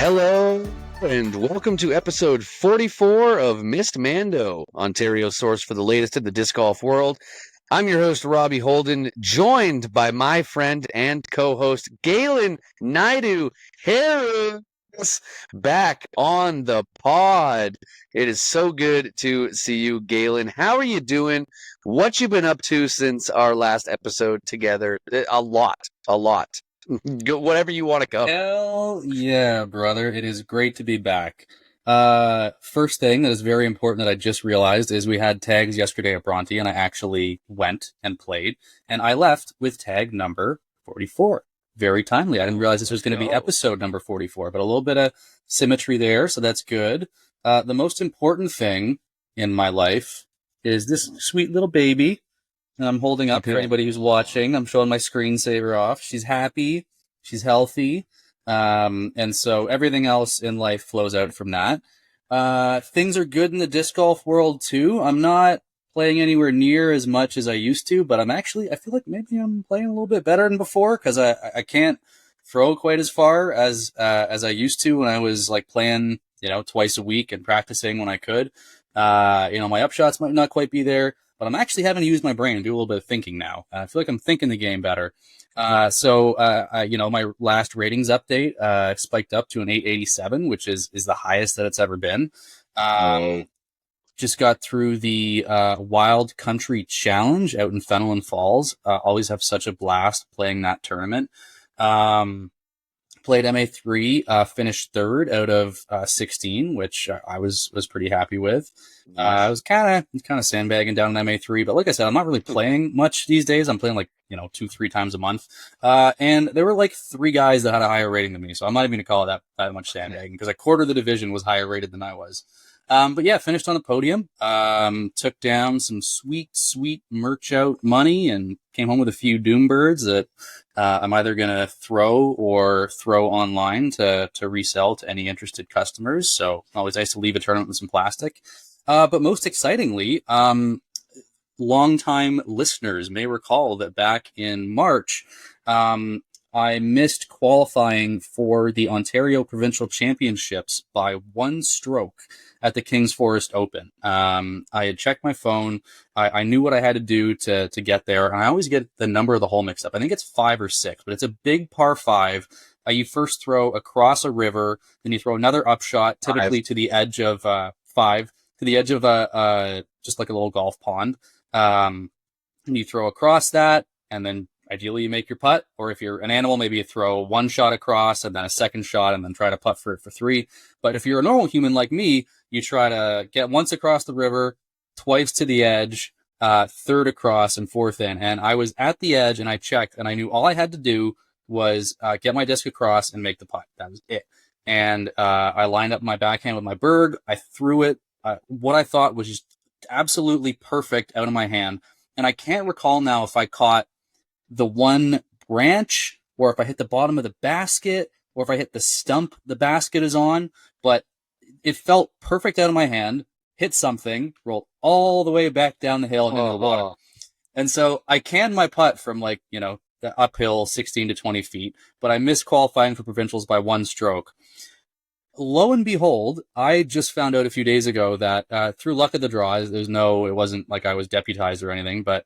Hello and welcome to episode 44 of Missed Mando, Ontario's source for the latest in the disc golf world. I'm your host, Robbie Holden, joined by my friend and co-host, Galen Naidu Harris, back on the pod. It is so good to see you, Galen. How are you doing? What you been up to since our last episode together? A lot. Whatever you want to cover. Hell yeah, brother. It is great to be back. First thing that is very important that I just realized is we had tags yesterday at Bronte, and I actually went and played, and I left with tag number 44. Very timely. I didn't realize this was going to be episode number 44, but a little bit of symmetry there, so that's good. The most important thing in my life is this sweet little baby that I'm holding up for anybody who's watching. I'm showing my screensaver off. She's happy. She's healthy. And so everything else in life flows out from that. Things are good in the disc golf world too. I'm not playing anywhere near as much as I used to, but I feel like maybe I'm playing a little bit better than before because I can't throw quite as far as I used to when I was like playing, twice a week and practicing when I could. My upshots might not quite be there, but I'm actually having to use my brain and do a little bit of thinking now. I feel like I'm thinking the game better. My last ratings update spiked up to an 887, which is the highest that it's ever been. Just got through the Wild Country Challenge out in Fenelon Falls. Always have such a blast playing that tournament. Played MA3, finished third out of 16, which I was pretty happy with. I was kind of sandbagging down in MA3, but like I said, I'm not really playing much these days. I'm playing 2-3 times a month. And there were like 3 guys that had a higher rating than me, so I'm not even gonna call it that much sandbagging because a quarter of the division was higher rated than I was. But yeah, finished on the podium, took down some sweet merch out money and came home with a few Doombirds that I'm either going to throw online to resell to any interested customers. So always nice to leave a tournament with some plastic. But most excitingly, longtime listeners may recall that back in March, I missed qualifying for the Ontario Provincial Championships by 1 stroke at the King's Forest Open. I had checked my phone. I knew what I had to do to get there. And I always get the number of the hole mixed up. I think it's 5 or 6, but it's a big par 5. You first throw across a river, then you throw another upshot, typically to the edge of 5, to the edge of just like a little golf pond. And you throw across that, and then ideally you make your putt, or if you're an animal, maybe you throw 1 shot across and then a second shot and then try to putt for 3. But if you're a normal human like me, you try to get once across the river, twice to the edge, 3rd across and 4th in. And I was at the edge and I checked and I knew all I had to do was get my disc across and make the putt. That was it. And I lined up my backhand with my Berg. I threw it, what I thought was just absolutely perfect out of my hand. And I can't recall now if I caught the one branch or if I hit the bottom of the basket or if I hit the stump the basket is on, but it felt perfect out of my hand, hit something, rolled all the way back down the hill and into the water. And so I canned my putt from the uphill 16 to 20 feet, but I missed qualifying for provincials by 1 stroke. Lo and behold, I just found out a few days ago that through luck of the draw, it wasn't like I was deputized or anything, but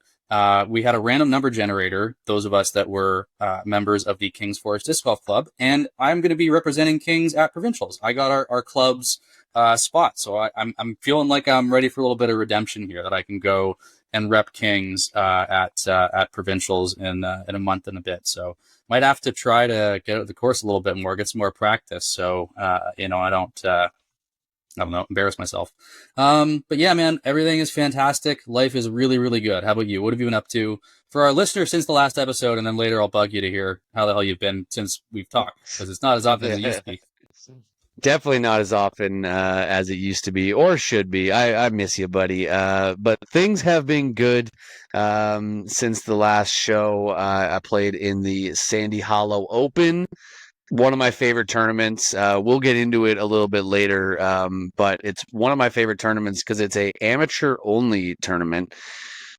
we had a random number generator, those of us that were members of the King's Forest Disc Golf Club, and I'm going to be representing Kings at Provincials. I got our club's spot, so I'm feeling like I'm ready for a little bit of redemption here, that I can go and rep Kings at Provincials in a month and a bit. So might have to try to get out the course a little bit more, get some more practice, so I don't know, embarrass myself. But yeah, man, everything is fantastic. Life is really, really good. How about you? What have you been up to for our listeners since the last episode? And then later I'll bug you to hear how the hell you've been since we've talked, because it's not as often as it used to be. Definitely not as often as it used to be or should be. I miss you, buddy. But things have been good since the last show. I played in the Sandy Hollow Open, one of my favorite tournaments. We'll get into it a little bit later, but it's one of my favorite tournaments because it's a amateur only tournament.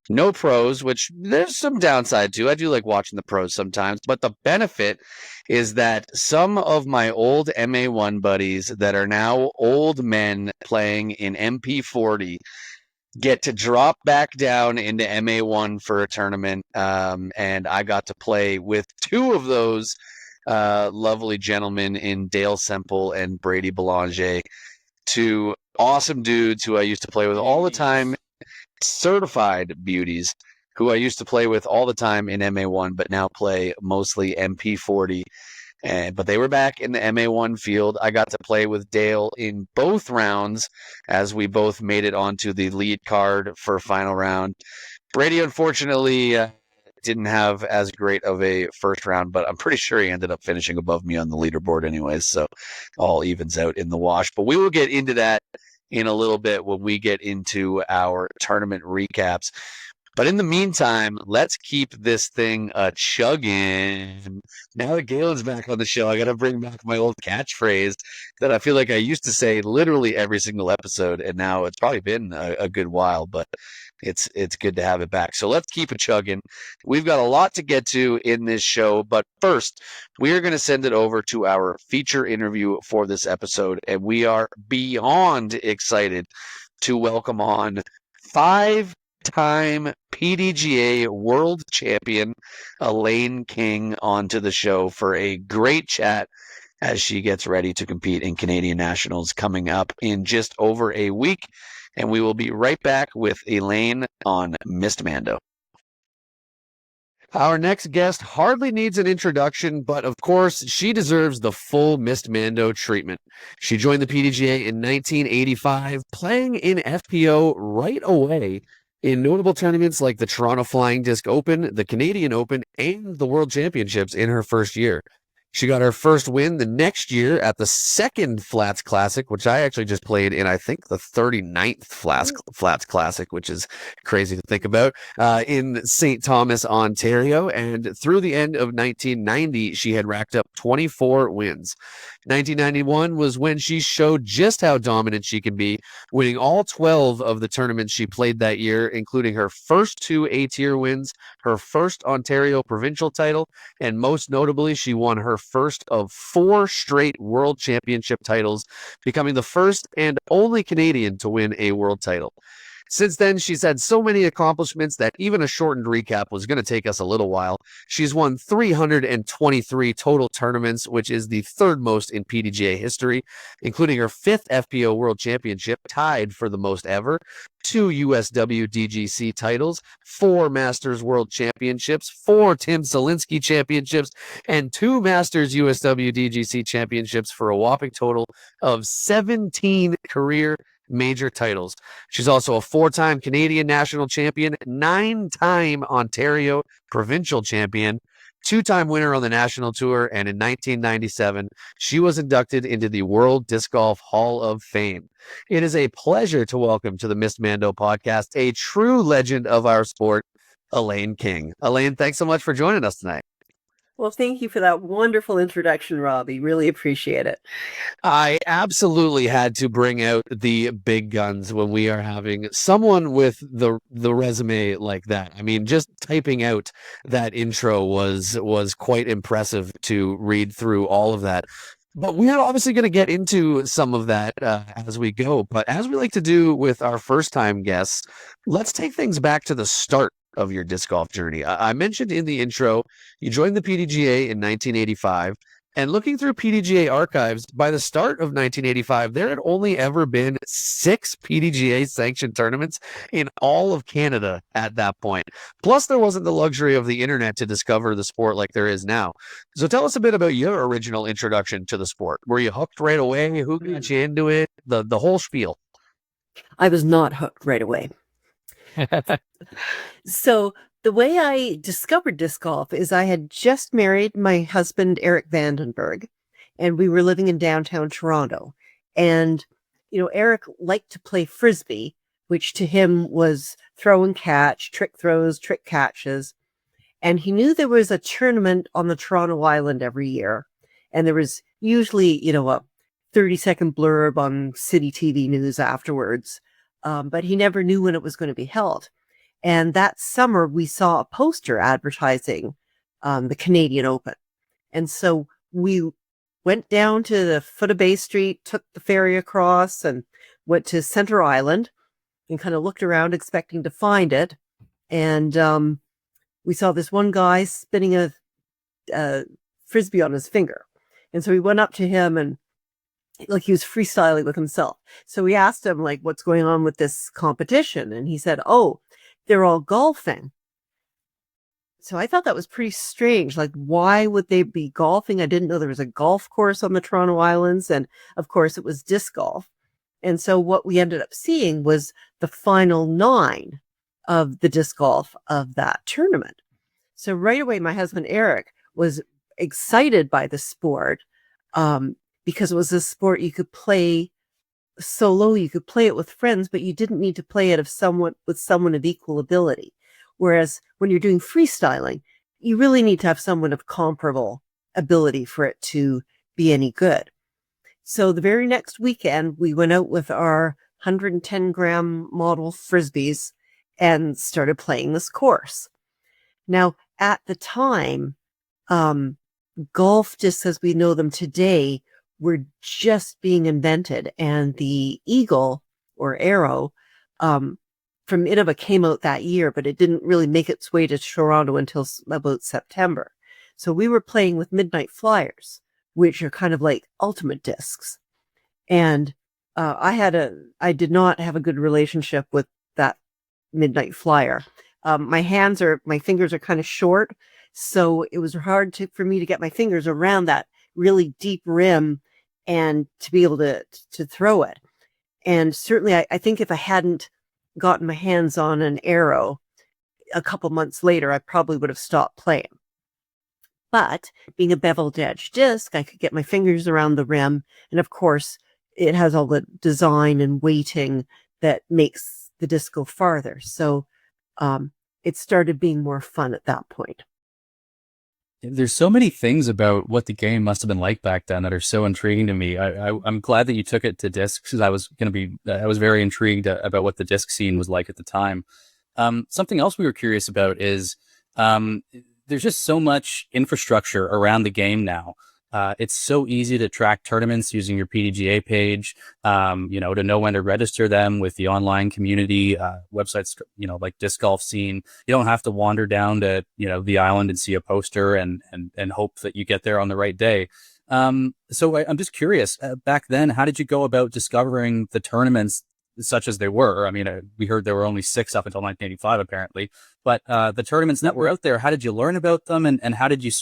No pros, which there's some downside to. I do like watching the pros sometimes, but the benefit is that some of my old MA1 buddies that are now old men playing in MP40 get to drop back down into MA1 for a tournament. And I got to play with two of those lovely gentlemen in Dale Semple and Brady Belanger, two awesome dudes who I used to play with all the time, certified beauties who I used to play with all the time in MA1, but now play mostly MP40. But they were back in the MA1 field. I got to play with Dale in both rounds as we both made it onto the lead card for final round. Brady, unfortunately, didn't have as great of a first round, but I'm pretty sure he ended up finishing above me on the leaderboard anyways, so all evens out in the wash. But we will get into that in a little bit when we get into our tournament recaps. But in the meantime, let's keep this thing chugging. Now that Galen's back on the show, I got to bring back my old catchphrase that I feel like I used to say literally every single episode, and now it's probably been a good while, but it's good to have it back. So let's keep it chugging. We've got a lot to get to in this show, but first, we are going to send it over to our feature interview for this episode, and we are beyond excited to welcome on five-time PDGA World Champion Elaine King onto the show for a great chat as she gets ready to compete in Canadian Nationals coming up in just over a week. And we will be right back with Elaine on Missed Mando. Our next guest hardly needs an introduction, but of course, she deserves the full Missed Mando treatment. She joined the PDGA in 1985, playing in FPO right away in notable tournaments like the Toronto Flying Disc Open, the Canadian Open, and the World Championships in her first year. She got her first win the next year at the second Flats Classic, which I actually just played in, I think, the 39th Flats Classic, which is crazy to think about, in St. Thomas, Ontario. And through the end of 1990, she had racked up 24 wins. 1991 was when she showed just how dominant she can be, winning all 12 of the tournaments she played that year, including her first two A-tier wins, her first Ontario provincial title, and most notably, she won her first of 4 straight World Championship titles, becoming the first and only Canadian to win a world title. Since then, she's had so many accomplishments that even a shortened recap was going to take us a little while. She's won 323 total tournaments, which is the third most in PDGA history, including her 5th FPO World Championship, tied for the most ever, 2 USW DGC titles, 4 Masters World Championships, 4 Tim Selinsky Championships, and 2 Masters USW DGC Championships for a whopping total of 17 career major titles. She's also a 4-time Canadian national champion, 9-time Ontario provincial champion, 2-time winner on the national tour, and in 1997, she was inducted into the World Disc Golf Hall of Fame. It is a pleasure to welcome to the Missed Mando podcast a true legend of our sport, Elaine King. Elaine, thanks so much for joining us tonight. Well, thank you for that wonderful introduction, Robbie. Really appreciate it. I absolutely had to bring out the big guns when we are having someone with the resume like that. I mean, just typing out that intro was quite impressive to read through all of that. But we are obviously going to get into some of that as we go. But as we like to do with our first-time guests, let's take things back to the start of your disc golf journey. I mentioned in the intro, you joined the PDGA in 1985. And looking through PDGA archives, by the start of 1985, there had only ever been 6 PDGA sanctioned tournaments in all of Canada at that point. Plus, there wasn't the luxury of the internet to discover the sport like there is now. So tell us a bit about your original introduction to the sport. Were you hooked right away? Who got you into it? The whole spiel. I was not hooked right away. So the way I discovered disc golf is I had just married my husband, Eric Vandenberg, and we were living in downtown Toronto. And, Eric liked to play Frisbee, which to him was throw and catch, trick throws, trick catches. And he knew there was a tournament on the Toronto Island every year. And there was usually, a 30-second blurb on City TV News afterwards. But he never knew when it was going to be held. And that summer, we saw a poster advertising the Canadian Open. And so we went down to the foot of Bay Street, took the ferry across, and went to Center Island and kind of looked around expecting to find it. And we saw this one guy spinning a frisbee on his finger. And so we went up to him and like he was freestyling with himself. So we asked him like, what's going on with this competition? And he said, oh, they're all golfing. So I thought that was pretty strange. Like, why would they be golfing? I didn't know there was a golf course on the Toronto Islands. And of course it was disc golf. And so what we ended up seeing was the final 9 of the disc golf of that tournament. So right away, my husband, Eric, was excited by the sport, because it was a sport you could play solo, you could play it with friends, but you didn't need to play it with someone of equal ability. Whereas when you're doing freestyling, you really need to have someone of comparable ability for it to be any good. So the very next weekend, we went out with our 110-gram model frisbees and started playing this course. Now, at the time, golf discs as we know them today were just being invented, and the eagle or arrow from Innova came out that year, but it didn't really make its way to Toronto until about September. So we were playing with Midnight Flyers, which are kind of like ultimate discs. And I did not have a good relationship with that Midnight Flyer. My fingers are kind of short, so it was hard for me to get my fingers around that really deep rim and to be able to throw it. And certainly I think if I hadn't gotten my hands on an arrow a couple months later, I probably would have stopped playing. But being a beveled edge disc, I could get my fingers around the rim. And of course, it has all the design and weighting that makes the disc go farther. So it started being more fun at that point. There's so many things about what the game must have been like back then that are so intriguing to me. I'm glad that you took it to discs, because I was very intrigued about what the disc scene was like at the time. Something else we were curious about is there's just so much infrastructure around the game now. It's so easy to track tournaments using your PDGA page, to know when to register them with the online community, websites, like Disc Golf Scene. You don't have to wander down to, the island and see a poster and hope that you get there on the right day. So I'm just curious, back then, how did you go about discovering the tournaments such as they were? I mean, we heard there were only 6 up until 1985, apparently, but the tournaments that were out there, how did you learn about them? And how did you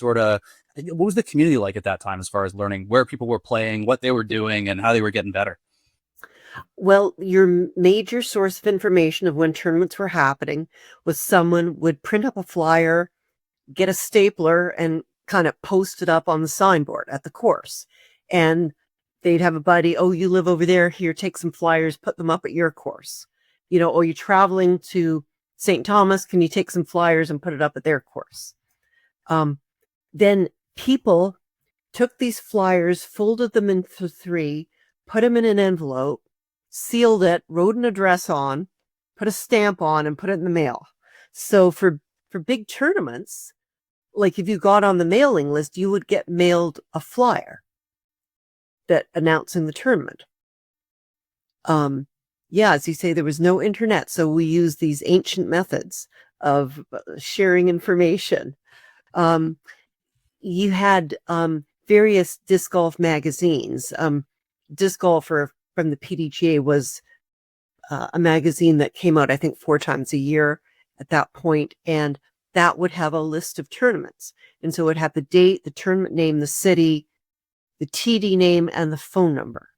what was the community like at that time as far as learning where people were playing, what they were doing, and how they were getting better? Well, your major source of information of when tournaments were happening was someone would print up a flyer, get a stapler, and kind of post it up on the signboard at the course. And they'd have a buddy, oh, you live over there, here, take some flyers, put them up at your course. Oh, you're traveling to St. Thomas, can you take some flyers and put it up at their course? Then people took these flyers, folded them into 3, put them in an envelope, sealed it, wrote an address on, put a stamp on, and put it in the mail. So for big tournaments, like if you got on the mailing list, you would get mailed a flyer that announcing the tournament. As you say, there was no internet, so we used these ancient methods of sharing information. You had various disc golf magazines. Disc Golfer from the PDGA was a magazine that came out, I think, 4 times a year at that point, and that would have a list of tournaments. And so it would have the date, the tournament name, the city, the TD name, and the phone number.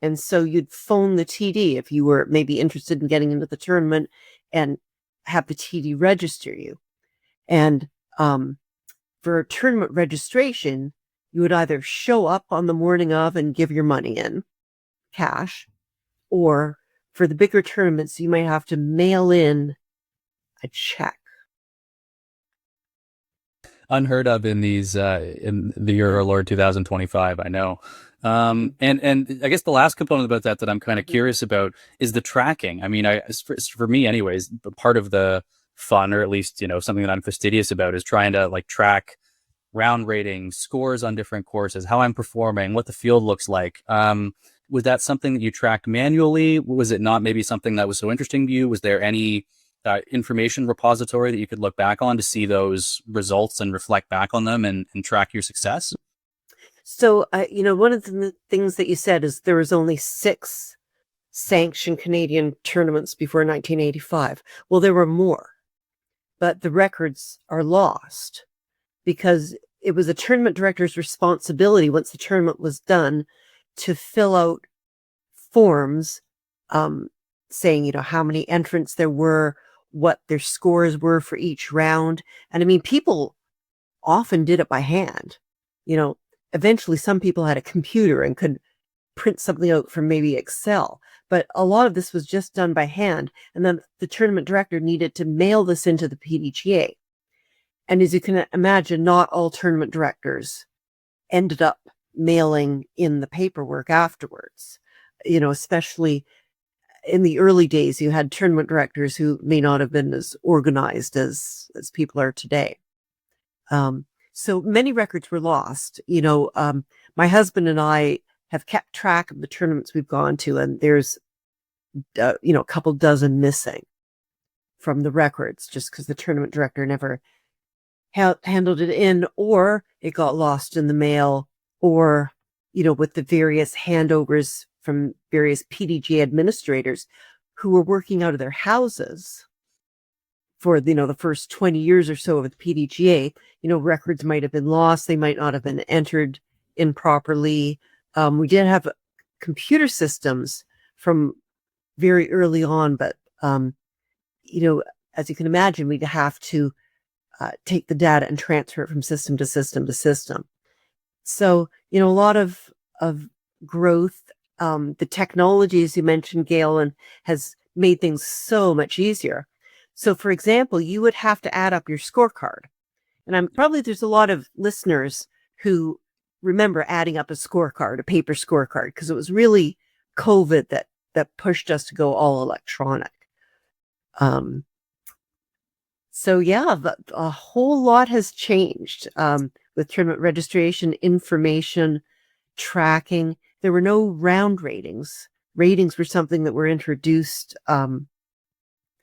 And so you'd phone the TD if you were maybe interested in getting into the tournament and have the TD register you. And for tournament registration, you would either show up on the morning of and give your money in cash, or for the bigger tournaments, you might have to mail in a check. Unheard of in these in the year of our Lord 2025, I know. And I guess the last component about that I'm kind of curious about is the tracking. I mean, for me anyways, part of the fun, or at least, something that I'm fastidious about, is trying to like track round ratings, scores on different courses, how I'm performing, what the field looks like. Was that something that you tracked manually? Was it not maybe something that was so interesting to you? Was there any information repository that you could look back on to see those results and reflect back on them and track your success? So, one of the things that you said is there was only 6 sanctioned Canadian tournaments before 1985. Well, there were more, but the records are lost because it was a tournament director's responsibility once the tournament was done to fill out forms saying, how many entrants there were, what their scores were for each round. And I mean, people often did it by hand. Eventually some people had a computer and could print something out from maybe Excel, but a lot of this was just done by hand. And then the tournament director needed to mail this into the PDGA. And as you can imagine, not all tournament directors ended up mailing in the paperwork afterwards. Especially in the early days, you had tournament directors who may not have been as organized as people are today. So many records were lost. My husband and I have kept track of the tournaments we've gone to, and there's, a couple dozen missing from the records just because the tournament director never handled it in, or it got lost in the mail, or, with the various handovers from various PDGA administrators who were working out of their houses for, the first 20 years or so of the PDGA. Records might have been lost. They might not have been entered in properly. We did have computer systems from very early on, but, as you can imagine, we'd have to take the data and transfer it from system to system to system. So, a lot of growth. The technology, as you mentioned, Gail, has made things so much easier. So, for example, you would have to add up your scorecard. And there's a lot of listeners who remember adding up a scorecard, a paper scorecard, because it was really COVID that pushed us to go all electronic. So yeah, a whole lot has changed with tournament registration, information, tracking. There were no round ratings. Ratings were something that were introduced,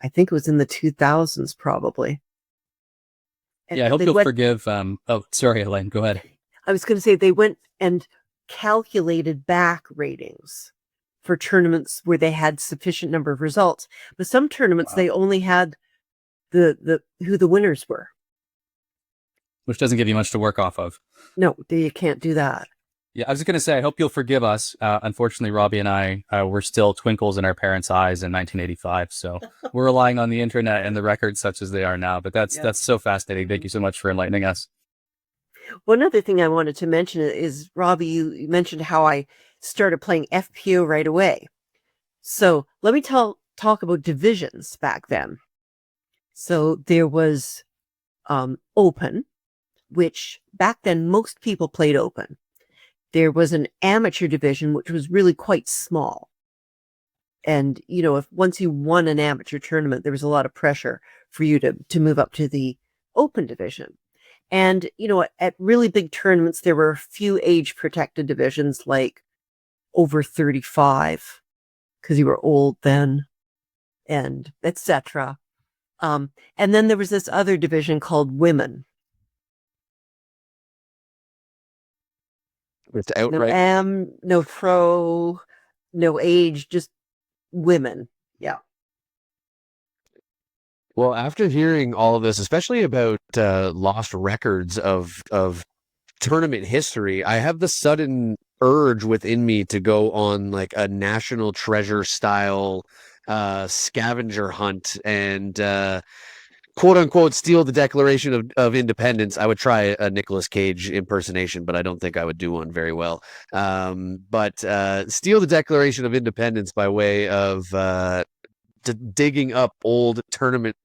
I think it was in the 2000s, probably. Yeah, I hope you'll forgive. Oh, sorry, Elaine, go ahead. I was going to say they went and calculated back ratings for tournaments where they had sufficient number of results. But some tournaments, they only had the who the winners were. Which doesn't give you much to work off of. No, you can't do that. Yeah, I was going to say, I hope you'll forgive us. Unfortunately, Robbie and I were still twinkles in our parents' eyes in 1985. So we're relying on the internet and the records such as they are now. But that's so fascinating. Thank you so much for enlightening us. One other thing I wanted to mention is, Robbie, you mentioned how I started playing FPO right away. So let me talk about divisions back then. So there was Open, which back then most people played Open. There was an amateur division, which was really quite small. And, once you won an amateur tournament, there was a lot of pressure for you to move up to the Open division. And, at really big tournaments, there were a few age protected divisions like over 35, because you were old then, and etc. And then there was this other division called Women. It's outright. No no pro, no age, just women. Yeah. Well, after hearing all of this, especially about lost records of tournament history, I have the sudden urge within me to go on like a national treasure style scavenger hunt and quote unquote steal the Declaration of Independence. I would try a Nicolas Cage impersonation, but I don't think I would do one very well. But steal the Declaration of Independence by way of digging up old tournament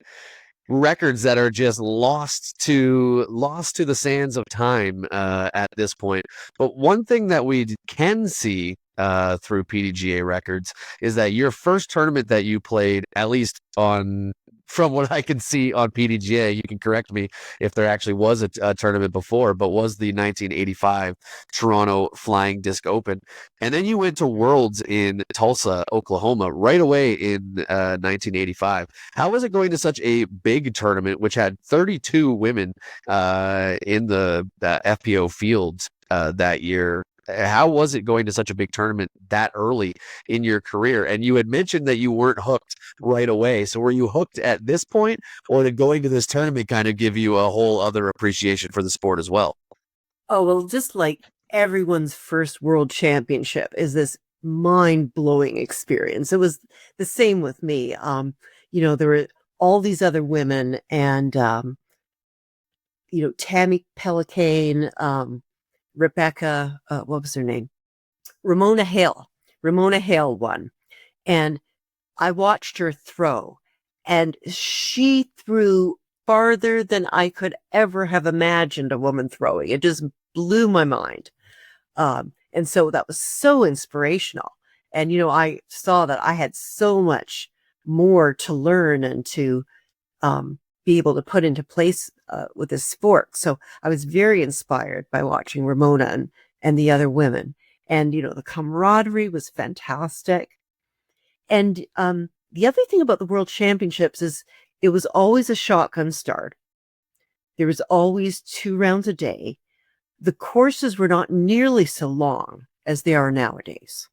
records that are just lost to the sands of time at this point. But one thing that we can see through PDGA records is that your first tournament that you played, at least from what I can see on PDGA, you can correct me if there actually was a tournament before, but was the 1985 Toronto Flying Disc Open. And then you went to Worlds in Tulsa, Oklahoma, right away in 1985. How was it going to such a big tournament, which had 32 women in the FPO field that year? How was it going to such a big tournament that early in your career? And you had mentioned that you weren't hooked right away. So were you hooked at this point, or did going to this tournament kind of give you a whole other appreciation for the sport as well? Oh, well, just like everyone's first world championship is this mind-blowing experience. It was the same with me. There were all these other women and, Tammy Pelicane, Rebecca, what was her name? Ramona Hale. Ramona Hale won. And I watched her throw, and she threw farther than I could ever have imagined a woman throwing. It just blew my mind. And so that was so inspirational. And, I saw that I had so much more to learn and to be able to put into place with this sport. So I was very inspired by watching Ramona and the other women. And, the camaraderie was fantastic. And the other thing about the World Championships is it was always a shotgun start. There was always 2 rounds a day. The courses were not nearly so long as they are nowadays.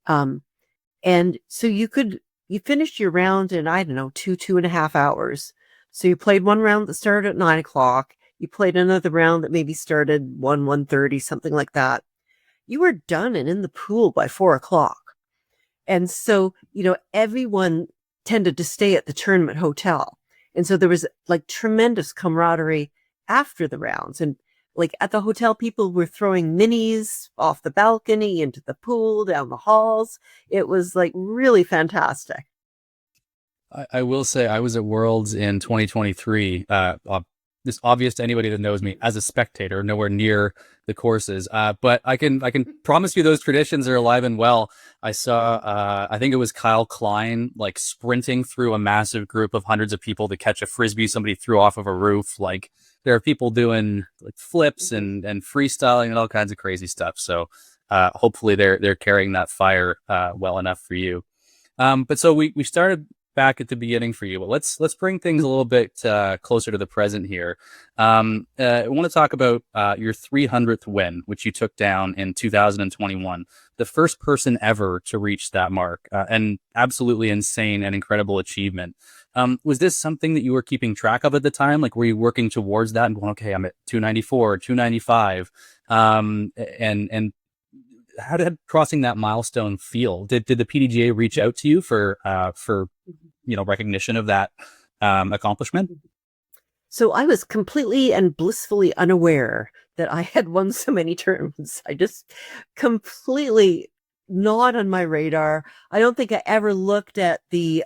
And so you finished your round in, I don't know, 2.5 hours. So you played one round that started at 9 o'clock. You played another round that maybe started 1:30, something like that. You were done and in the pool by 4 o'clock. And so, everyone tended to stay at the tournament hotel. And so there was like tremendous camaraderie after the rounds. And like at the hotel, people were throwing minis off the balcony into the pool, down the halls. It was like really fantastic. I will say I was at Worlds in 2023. It's obvious to anybody that knows me as a spectator, nowhere near the courses. But I can promise you those traditions are alive and well. I saw, I think it was Kyle Klein, like sprinting through a massive group of hundreds of people to catch a Frisbee somebody threw off of a roof. Like there are people doing like flips and freestyling and all kinds of crazy stuff. So hopefully they're carrying that fire well enough for you. But so we started back at the beginning for you, but let's bring things a little bit closer to the present here. I want to talk about your 300th win, which you took down in 2021, the first person ever to reach that mark, and absolutely insane and incredible achievement. Was this something that you were keeping track of at the time? Like, were you working towards that and going, okay, I'm at 294, 295, and how did crossing that milestone feel? Did the PDGA reach out to you for recognition of that accomplishment? So I was completely and blissfully unaware that I had won so many tournaments. I just completely not on my radar. I don't think I ever looked at the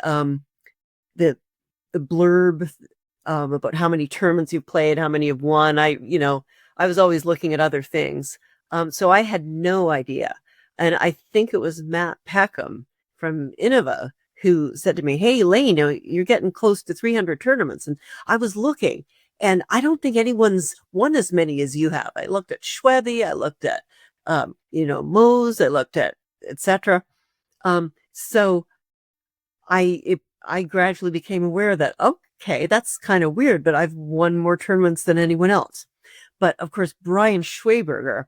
blurb about how many tournaments you've played, how many you've won. I was always looking at other things. So I had no idea. And I think it was Matt Peckham from Innova who said to me, "Hey, Elaine, you're getting close to 300 tournaments." And I was looking, and I don't think anyone's won as many as you have. I looked at Schwebby, I looked at, Mose, I looked at, etc. So I gradually became aware that, okay, that's kind of weird, but I've won more tournaments than anyone else. But of course, Brian Schweberger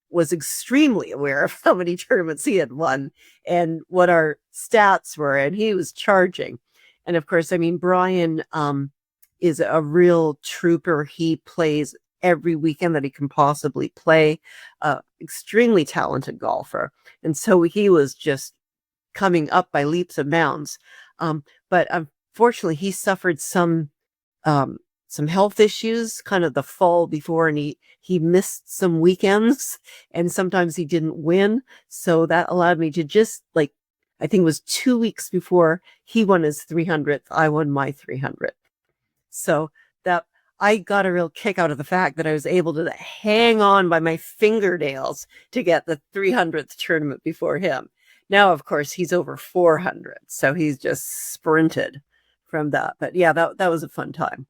was extremely aware of how many tournaments he had won and what our stats were, and he was charging. And of course, I mean, Brian is a real trooper. He plays every weekend that he can possibly play. Extremely talented golfer. And so he was just coming up by leaps and bounds. But unfortunately, he suffered some health issues kind of the fall before, and he missed some weekends, and sometimes he didn't win. So that allowed me to just, like, I think it was 2 weeks before he won his 300th, I won my 300th. So that I got a real kick out of the fact that I was able to hang on by my fingernails to get the 300th tournament before him. Now, of course, he's over 400, so he's just sprinted from that. But yeah, that was a fun time.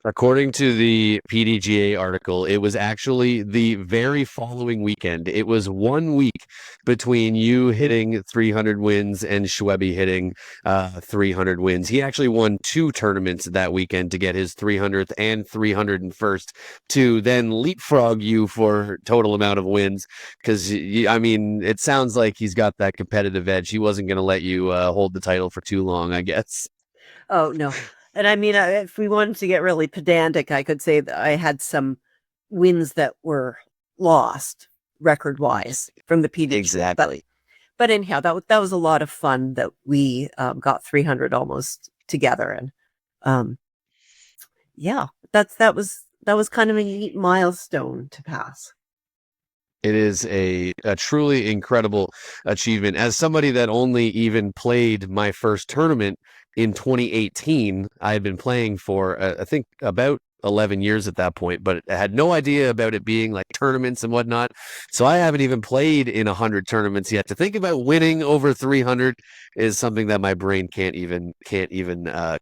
According to the PDGA article, it was actually the very following weekend. It was 1 week between you hitting 300 wins and Schwebe hitting 300 wins. He actually won 2 tournaments that weekend to get his 300th and 301st to then leapfrog you for total amount of wins. Because, I mean, it sounds like he's got that competitive edge. He wasn't going to let you hold the title for too long, I guess. Oh, no. And I mean, if we wanted to get really pedantic, I could say that I had some wins that were lost record-wise from the PDGA. Exactly. But anyhow, that was a lot of fun that we got 300 almost together. And yeah, that was kind of a neat milestone to pass. It is a truly incredible achievement. As somebody that only even played my first tournament in 2018, I had been playing for, I think, about 11 years at that point, but I had no idea about it being like tournaments and whatnot. So I haven't even played in 100 tournaments yet. To think about winning over 300 is something that my brain can't even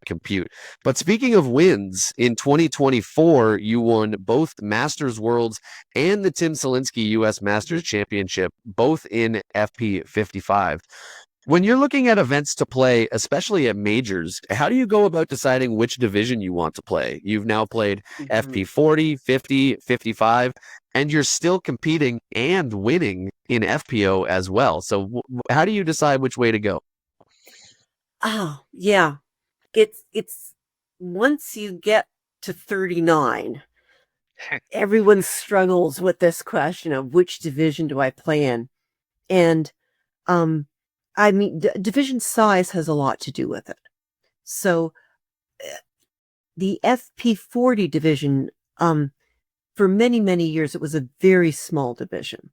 compute. But speaking of wins, in 2024, you won both Masters Worlds and the Tim Selinsky U.S. Masters Championship, both in FP 55. When you're looking at events to play, especially at majors, how do you go about deciding which division you want to play? You've now played FP 40, 50, 55, and you're still competing and winning in FPO as well. So how do you decide which way to go? Oh, yeah. It's once you get to 39, everyone struggles with this question of which division do I play in. And I mean, division size has a lot to do with it. So the FP40 division, for many, many years, it was a very small division.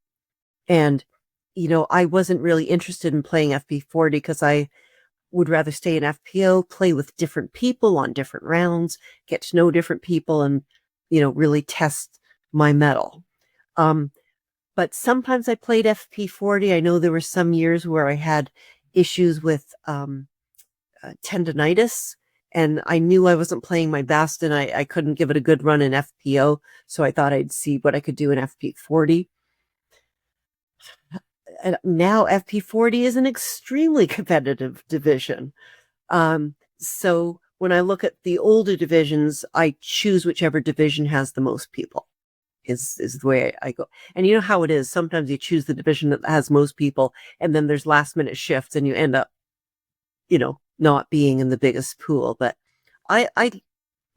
And, I wasn't really interested in playing FP40 because I would rather stay in FPO, play with different people on different rounds, get to know different people and, really test my mettle. But sometimes I played FP40. I know there were some years where I had issues with tendonitis, and I knew I wasn't playing my best, and I couldn't give it a good run in FPO, so I thought I'd see what I could do in FP40. And now FP40 is an extremely competitive division. So when I look at the older divisions, I choose whichever division has the most people. Is the way I go. And you know how it is. Sometimes you choose the division that has most people, and then there's last minute shifts and you end up, not being in the biggest pool. But I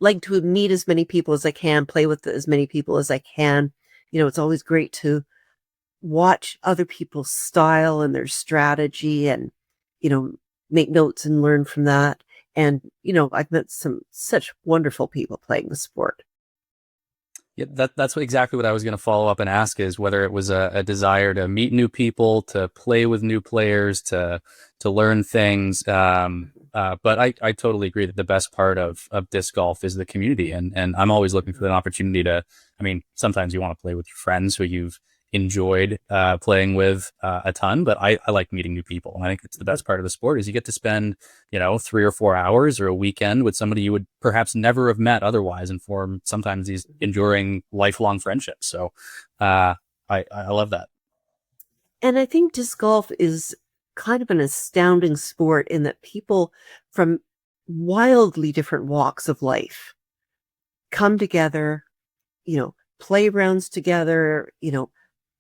like to meet as many people as I can, play with as many people as I can. It's always great to watch other people's style and their strategy and, make notes and learn from that. And, I've met such wonderful people playing the sport. Yeah, that's exactly what I was going to follow up and ask, is whether it was a desire to meet new people, to play with new players, to learn things. But I totally agree that the best part of disc golf is the community. And I'm always looking for an opportunity to, sometimes you want to play with your friends who you've enjoyed playing with a ton, but I like meeting new people. And I think it's the best part of the sport is you get to spend, 3 or 4 hours or a weekend with somebody you would perhaps never have met otherwise and form sometimes these enduring lifelong friendships. So I love that. And I think disc golf is kind of an astounding sport in that people from wildly different walks of life come together, play rounds together,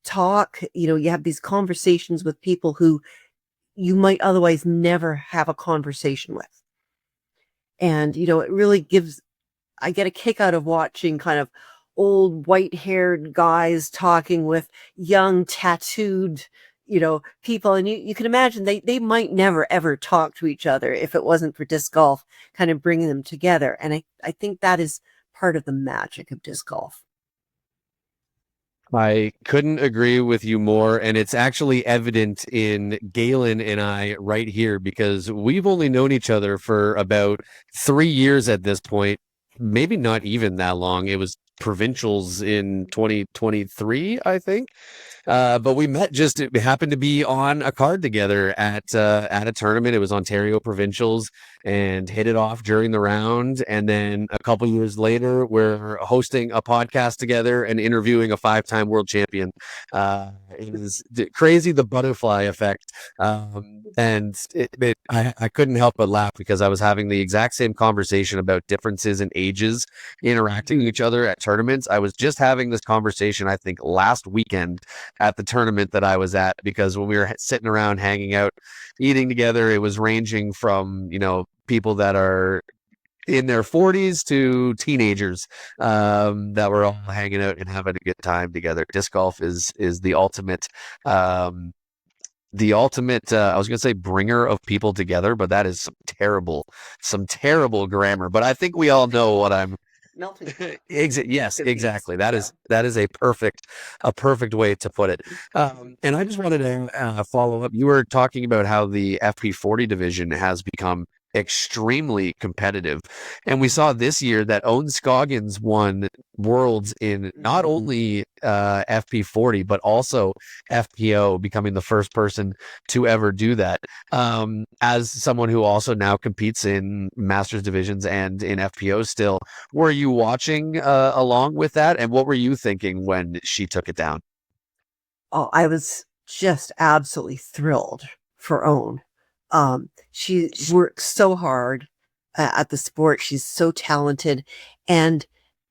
talk, you have these conversations with people who you might otherwise never have a conversation with. And, it really I get a kick out of watching kind of old white-haired guys talking with young tattooed, people. And you can imagine they might never ever talk to each other if it wasn't for disc golf kind of bringing them together. And I think that is part of the magic of disc golf. I couldn't agree with you more, and it's actually evident in Galen and I right here because we've only known each other for about 3 years at this point, maybe not even that long. It was Provincials in 2023, I think. But we met just it happened to be on a card together at a tournament. It was Ontario Provincials and hit it off during the round. And then a couple years later, we're hosting a podcast together and interviewing a 5-time world champion. It is crazy, the butterfly effect. I couldn't help but laugh because I was having the exact same conversation about differences in ages interacting with each other at tournaments. I was just having this conversation, I think, last weekend at the tournament that I was at, because when we were sitting around hanging out, eating together, it was ranging from, people that are in their 40s to teenagers that were all hanging out and having a good time together. Disc golf is the ultimate I was going to say bringer of people together, but that is some terrible grammar, but I think we all know what I'm Melting. Yes, exactly. That is a perfect way to put it. And I just wanted to follow up. You were talking about how the FP40 division has become extremely competitive, and we saw this year that Owen Scoggins won worlds in not only FP40 but also FPO, becoming the first person to ever do that. As someone who also now competes in Masters divisions and in FPO still, were you watching along with that? And what were you thinking when she took it down? Oh, I was just absolutely thrilled for Own. She works so hard at the sport. She's so talented, and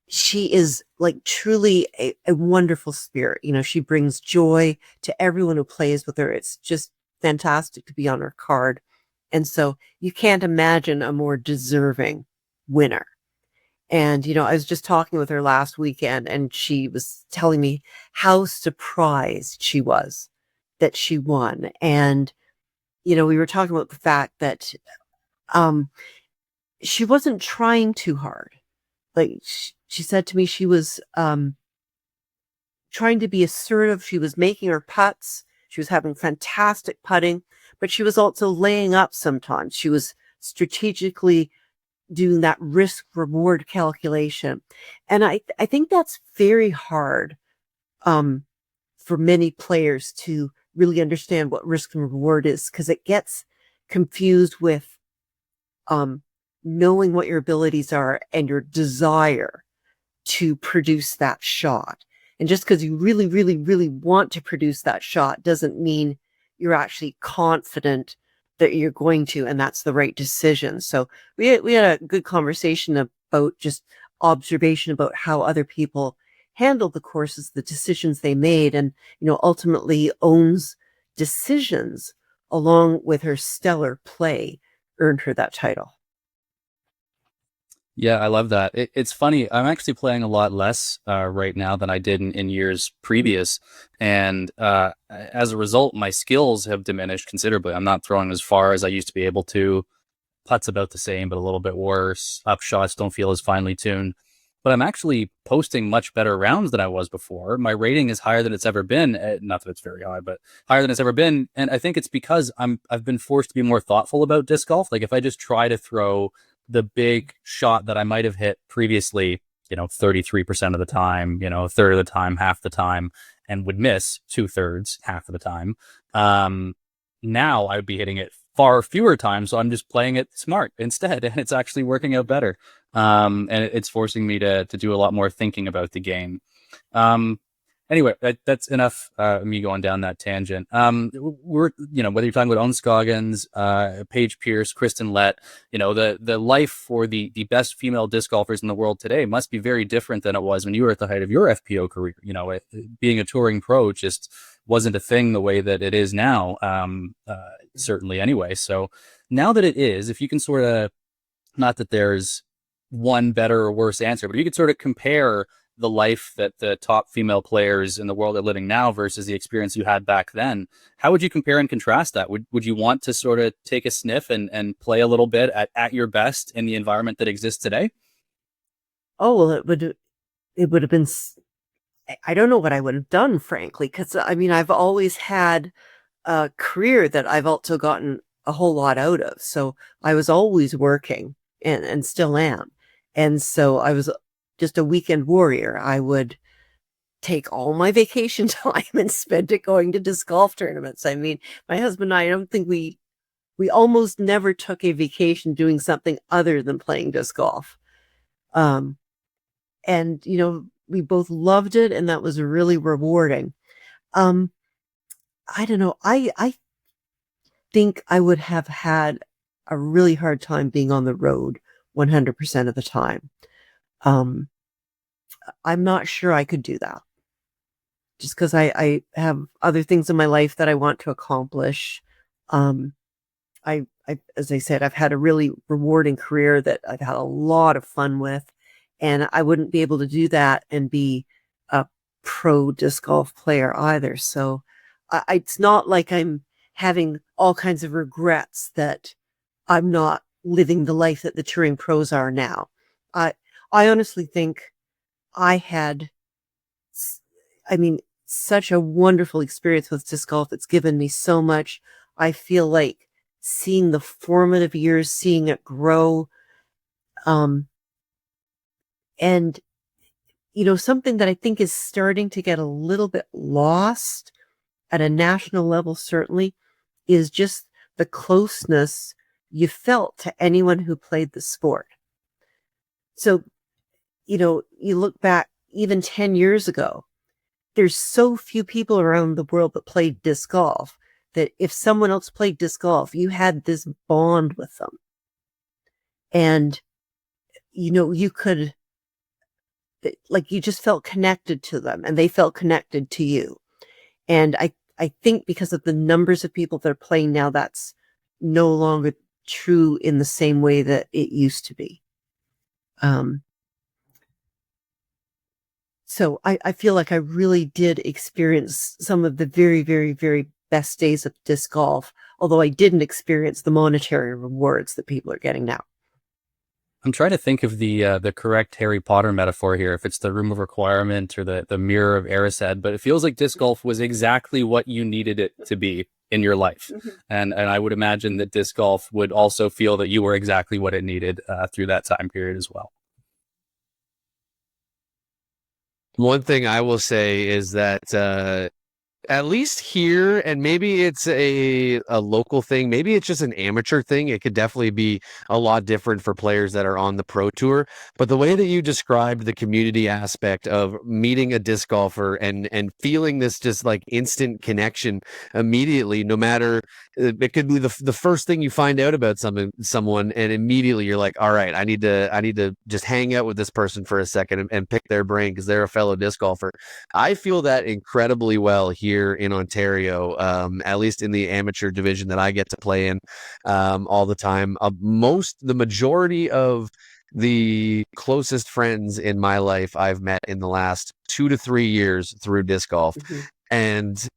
she is like truly a wonderful spirit. She brings joy to everyone who plays with her. It's just fantastic to be on her card. And so you can't imagine a more deserving winner. And, I was just talking with her last weekend, and she was telling me how surprised she was that she won. And, we were talking about the fact that she wasn't trying too hard. Like she said to me, she was trying to be assertive. She was making her putts. She was having fantastic putting, but she was also laying up sometimes. She was strategically doing that risk reward calculation. And I think that's very hard for many players to really understand what risk and reward is, because it gets confused with knowing what your abilities are and your desire to produce that shot. And just because you really, really, really want to produce that shot doesn't mean you're actually confident that you're going to, and that's the right decision. So we had a good conversation about just observation about how other people handled the courses, the decisions they made, and, ultimately Own's decisions along with her stellar play earned her that title. Yeah, I love that. It's funny. I'm actually playing a lot less right now than I did in years previous. And as a result, my skills have diminished considerably. I'm not throwing as far as I used to be able to. Putts about the same, but a little bit worse. Up shots don't feel as finely tuned. But I'm actually posting much better rounds than I was before. My rating is higher than it's ever been. Not that it's very high, but higher than it's ever been. And I think it's because I've been forced to be more thoughtful about disc golf. Like if I just try to throw the big shot that I might have hit previously, 33% of the time, a third of the time, half the time, and would miss 2/3 half of the time. Now I would be hitting it far fewer times, so I'm just playing it smart instead, and it's actually working out better. And it's forcing me to do a lot more thinking about the game. Anyway, that's enough me going down that tangent. We're, whether you're talking about Owen Scoggins, Paige Pierce, Kristen Lett, the life for the best female disc golfers in the world today must be very different than it was when you were at the height of your FPO career. Being a touring pro just wasn't a thing the way that it is now, certainly anyway. So now that it is, if you can sort of, not that there's one better or worse answer, but you could sort of compare the life that the top female players in the world are living now versus the experience you had back then. How would you compare and contrast that? Would you want to sort of take a sniff and play a little bit at your best in the environment that exists today? Oh, well, it would have been I don't know what I would have done, frankly, because I mean, I've always had a career that I've also gotten a whole lot out of. So I was always working and still am. And so I was just a weekend warrior. I would take all my vacation time and spend it going to disc golf tournaments. I mean, my husband and I don't think we almost never took a vacation doing something other than playing disc golf. And, you know, we both loved it, and that was really rewarding. I don't know. I think I would have had a really hard time being on the road 100% of the time. I'm not sure I could do that. Just because I have other things in my life that I want to accomplish. As I said, I've had a really rewarding career that I've had a lot of fun with, and I wouldn't be able to do that and be a pro disc golf player either. So it's not like I'm having all kinds of regrets that I'm not living the life that the touring pros are now. I honestly think I had, I mean, such a wonderful experience with disc golf. It's given me so much. I feel like seeing the formative years, seeing it grow, and, you know, something that I think is starting to get a little bit lost at a national level, certainly, is just the closeness you felt to anyone who played the sport. So, you know, you look back even 10 years ago, there's so few people around the world that played disc golf that if someone else played disc golf, you had this bond with them. And, you know, you could, like, you just felt connected to them and they felt connected to you. And I think because of the numbers of people that are playing now, that's no longer true in the same way that it used to be. So I feel like I really did experience some of the very, very, very best days of disc golf, although I didn't experience the monetary rewards that people are getting now. I'm trying to think of the correct Harry Potter metaphor here, if it's the room of requirement or the mirror of Erised, but it feels like disc golf was exactly what you needed it to be in your life. Mm-hmm. And I would imagine that disc golf would also feel that you were exactly what it needed through that time period as well. One thing I will say is that at least here, and maybe it's a local thing, maybe it's just an amateur thing. It could definitely be a lot different for players that are on the pro tour. But the way that you described the community aspect of meeting a disc golfer and feeling this just like instant connection immediately, no matter, it could be the first thing you find out about someone, and immediately you're like, all right, I need to just hang out with this person for a second and pick their brain because they're a fellow disc golfer. I feel that incredibly well here in Ontario, at least in the amateur division that I get to play in all the time. The majority of the closest friends in my life I've met in the last 2 to 3 years through disc golf. Mm-hmm. And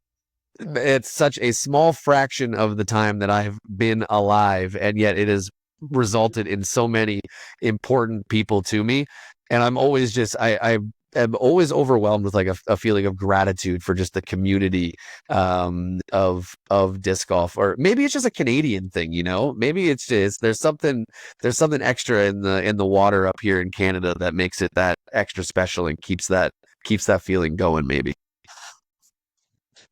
it's such a small fraction of the time that I've been alive, and yet it has resulted in so many important people to me. And I'm always just, I'm always overwhelmed with like a feeling of gratitude for just the community of disc golf. Or maybe it's just a Canadian thing, you know. Maybe it's just there's something extra in the water up here in Canada that makes it that extra special and keeps that feeling going. Maybe.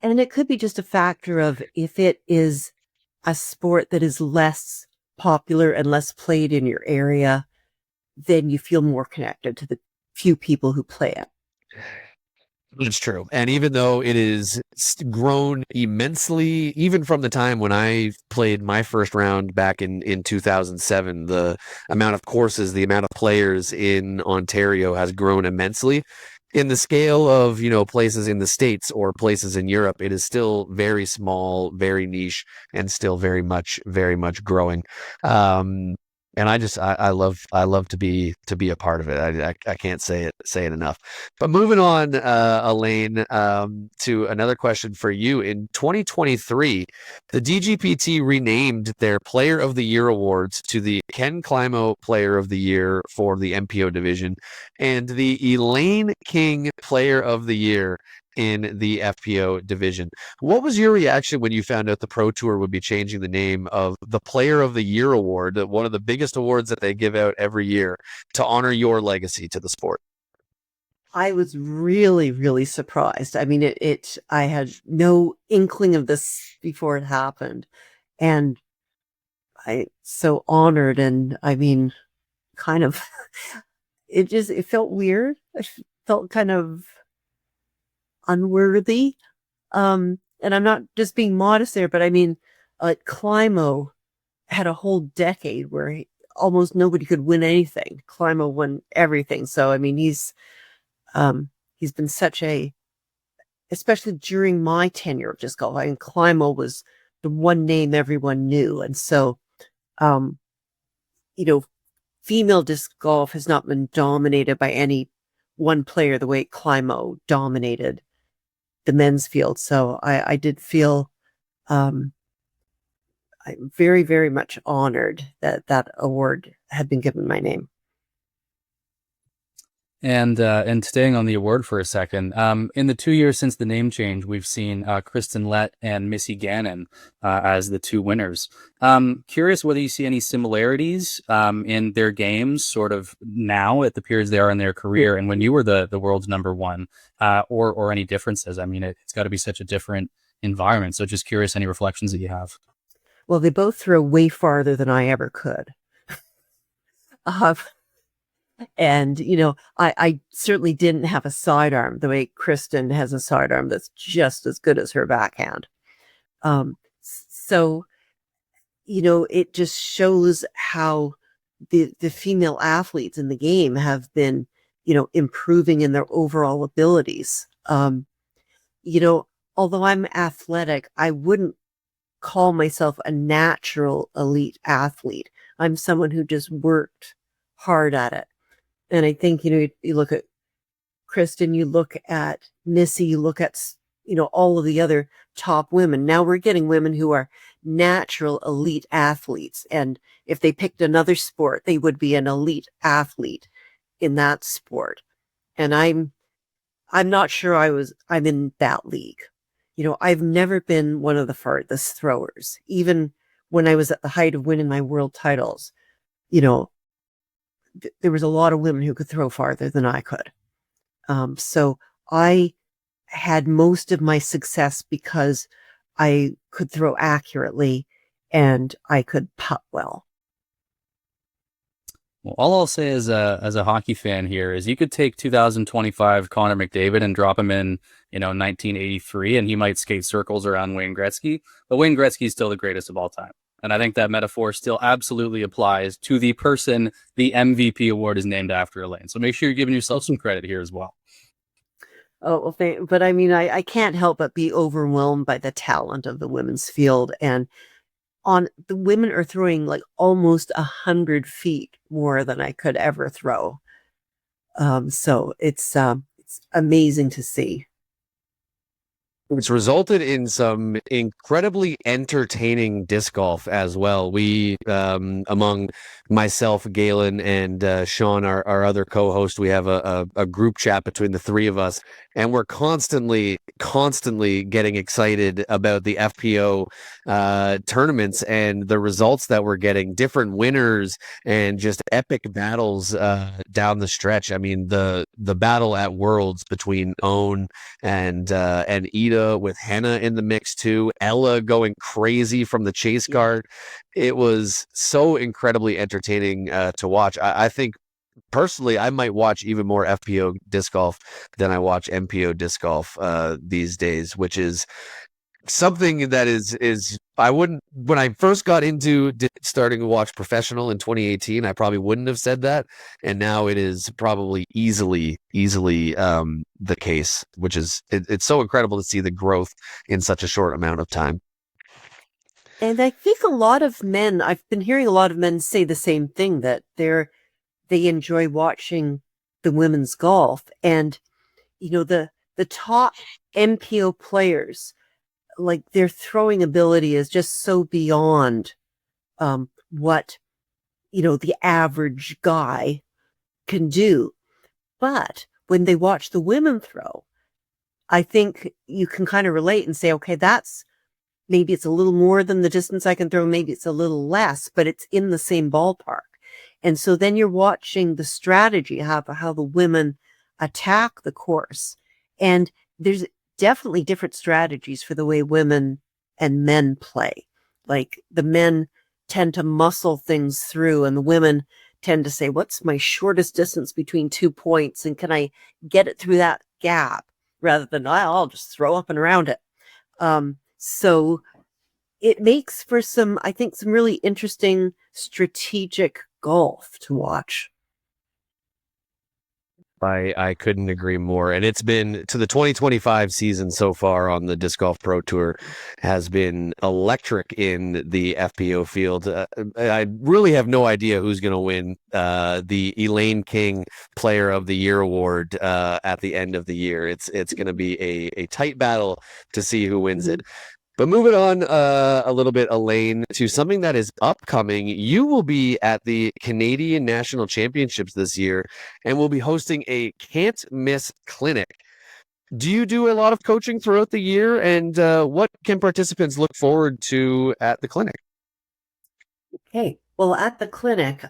And it could be just a factor of if it is a sport that is less popular and less played in your area, then you feel more connected to the few people who play it. It's true. And even though it is grown immensely, even from the time when I played my first round back in 2007, the amount of courses, the amount of players in Ontario has grown immensely. In the scale of, you know, places in the States or places in Europe, it is still very small, very niche, and still very much growing. And I love to be a part of it. I can't say it enough. But moving on, Elaine, to another question for you. In 2023, the DGPT renamed their Player of the Year awards to the Ken Climo Player of the Year for the MPO division and the Elaine King Player of the Year in the FPO division. What was your reaction when you found out the Pro Tour would be changing the name of the Player of the Year award, one of the biggest awards that they give out every year, to honor your legacy to the sport? I was really, really surprised. I mean, I had no inkling of this before it happened. And I so honored. And I mean, kind of, it felt weird. I felt kind of unworthy. And I'm not just being modest there, but I mean, Climo had a whole decade where almost nobody could win anything. Climo won everything. So, I mean, he's been such especially during my tenure of disc golf, I mean, Climo was the one name everyone knew. And so, you know, female disc golf has not been dominated by any one player the way Climo dominated the men's field. So I did feel, I'm very, very much honored that that award had been given my name. And staying on the award for a second, in the 2 years since the name change, we've seen Kristen Lett and Missy Gannon as the two winners. Curious whether you see any similarities in their games, sort of now at the periods they are in their career, and when you were the world's number one, or any differences. I mean, it's got to be such a different environment. So just curious, any reflections that you have. Well, they both throw way farther than I ever could. And, you know, I certainly didn't have a sidearm the way Kristen has a sidearm that's just as good as her backhand. So, you know, it just shows how the female athletes in the game have been, you know, improving in their overall abilities. You know, although I'm athletic, I wouldn't call myself a natural elite athlete. I'm someone who just worked hard at it. And I think, you know, you look at Kristen, you look at Missy, you look at, you know, all of the other top women. Now we're getting women who are natural elite athletes. And if they picked another sport, they would be an elite athlete in that sport. And I'm not sure I'm in that league. You know, I've never been one of the farthest throwers. Even when I was at the height of winning my world titles, you know, there was a lot of women who could throw farther than I could. So I had most of my success because I could throw accurately and I could putt well. Well, all I'll say as a hockey fan here is you could take 2025 Connor McDavid and drop him in, you know, 1983, and he might skate circles around Wayne Gretzky, but Wayne Gretzky is still the greatest of all time. And I think that metaphor still absolutely applies to the person the MVP award is named after, Elaine. So make sure you're giving yourself some credit here as well. Oh, well, but I mean, I can't help but be overwhelmed by the talent of the women's field. And the women are throwing like almost 100 feet more than I could ever throw. So it's amazing to see. It's resulted in some incredibly entertaining disc golf as well. We, among myself, Galen, and Sean, our other co-host, we have a group chat between the three of us, and we're constantly getting excited about the FPO tournaments and the results that we're getting, different winners, and just epic battles down the stretch. I mean, the battle at Worlds between Owen and Ida, with Henna in the mix too, Ella going crazy from the chase guard. It was so incredibly entertaining to watch. I think personally I might watch even more FPO disc golf than I watch MPO disc golf these days, which is something that is I wouldn't, when I first got into starting to watch professional in 2018, I probably wouldn't have said that, and now it is probably easily the case, which is it's so incredible to see the growth in such a short amount of time. And I think a lot of men, I've been hearing a lot of men say the same thing, that they enjoy watching the women's golf. And, the top MPO players, like their throwing ability is just so beyond what, the average guy can do. But when they watch the women throw, I think you can kind of relate and say, okay, maybe it's a little more than the distance I can throw. Maybe it's a little less, but it's in the same ballpark. And so then you're watching the strategy, how the women attack the course. And there's definitely different strategies for the way women and men play. Like the men tend to muscle things through, and the women tend to say, what's my shortest distance between 2 points? And can I get it through that gap, rather than I'll just throw up and around it. So it makes for some really interesting strategic golf to watch. I couldn't agree more. And it's been to the 2025 season so far on the Disc Golf Pro Tour has been electric in the FPO field. I really have no idea who's going to win the Elaine King Player of the Year award at the end of the year. It's going to be a tight battle to see who wins it. But moving on a little bit, Elaine, to something that is upcoming. You will be at the Canadian National Championships this year and will be hosting a can't miss clinic. Do you do a lot of coaching throughout the year? And what can participants look forward to at the clinic? Okay. Well, at the clinic,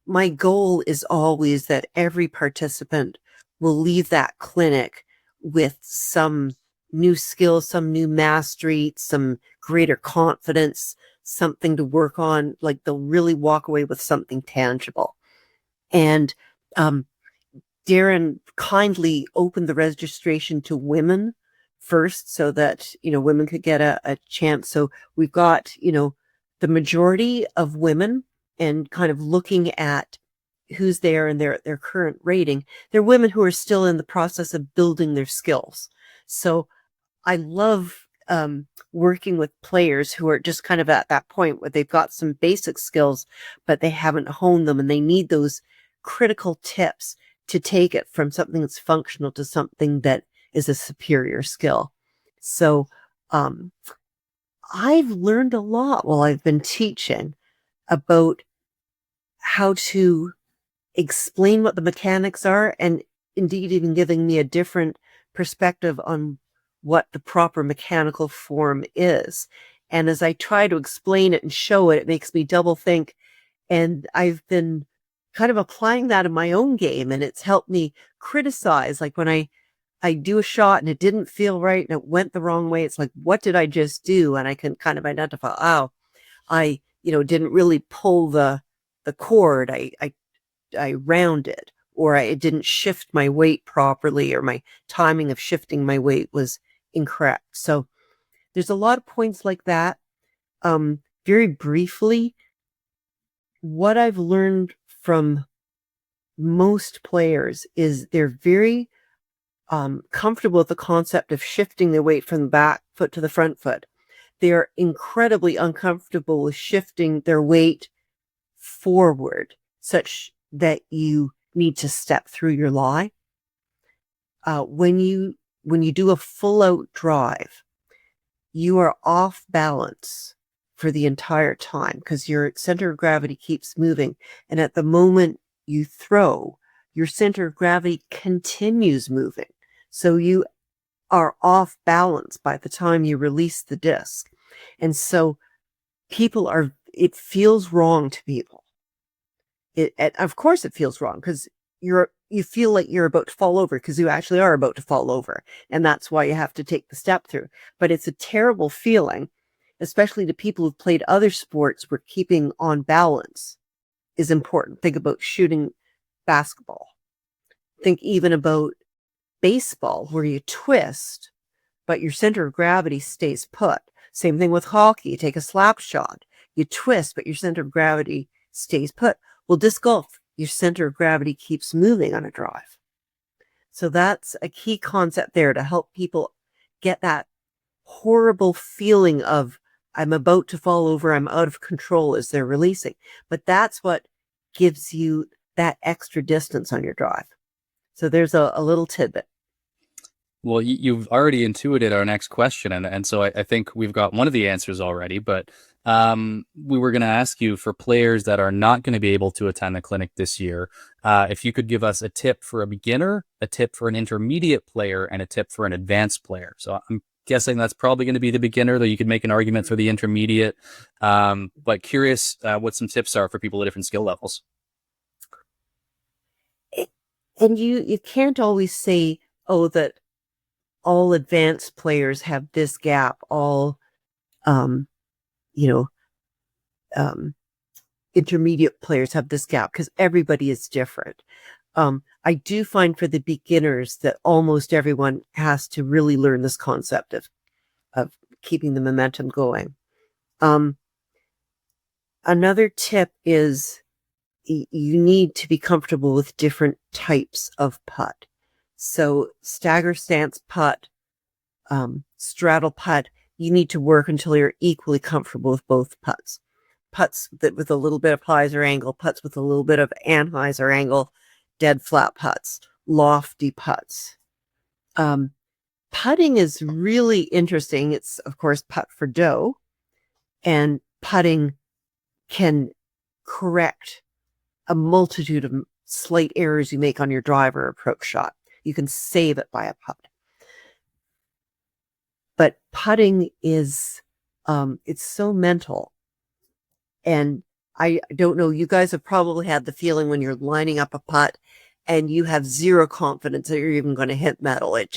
my goal is always that every participant will leave that clinic with some new skills, some new mastery, some greater confidence, something to work on. Like they'll really walk away with something tangible. And Darren kindly opened the registration to women first so that, women could get a chance. So we've got, the majority of women, and kind of looking at who's there and their current rating. They're women who are still in the process of building their skills. So I love working with players who are just kind of at that point where they've got some basic skills, but they haven't honed them, and they need those critical tips to take it from something that's functional to something that is a superior skill. So I've learned a lot while I've been teaching about how to explain what the mechanics are, and indeed even giving me a different perspective on what the proper mechanical form is. And as I try to explain it and show it, it makes me double think. And I've been kind of applying that in my own game, and it's helped me criticize. Like when I do a shot and it didn't feel right and it went the wrong way, it's like, what did I just do? And I can kind of identify, I didn't really pull the cord. I rounded, or I didn't shift my weight properly, or my timing of shifting my weight was incorrect. So there's a lot of points like that. Very briefly, what I've learned from most players is they're very comfortable with the concept of shifting their weight from the back foot to the front foot. They are incredibly uncomfortable with shifting their weight forward, such that you need to step through your lie. When you do a full out drive, you are off balance for the entire time because your center of gravity keeps moving. And at the moment you throw, your center of gravity continues moving. So you are off balance by the time you release the disc. And so it feels wrong to people. Of course it feels wrong because you feel like you're about to fall over, because you actually are about to fall over. And that's why you have to take the step through. But it's a terrible feeling, especially to people who've played other sports where keeping on balance is important. Think about shooting basketball. Think even about baseball, where you twist, but your center of gravity stays put. Same thing with hockey. You take a slap shot. You twist, but your center of gravity stays put. Well, disc golf, your center of gravity keeps moving on a drive. So that's a key concept there to help people get that horrible feeling of I'm about to fall over, I'm out of control as they're releasing. But that's what gives you that extra distance on your drive. So there's a little tidbit. Well, you've already intuited our next question, and so I think we've got one of the answers already. But we were going to ask you, for players that are not going to be able to attend the clinic this year, if you could give us a tip for a beginner, a tip for an intermediate player, and a tip for an advanced player. So I'm guessing that's probably going to be the beginner, though you could make an argument for the intermediate. But curious what some tips are for people at different skill levels. And you can't always say, oh, that all advanced players have this gap, all, intermediate players have this gap, because everybody is different. I do find for the beginners that almost everyone has to really learn this concept of keeping the momentum going. Another tip is you need to be comfortable with different types of putt. So stagger stance putt, straddle putt, you need to work until you're equally comfortable with both putts. Putts that with a little bit of hyzer angle, putts with a little bit of anhyzer angle, dead flat putts, lofty putts. Putting is really interesting. It's, of course, putt for dough, and putting can correct a multitude of slight errors you make on your drive or approach shot. You can save it by a putt. But putting is, it's so mental. And I don't know, you guys have probably had the feeling when you're lining up a putt and you have zero confidence that you're even going to hit metal. It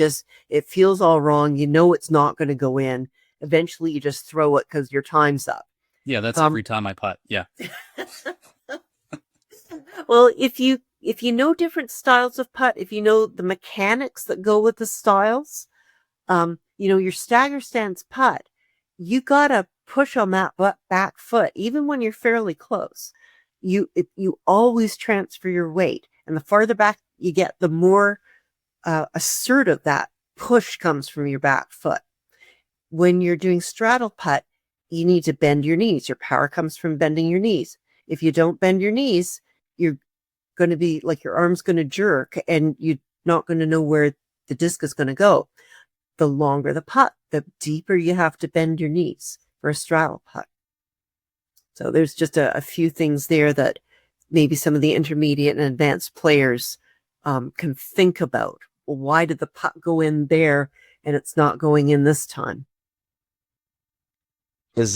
feels all wrong. You know it's not going to go in. Eventually you just throw it because your time's up. Yeah, that's every time I putt. Yeah. Well, if you know different styles of putt, if you know the mechanics that go with the styles, your stagger stance putt, you gotta push on that back foot, even when you're fairly close. You always transfer your weight, and the farther back you get, the more assertive that push comes from your back foot. When you're doing straddle putt, you need to bend your knees. Your power comes from bending your knees. If you don't bend your knees, you're going to be like, your arm's going to jerk and you're not going to know where the disc is going to go. The longer the putt, the deeper you have to bend your knees for a straddle putt. So there's just a few things there that maybe some of the intermediate and advanced players can think about. Well, why did the putt go in there and it's not going in this time? Is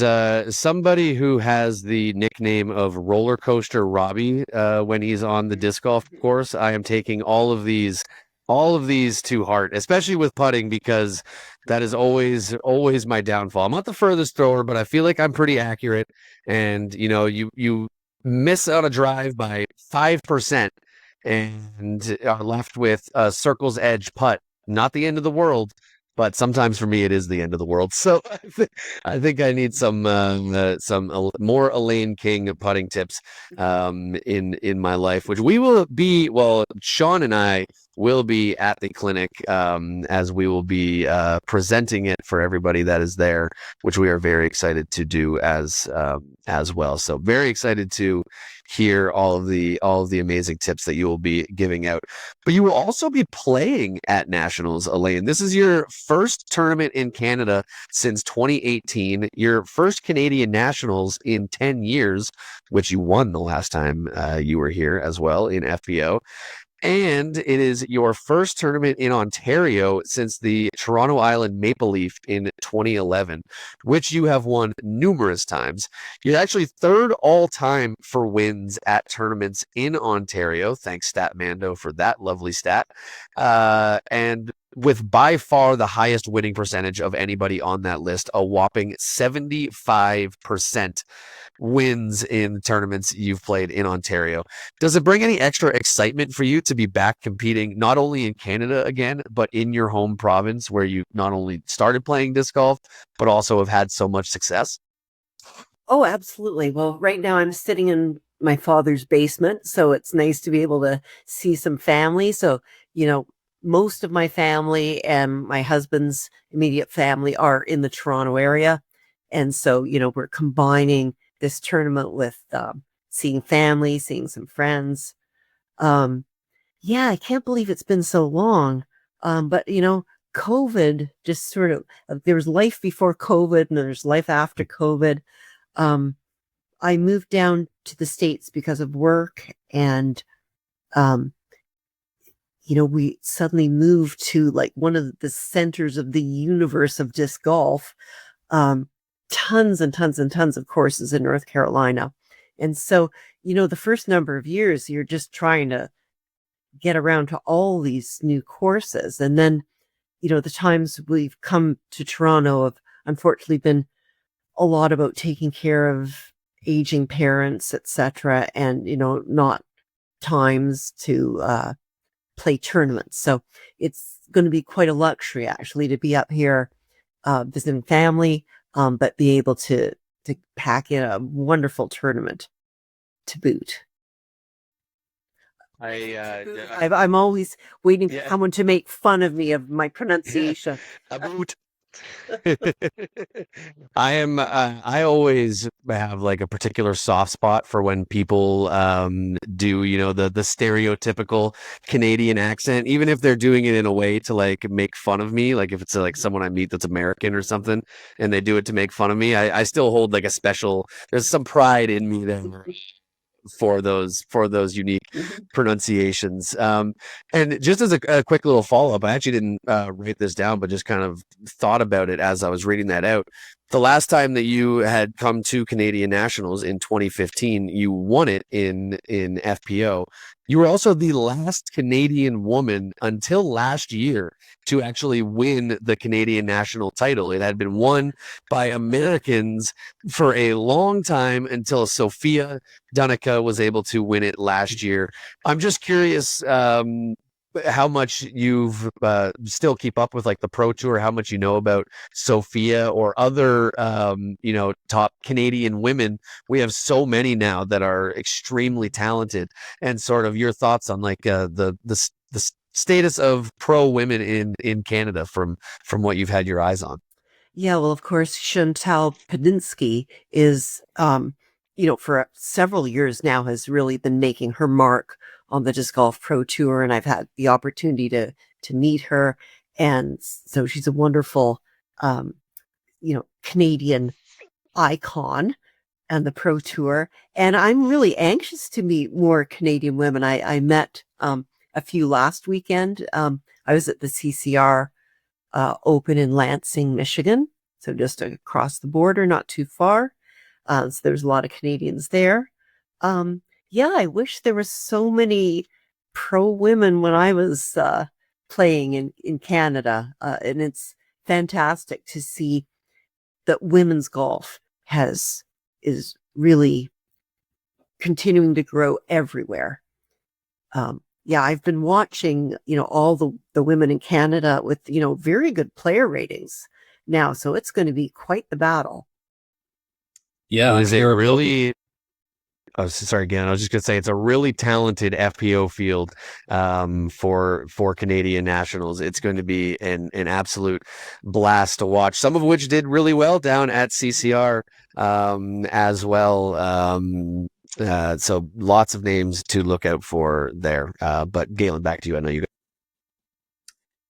somebody who has the nickname of Roller Coaster Robbie when he's on the disc golf course, I am taking all of these to heart, especially with putting, because that is always my downfall. I'm not the furthest thrower, but I feel like I'm pretty accurate. And you miss out a drive by 5% and are left with a circle's edge putt. Not the end of the world, but sometimes for me it is the end of the world. So I think I need some more Elaine King putting tips in my life, which we will be. Well, Sean and I will be at the clinic as we will be presenting it for everybody that is there, which we are very excited to do as well. So very excited to hear all of the amazing tips that you will be giving out. But you will also be playing at Nationals, Elaine. This is your first tournament in Canada since 2018, your first Canadian Nationals in 10 years, which you won the last time you were here as well in FPO. And it is your first tournament in Ontario since the Toronto Island Maple Leaf in 2011, which you have won numerous times. You're actually third all time for wins at tournaments in Ontario. Thanks, Stat Mando, for that lovely stat. And with by far the highest winning percentage of anybody on that list, a whopping 75% wins in tournaments you've played in Ontario. Does it bring any extra excitement for you to be back competing not only in Canada again, but in your home province where you not only started playing disc golf, but also have had so much success? Oh, absolutely. Well, right now I'm sitting in my father's basement, so it's nice to be able to see some family. So, most of my family and my husband's immediate family are in the Toronto area. And so, we're combining this tournament with seeing family, seeing some friends. Yeah, I can't believe it's been so long. But COVID just sort of, there was life before COVID and there's life after COVID. I moved down to the States because of work, and we suddenly moved to like one of the centers of the universe of disc golf. Tons and tons and tons of courses in North Carolina. And so, the first number of years, you're just trying to get around to all these new courses. And then, the times we've come to Toronto have unfortunately been a lot about taking care of aging parents, etc., and, not times to play tournaments. So it's going to be quite a luxury actually to be up here visiting family, but be able to pack in a wonderful tournament to boot. I'm always waiting for someone to make fun of me of my pronunciation. A boot. I always have like a particular soft spot for when people do the stereotypical Canadian accent, even if they're doing it in a way to like make fun of me, like if it's like someone I meet that's American or something and they do it to make fun of me. I still hold like there's some pride in me there for those unique pronunciations. And just as a quick little follow-up, I actually didn't write this down, but just kind of thought about it as I was reading that out. The last time that you had come to Canadian Nationals in 2015, you won it in FPO. You were also the last Canadian woman until last year to actually win the Canadian national title. It had been won by Americans for a long time until Sophia Dunica was able to win it last year. I'm just curious how much you've still keep up with like the Pro Tour, how much you know about Sophia or other top Canadian women. We have so many now that are extremely talented, and sort of your thoughts on like the status of pro women in Canada from what you've had your eyes on. Yeah, well, of course, Chantal Padinsky is, for several years now has really been making her mark on the Disc Golf Pro Tour, and I've had the opportunity to meet her, and so she's a wonderful, Canadian icon on the Pro Tour, and I'm really anxious to meet more Canadian women. I met a few last weekend. I was at the CCR Open in Lansing, Michigan, so just across the border, not too far. So there's a lot of Canadians there. Yeah, I wish there were so many pro women when I was playing in Canada, and it's fantastic to see that women's golf is really continuing to grow everywhere. Yeah, I've been watching, all the women in Canada with, very good player ratings now. So it's going to be quite the battle. Yeah. Is it really? Oh, sorry again. I was just going to say it's a really talented FPO field for Canadian Nationals. It's going to be an absolute blast to watch. Some of which did really well down at CCR as well. So lots of names to look out for there. But Galen, back to you. I know you.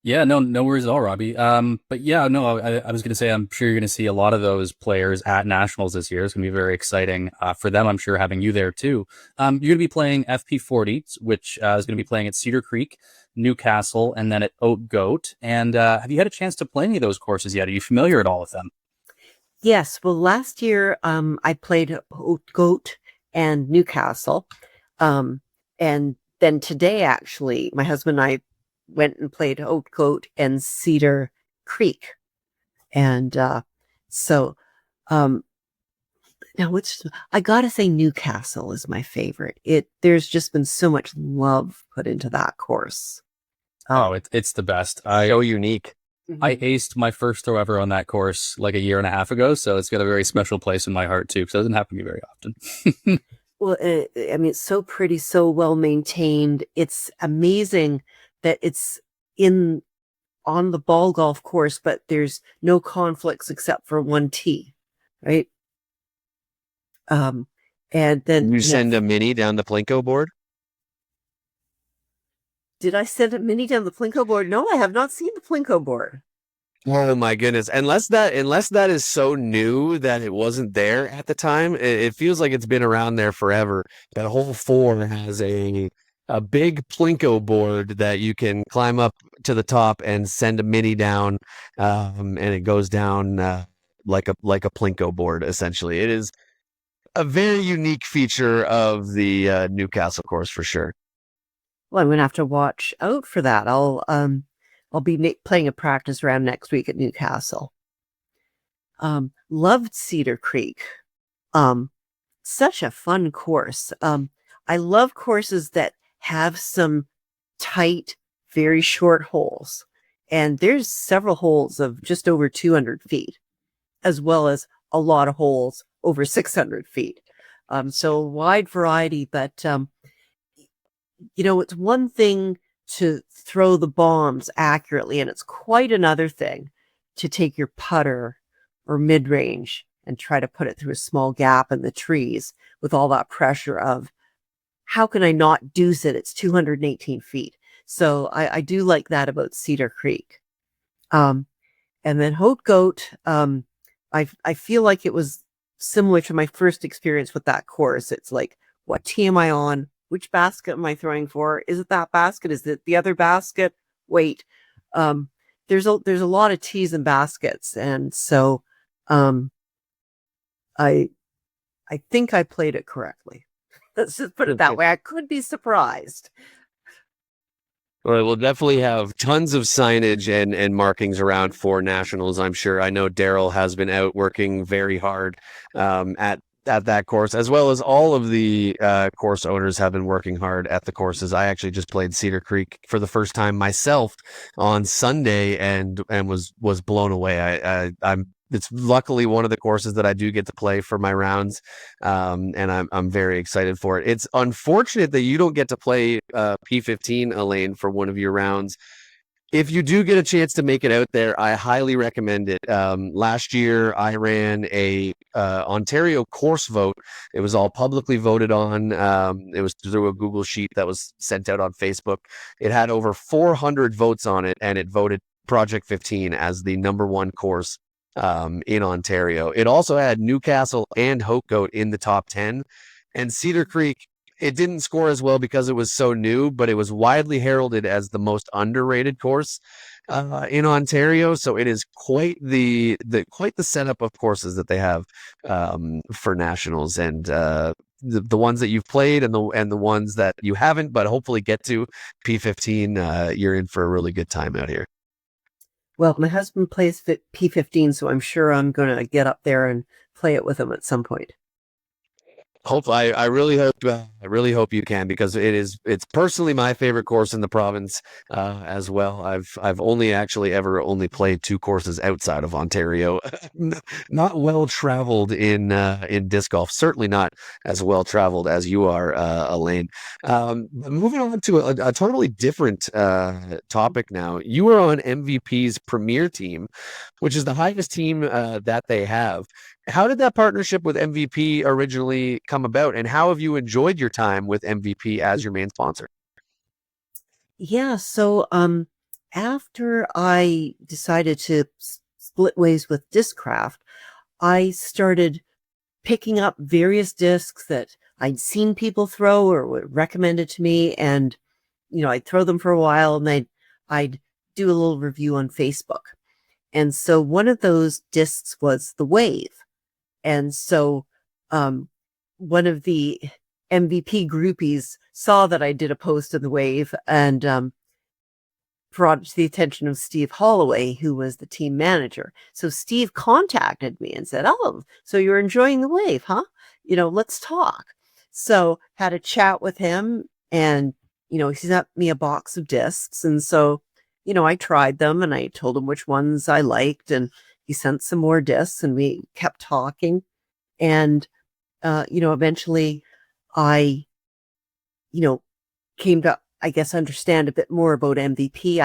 Yeah, no worries at all, Robbie. But yeah, no, I was going to say, I'm sure you're going to see a lot of those players at Nationals this year. It's going to be very exciting for them. I'm sure having you there too. You're going to be playing FP40, which is going to be playing at Cedar Creek, Newcastle, and then at Oat Goat. And have you had a chance to play any of those courses yet? Are you familiar at all with them? Yes. Well, last year I played Oat Goat and Newcastle. And then today, actually, my husband and I went and played Oat Goat and Cedar Creek. And so now I gotta say Newcastle is my favorite. There's just been so much love put into that course. It's the best. So unique. I aced my first throw ever on that course like a year and a half ago, so it's got a very special place in my heart too, because it doesn't happen to me very often. Well, I mean, it's so pretty, so well maintained. It's amazing that it's on the ball golf course, but there's no conflicts except for one tee. right? And then You send a mini down the Plinko board? did I send a mini down the Plinko board? No, I have not seen the Plinko board. Oh my goodness. Unless that is so new that it wasn't there at the time, it feels like it's been around there forever. That whole 4 has a big Plinko board that you can climb up to the top and send a mini down, and it goes down like a Plinko board, essentially. It is a very unique feature of the Newcastle course for sure. Well, I'm gonna have to watch out for that. I'll be playing a practice round next week at Newcastle. Loved Cedar Creek. Such a fun course. I love courses that have some tight, very short holes. And there's several holes of just over 200 feet, as well as a lot of holes over 600 feet. So a wide variety, but, it's one thing to throw the bombs accurately, and it's quite another thing to take your putter or mid-range and try to put it through a small gap in the trees with all that pressure of, how can I not deuce it? It's 218 feet. So I do like that about Cedar Creek. And then Haute Goat, I feel like it was similar to my first experience with that course. It's like, what tee am I on? Which basket am I throwing for? Is it that basket? Is it the other basket? Wait, there's a lot of tees and baskets. And so, I think I played it correctly. Let's just put it that way. I could be surprised. Well, we'll definitely have tons of signage and markings around for nationals, I'm sure. I know Daryl has been out working very hard at that course, as well as all of the course owners have been working hard at the courses. I actually just played Cedar Creek for the first time myself on Sunday and was blown away. It's luckily one of the courses that I do get to play for my rounds, and I'm very excited for it. It's unfortunate that you don't get to play P15, Elaine, for one of your rounds. If you do get a chance to make it out there, I highly recommend it. Last year, I ran a Ontario course vote. It was all publicly voted on. It was through a Google sheet that was sent out on Facebook. It had over 400 votes on it, and it voted Project 15 as the #1 course in Ontario. It also had Newcastle and Haute Goat in the top 10, and Cedar Creek, it didn't score as well because it was so new, but it was widely heralded as the most underrated course in Ontario. So it is quite the setup of courses that they have for nationals, and the ones that you've played and the ones that you haven't, but hopefully get to P15. You're in for a really good time out here. Well, my husband plays P15, so I'm sure I'm going to get up there and play it with him at some point. I really hope you can, because it's personally my favorite course in the province as well. I've only ever played 2 courses outside of Ontario. Not well traveled in disc golf. Certainly not as well traveled as you are, Elaine. Moving on to a totally different topic now. You are on MVP's premier team, which is the highest team that they have. How did that partnership with MVP originally come about, and how have you enjoyed your time with MVP as your main sponsor? Yeah, so after I decided to split ways with Discraft, I started picking up various discs that I'd seen people throw or were recommended to me, and I'd throw them for a while, and I'd do a little review on Facebook. And so one of those discs was the Wave. And so one of the MVP groupies saw that I did a post on the Wave and brought it to the attention of Steve Holloway, who was the team manager. So Steve contacted me and said, "Oh, so you're enjoying the Wave, huh? Let's talk." So had a chat with him, and he sent me a box of discs. And so I tried them, and I told him which ones I liked, and he sent some more discs, and we kept talking. And, eventually I, came to, I guess, understand a bit more about MVP.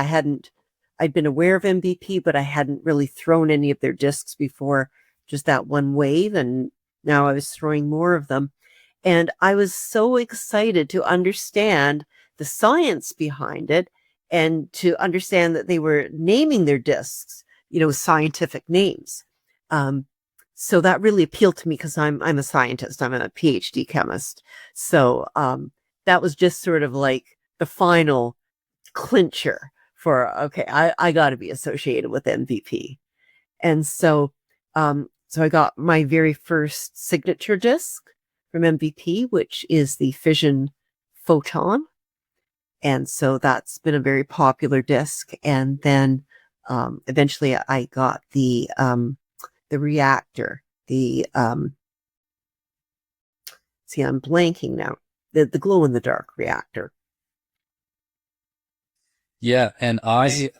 I'd been aware of MVP, but I hadn't really thrown any of their discs before just that one wave, and now I was throwing more of them. And I was so excited to understand the science behind it and to understand that they were naming their discs, scientific names. So that really appealed to me because I'm a scientist. I'm a PhD chemist. So that was just sort of like the final clincher for, okay, I got to be associated with MVP. And so I got my very first signature disc from MVP, which is the Fission Photon. And so that's been a very popular disc. And then eventually I got the reactor, see, I'm blanking now, the glow in the dark reactor. Yeah, and I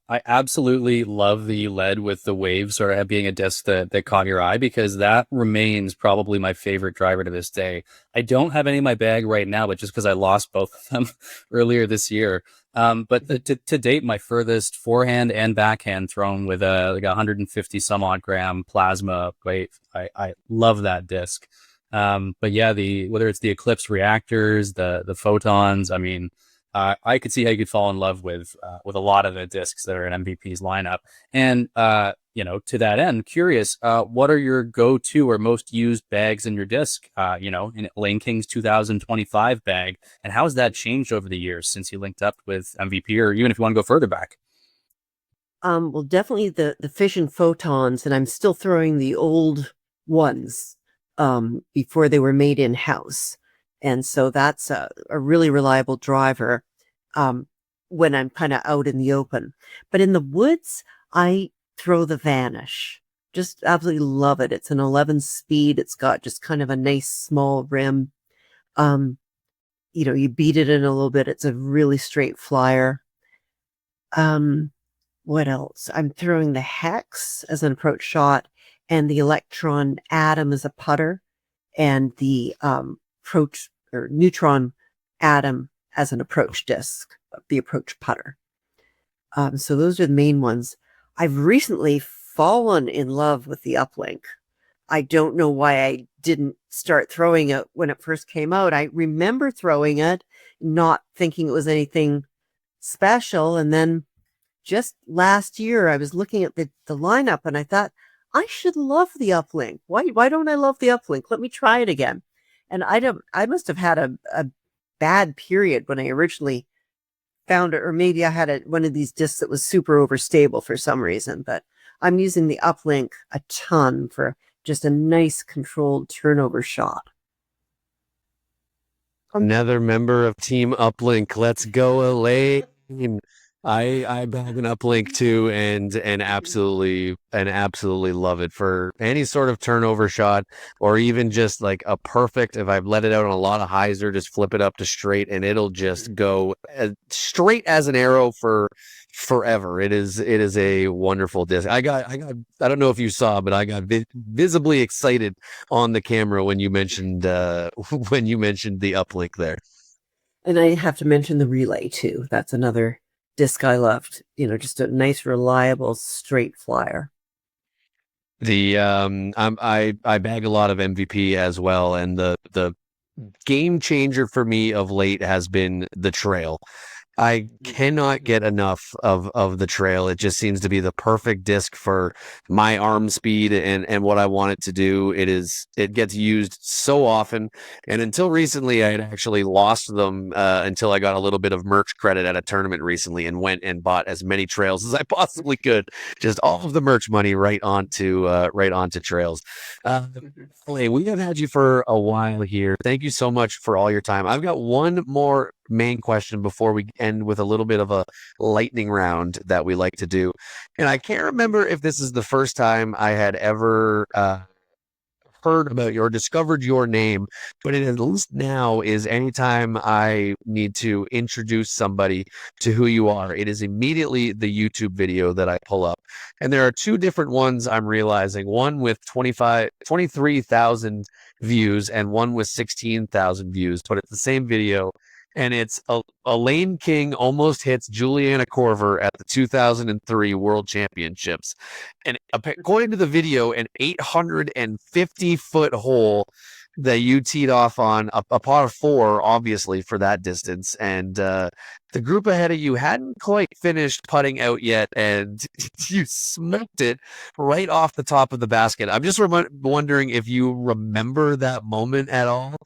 absolutely love the lead with the waves or being a disc that caught your eye, because that remains probably my favorite driver to this day. I don't have any in my bag right now, but just because I lost both of them earlier this year. But to date, my furthest forehand and backhand thrown with like 150 some odd gram plasma weight. I love that disc. But yeah, whether it's the Eclipse reactors, the photons, I mean, I could see how you could fall in love with a lot of the discs that are in MVP's lineup. And to that end, curious, what are your go-to or most used bags in your disc? In Elaine King's 2025 bag, and how has that changed over the years since you linked up with MVP, or even if you want to go further back? Well, definitely the fission photons, and I'm still throwing the old ones before they were made in-house. And so that's a really reliable driver when I'm kind of out in the open. But in the woods, I throw the Vanish. Just absolutely love it. It's an 11 speed. It's got just kind of a nice small rim. You beat it in a little bit. It's a really straight flyer. What else? I'm throwing the Hex as an approach shot, and the Electron Atom as a putter, and the approach or Neutron Atom as an approach disc, the approach putter. So those are the main ones. I've recently fallen in love with the Uplink. I don't know why I didn't start throwing it when it first came out. I remember throwing it, not thinking it was anything special. And then just last year, I was looking at the lineup and I thought, I should love the Uplink. Why don't I love the Uplink? Let me try it again. And I must have had a bad period when I originally found it, or maybe I had one of these discs that was super overstable for some reason, but I'm using the Uplink a ton for just a nice controlled turnover shot. Another member of Team Uplink. Let's go, Elaine. I bag an Uplink too, and absolutely love it for any sort of turnover shot, or even just like a perfect. If I've let it out on a lot of highs, or just flip it up to straight, and it'll just go as straight as an arrow for forever. It is a wonderful disc. I don't know if you saw, but I got visibly excited on the camera when you mentioned the Uplink there. And I have to mention the Relay too. That's another disc I loved. Just a nice, reliable, straight flyer. The I bag a lot of MVP as well, and the game changer for me of late has been the Trail. I cannot get enough of the Trail. It just seems to be the perfect disc for my arm speed and what I want it to do. It gets used so often, and until recently I had actually lost them until I got a little bit of merch credit at a tournament recently and went and bought as many Trails as I possibly could. Just all of the merch money right onto Trails. Elaine, we have had you for a while here. Thank you so much for all your time. I've got one more main question before we end with a little bit of a lightning round that we like to do. And I can't remember if this is the first time I had ever heard about or discovered your name, but it at least now is anytime I need to introduce somebody to who you are, it is immediately the YouTube video that I pull up. And there are two different ones I'm realizing, one with 23,000 views and one with 16,000 views, but it's the same video. And it's Elaine King almost hits Juliana Korver at the 2003 World Championships. And according to the video, an 850-foot hole that you teed off on a par 4, obviously, for that distance. And the group ahead of you hadn't quite finished putting out yet, and you smoked it right off the top of the basket. I'm just wondering if you remember that moment at all.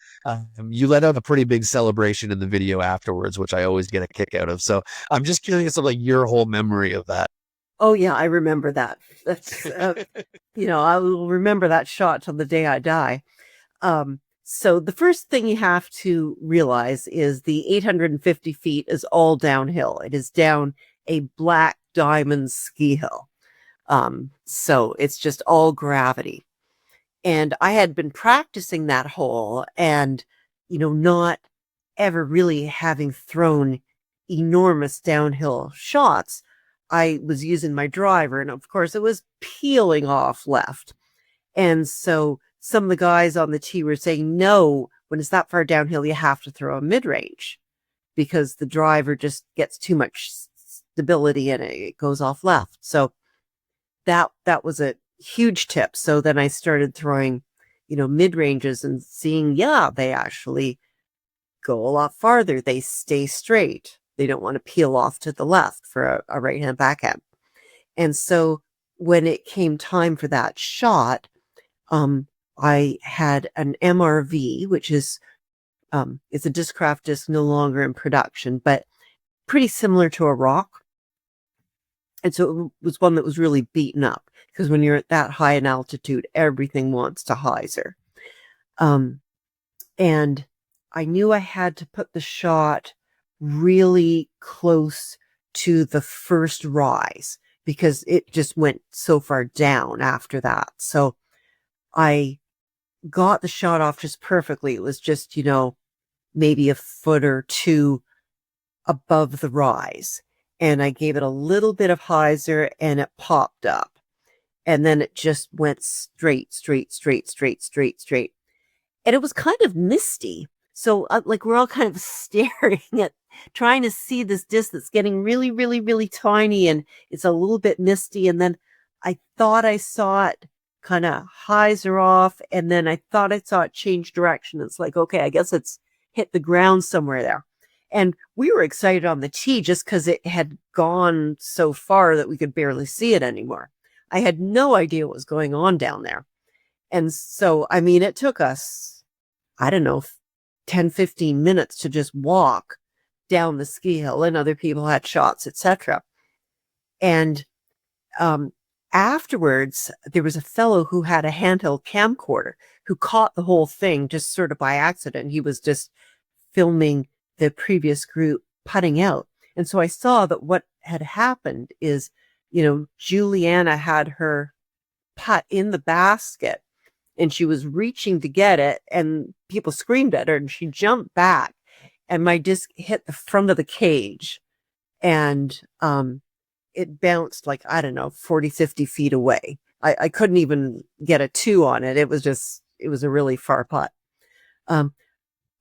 You let out a pretty big celebration in the video afterwards, which I always get a kick out of. So I'm just curious of like your whole memory of that. Oh yeah, I remember that. That's I will remember that shot till the day I die. So the first thing you have to realize is the 850 feet is all downhill. It is down a black diamond ski hill. So it's just all gravity. And I had been practicing that hole and, not ever really having thrown enormous downhill shots. I was using my driver, and of course it was peeling off left. And so some of the guys on the tee were saying, no, when it's that far downhill, you have to throw a mid-range because the driver just gets too much stability and it goes off left. So that was a huge tip. So then I started throwing, mid-ranges and seeing, they actually go a lot farther. They stay straight. They don't want to peel off to the left for a right-hand backhand. And so when it came time for that shot, I had an MRV, which is it's a Discraft disc no longer in production, but pretty similar to a rock. And so it was one that was really beaten up because when you're at that high in altitude, everything wants to hyzer. And I knew I had to put the shot really close to the first rise because it just went so far down after that. So I got the shot off just perfectly. It was just, maybe a foot or two above the rise. And I gave it a little bit of hyzer and it popped up. And then it just went straight. And it was kind of misty. So we're all kind of staring at trying to see this disc that's getting really, really, really tiny. And it's a little bit misty. And then I thought I saw it kind of hyzer off. And then I thought I saw it change direction. It's like, okay, I guess it's hit the ground somewhere there. And we were excited on the tee just because it had gone so far that we could barely see it anymore. I had no idea what was going on down there. And so, it took us, 10, 15 minutes to just walk down the ski hill, and other people had shots, etc. And afterwards, there was a fellow who had a handheld camcorder who caught the whole thing just sort of by accident. He was just filming the previous group putting out. And so I saw that what had happened is, Juliana had her putt in the basket and she was reaching to get it and people screamed at her and she jumped back and my disc hit the front of the cage and it bounced 40, 50 feet away. I couldn't even get a 2 on it. It was a really far putt. I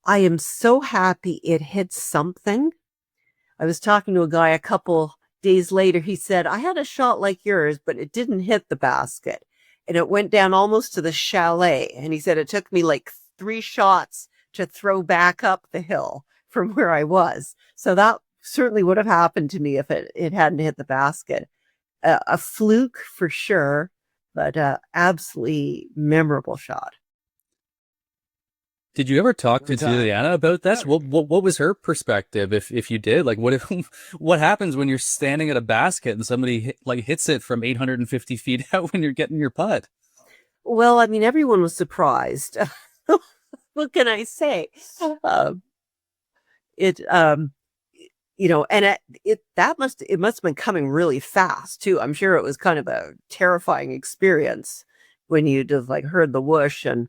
am so happy it hit something. I was talking to a guy a couple days later. He said, I had a shot like yours, but it didn't hit the basket. And it went down almost to the chalet. And he said, it took me 3 shots to throw back up the hill from where I was. So that certainly would have happened to me if it hadn't hit the basket. A fluke for sure, but absolutely memorable shot. Did you ever talk to Juliana about this? What was her perspective? If you did, what happens when you're standing at a basket and somebody hits it from 850 feet out when you're getting your putt? Well, everyone was surprised. What can I say? It must have been coming really fast too. I'm sure it was kind of a terrifying experience when you just heard the whoosh and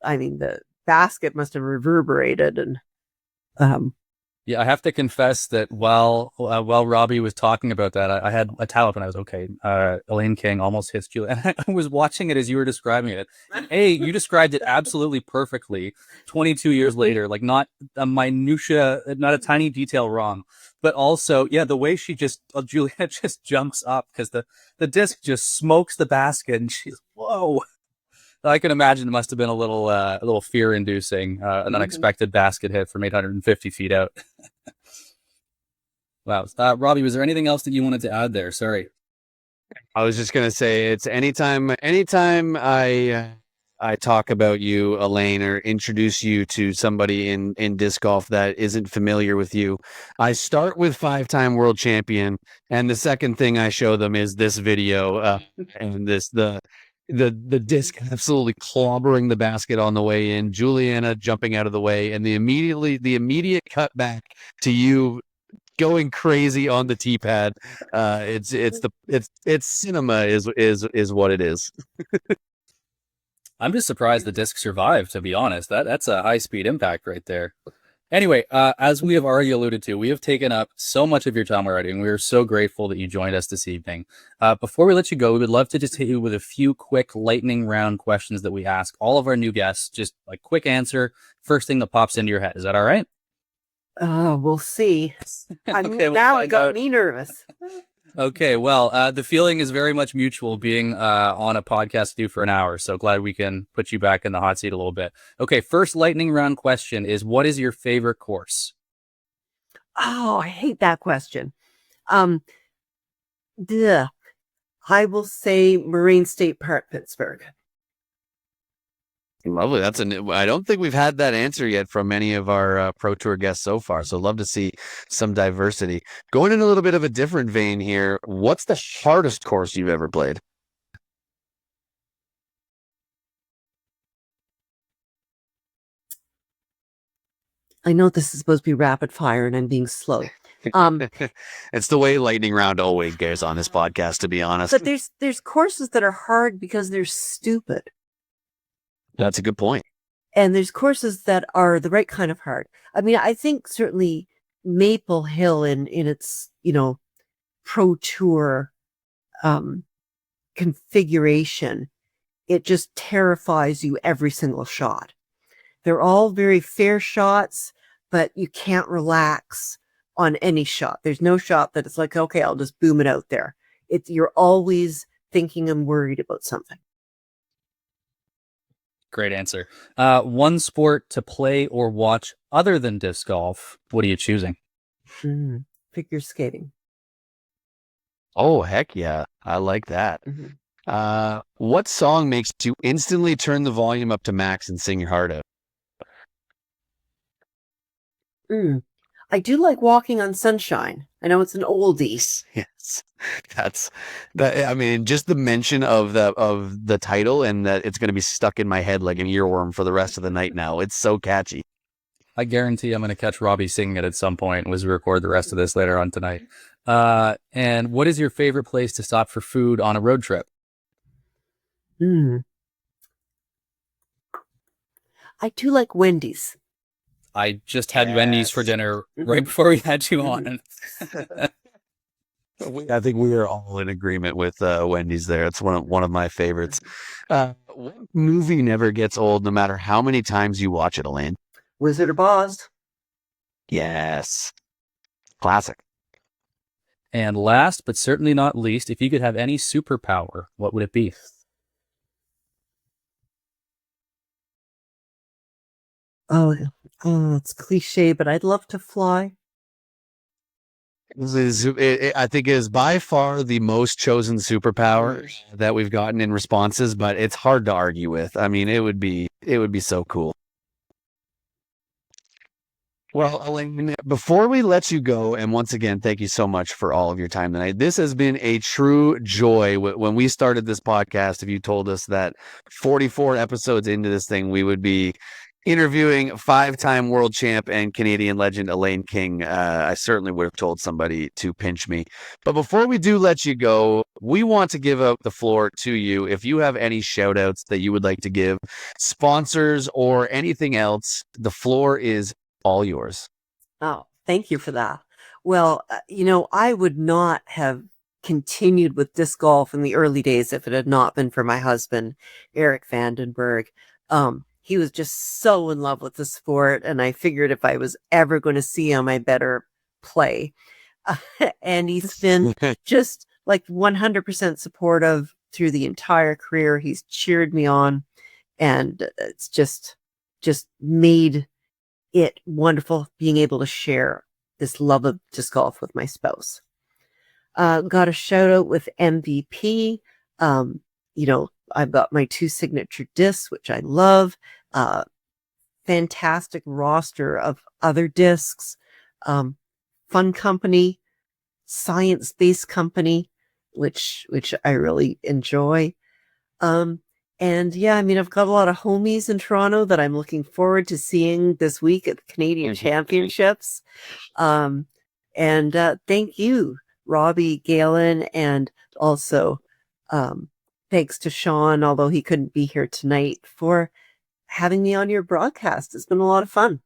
the basket must have reverberated and yeah, I have to confess that while Robbie was talking about that, I had a towel up and I was okay. Elaine King almost hits you, and I was watching it as you were describing it. You described it absolutely perfectly. 22 years later, not a minutia, not a tiny detail wrong. but also, yeah, the way she just, Juliet just jumps up because the disc just smokes the basket, and she's, whoa. I can imagine it must have been a little fear-inducing, an unexpected basket hit from 850 feet out. Wow. Robbie, was there anything else that you wanted to add there? Sorry. I was just gonna say it's anytime I talk about you, Elaine, or introduce you to somebody in disc golf that isn't familiar with you, I start with 5-time world champion, and the second thing I show them is this video, and the disc absolutely clobbering the basket on the way in, Juliana jumping out of the way, and the immediate cut back to you going crazy on the tee pad. It's cinema is what it is. I'm just surprised the disc survived, to be honest. That's a high-speed impact right there. Anyway, as we have already alluded to, we have taken up so much of your time already, and we are so grateful that you joined us this evening. Before we let you go, we would love to just hit you with a few quick lightning round questions that we ask all of our new guests. Just like quick answer, first thing that pops into your head. Is that all right? We'll see. Okay, Now it got me nervous. Okay, well, the feeling is very much mutual being on a podcast to do for an hour, so glad we can put you back in the hot seat a little bit. Okay, first lightning round question is, what is your favorite course? Oh, I hate that question. Duh. I will say Moraine State Park, Pittsburgh. Lovely. I don't think we've had that answer yet from any of our Pro Tour guests so far. So love to see some diversity. Going in a little bit of a different vein here. What's the hardest course you've ever played? I know this is supposed to be rapid fire and I'm being slow. It's the way lightning round always goes on this podcast, to be honest. But there's courses that are hard because they're stupid. That's a good point. And there's courses that are the right kind of hard. I mean, I think certainly Maple Hill in its, Pro Tour configuration, it just terrifies you every single shot. They're all very fair shots, but you can't relax on any shot. There's no shot that it's like, okay, I'll just boom it out there. You're always thinking and worried about something. Great answer. One sport to play or watch other than disc golf. What are you choosing? Figure skating. Oh, heck yeah. I like that. Mm-hmm. What song makes you instantly turn the volume up to max and sing your heart out? I do like Walking on Sunshine. I know it's an oldies. Yes, that's that. I mean, just the mention of the title and that it's going to be stuck in my head like an earworm for the rest of the night. Now it's so catchy. I guarantee I'm going to catch Robbie singing it at some point as we record the rest of this later on tonight. And what is your favorite place to stop for food on a road trip? I do like Wendy's. I just had Wendy's for dinner right before we had you on. I think we are all in agreement with Wendy's there. It's one of my favorites. What movie never gets old no matter how many times you watch it, Elaine? Wizard of Oz. Yes. Classic. And last, but certainly not least, if you could have any superpower, what would it be? Oh, it's cliche, but I'd love to fly. I think it is by far the most chosen superpower that we've gotten in responses, but it's hard to argue with. I mean, it would be so cool. Well, Elaine, before we let you go, and once again, thank you so much for all of your time tonight. This has been a true joy. When we started this podcast, if you told us that 44 episodes into this thing, we would be interviewing 5-time world champ and Canadian legend Elaine King, I certainly would have told somebody to pinch me. But before we do let you go, we want to give out the floor to you. If you have any shout outs that you would like to give, sponsors or anything else, the floor is all yours. Oh, thank you for that. Well, I would not have continued with disc golf in the early days if it had not been for my husband, Eric Vandenberg. He was just so in love with the sport, and I figured if I was ever going to see him, I better play. And he's been just like 100% supportive through the entire career. He's cheered me on, and it's just made it wonderful being able to share this love of disc golf with my spouse. Got a shout out with MVP. I've got my 2 signature discs, which I love. Fantastic roster of other discs. Fun company, science-based company, which I really enjoy. And yeah, I mean, I've got a lot of homies in Toronto that I'm looking forward to seeing this week at the Canadian Championships. And thank you, Robbie, Galen, and also thanks to Sean, although he couldn't be here tonight, for having me on your broadcast. It's been a lot of fun.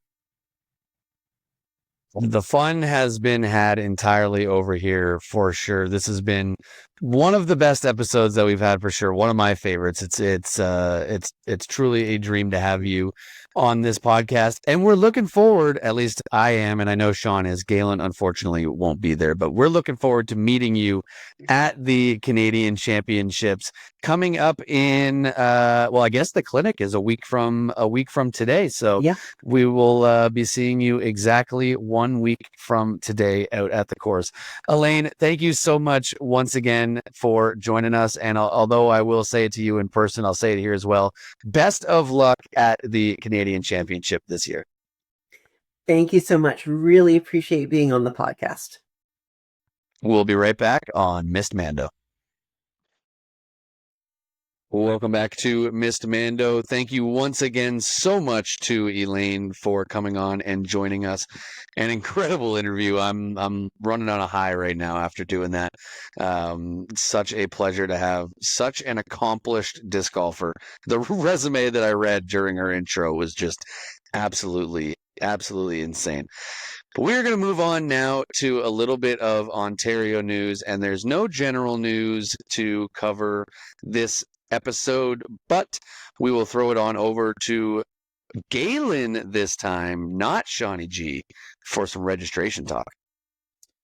The fun has been had entirely over here for sure. This has been one of the best episodes that we've had for sure. One of my favorites. It's truly a dream to have you on this podcast, and we're looking forward. At least I am, and I know Sean is. Galen unfortunately won't be there, but we're looking forward to meeting you at the Canadian Championships coming up in. Well, I guess the clinic is a week from today, so Yeah. we will be seeing you exactly 1 week from today out at the course. Elaine, thank you so much once again for joining us. And although I will say it to you in person, I'll say it here as well. Best of luck at the Canadian Championship this year. Thank you so much. Really appreciate being on the podcast. We'll be right back on Missed Mando. Welcome back to Missed Mando. Thank you once again so much to Elaine for coming on and joining us. An incredible interview. I'm running on a high right now after doing that. Such a pleasure to have such an accomplished disc golfer. The resume that I read during her intro was just absolutely insane. We're going to move on now to a little bit of Ontario news, and there's no general news to cover this episode, but we will throw it on over to Galen this time, not Shawnee G, for some registration talk.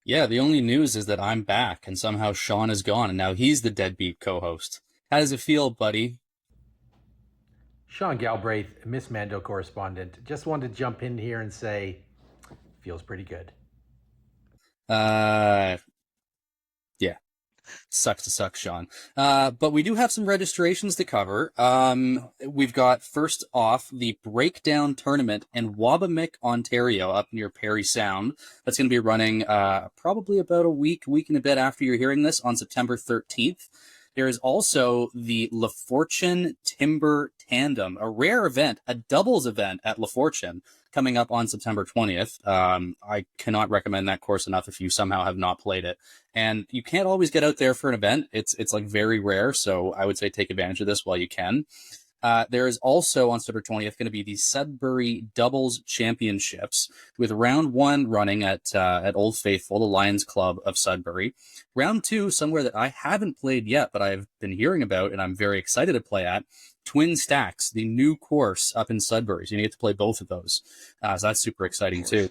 Yeah, the only news is that I'm back and somehow Sean is gone and now he's the deadbeat co-host. How does it feel, buddy? Sean Galbraith, Miss Mando correspondent. Just wanted to jump in here and say, feels pretty good. Yeah. Sucks to suck, Sean. But we do have some registrations to cover. We've got, first off, the Breakdown Tournament in Wabamek, Ontario, up near Parry Sound. That's going to be running probably about a week and a bit after you're hearing this, on September 13th. There is also the La Fortune Timber Tandem, a rare event, a doubles event at La Fortune, coming up on September 20th. I cannot recommend that course enough if you somehow have not played it. And you can't always get out there for an event. It's like very rare, so I would say take advantage of this while you can. There is also on September 20th going to be the Sudbury Doubles Championships, with round 1 running at Old Faithful, the Lions Club of Sudbury. Round 2, somewhere that I haven't played yet, but I've been hearing about and I'm very excited to play at, Twin Stacks, the new course up in Sudbury. So you get to play both of those. So that's super exciting too.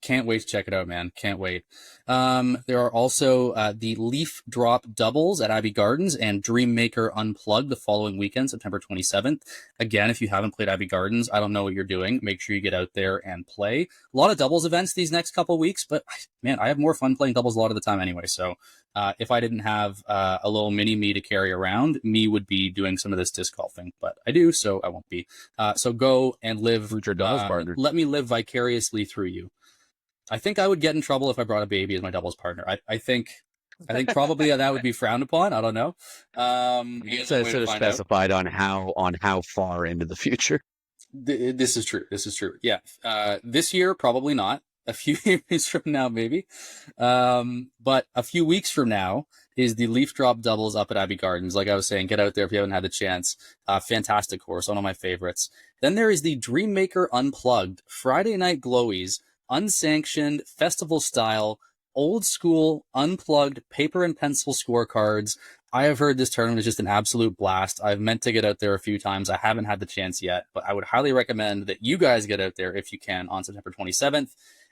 Can't wait to check it out, man. Can't wait. There are also the Leaf Drop Doubles at Abbey Gardens and Dreammaker Unplugged the following weekend, September 27th. Again, if you haven't played Abbey Gardens, I don't know what you're doing. Make sure you get out there and play. A lot of doubles events these next couple of weeks, but man, I have more fun playing doubles a lot of the time anyway. So if I didn't have a little mini me to carry around, me would be doing some of this disc golfing, but I do, so I won't be. So go and live. Let me live vicariously through you. I think I would get in trouble if I brought a baby as my doubles partner. I think probably that would be frowned upon. I don't know. You should have specified on how far into the future. This is true. Yeah. This year, probably not. A few years from now, maybe. But a few weeks from now is the Leaf Drop Doubles up at Abbey Gardens. Like I was saying, get out there if you haven't had the chance. Fantastic course, one of my favorites. Then there is the Dreammaker Unplugged Friday Night Glowies, unsanctioned, festival style, old school, unplugged paper and pencil scorecards. I have heard this tournament is just an absolute blast. I've meant to get out there a few times. I haven't had the chance yet, but I would highly recommend that you guys get out there if you can on September 27th.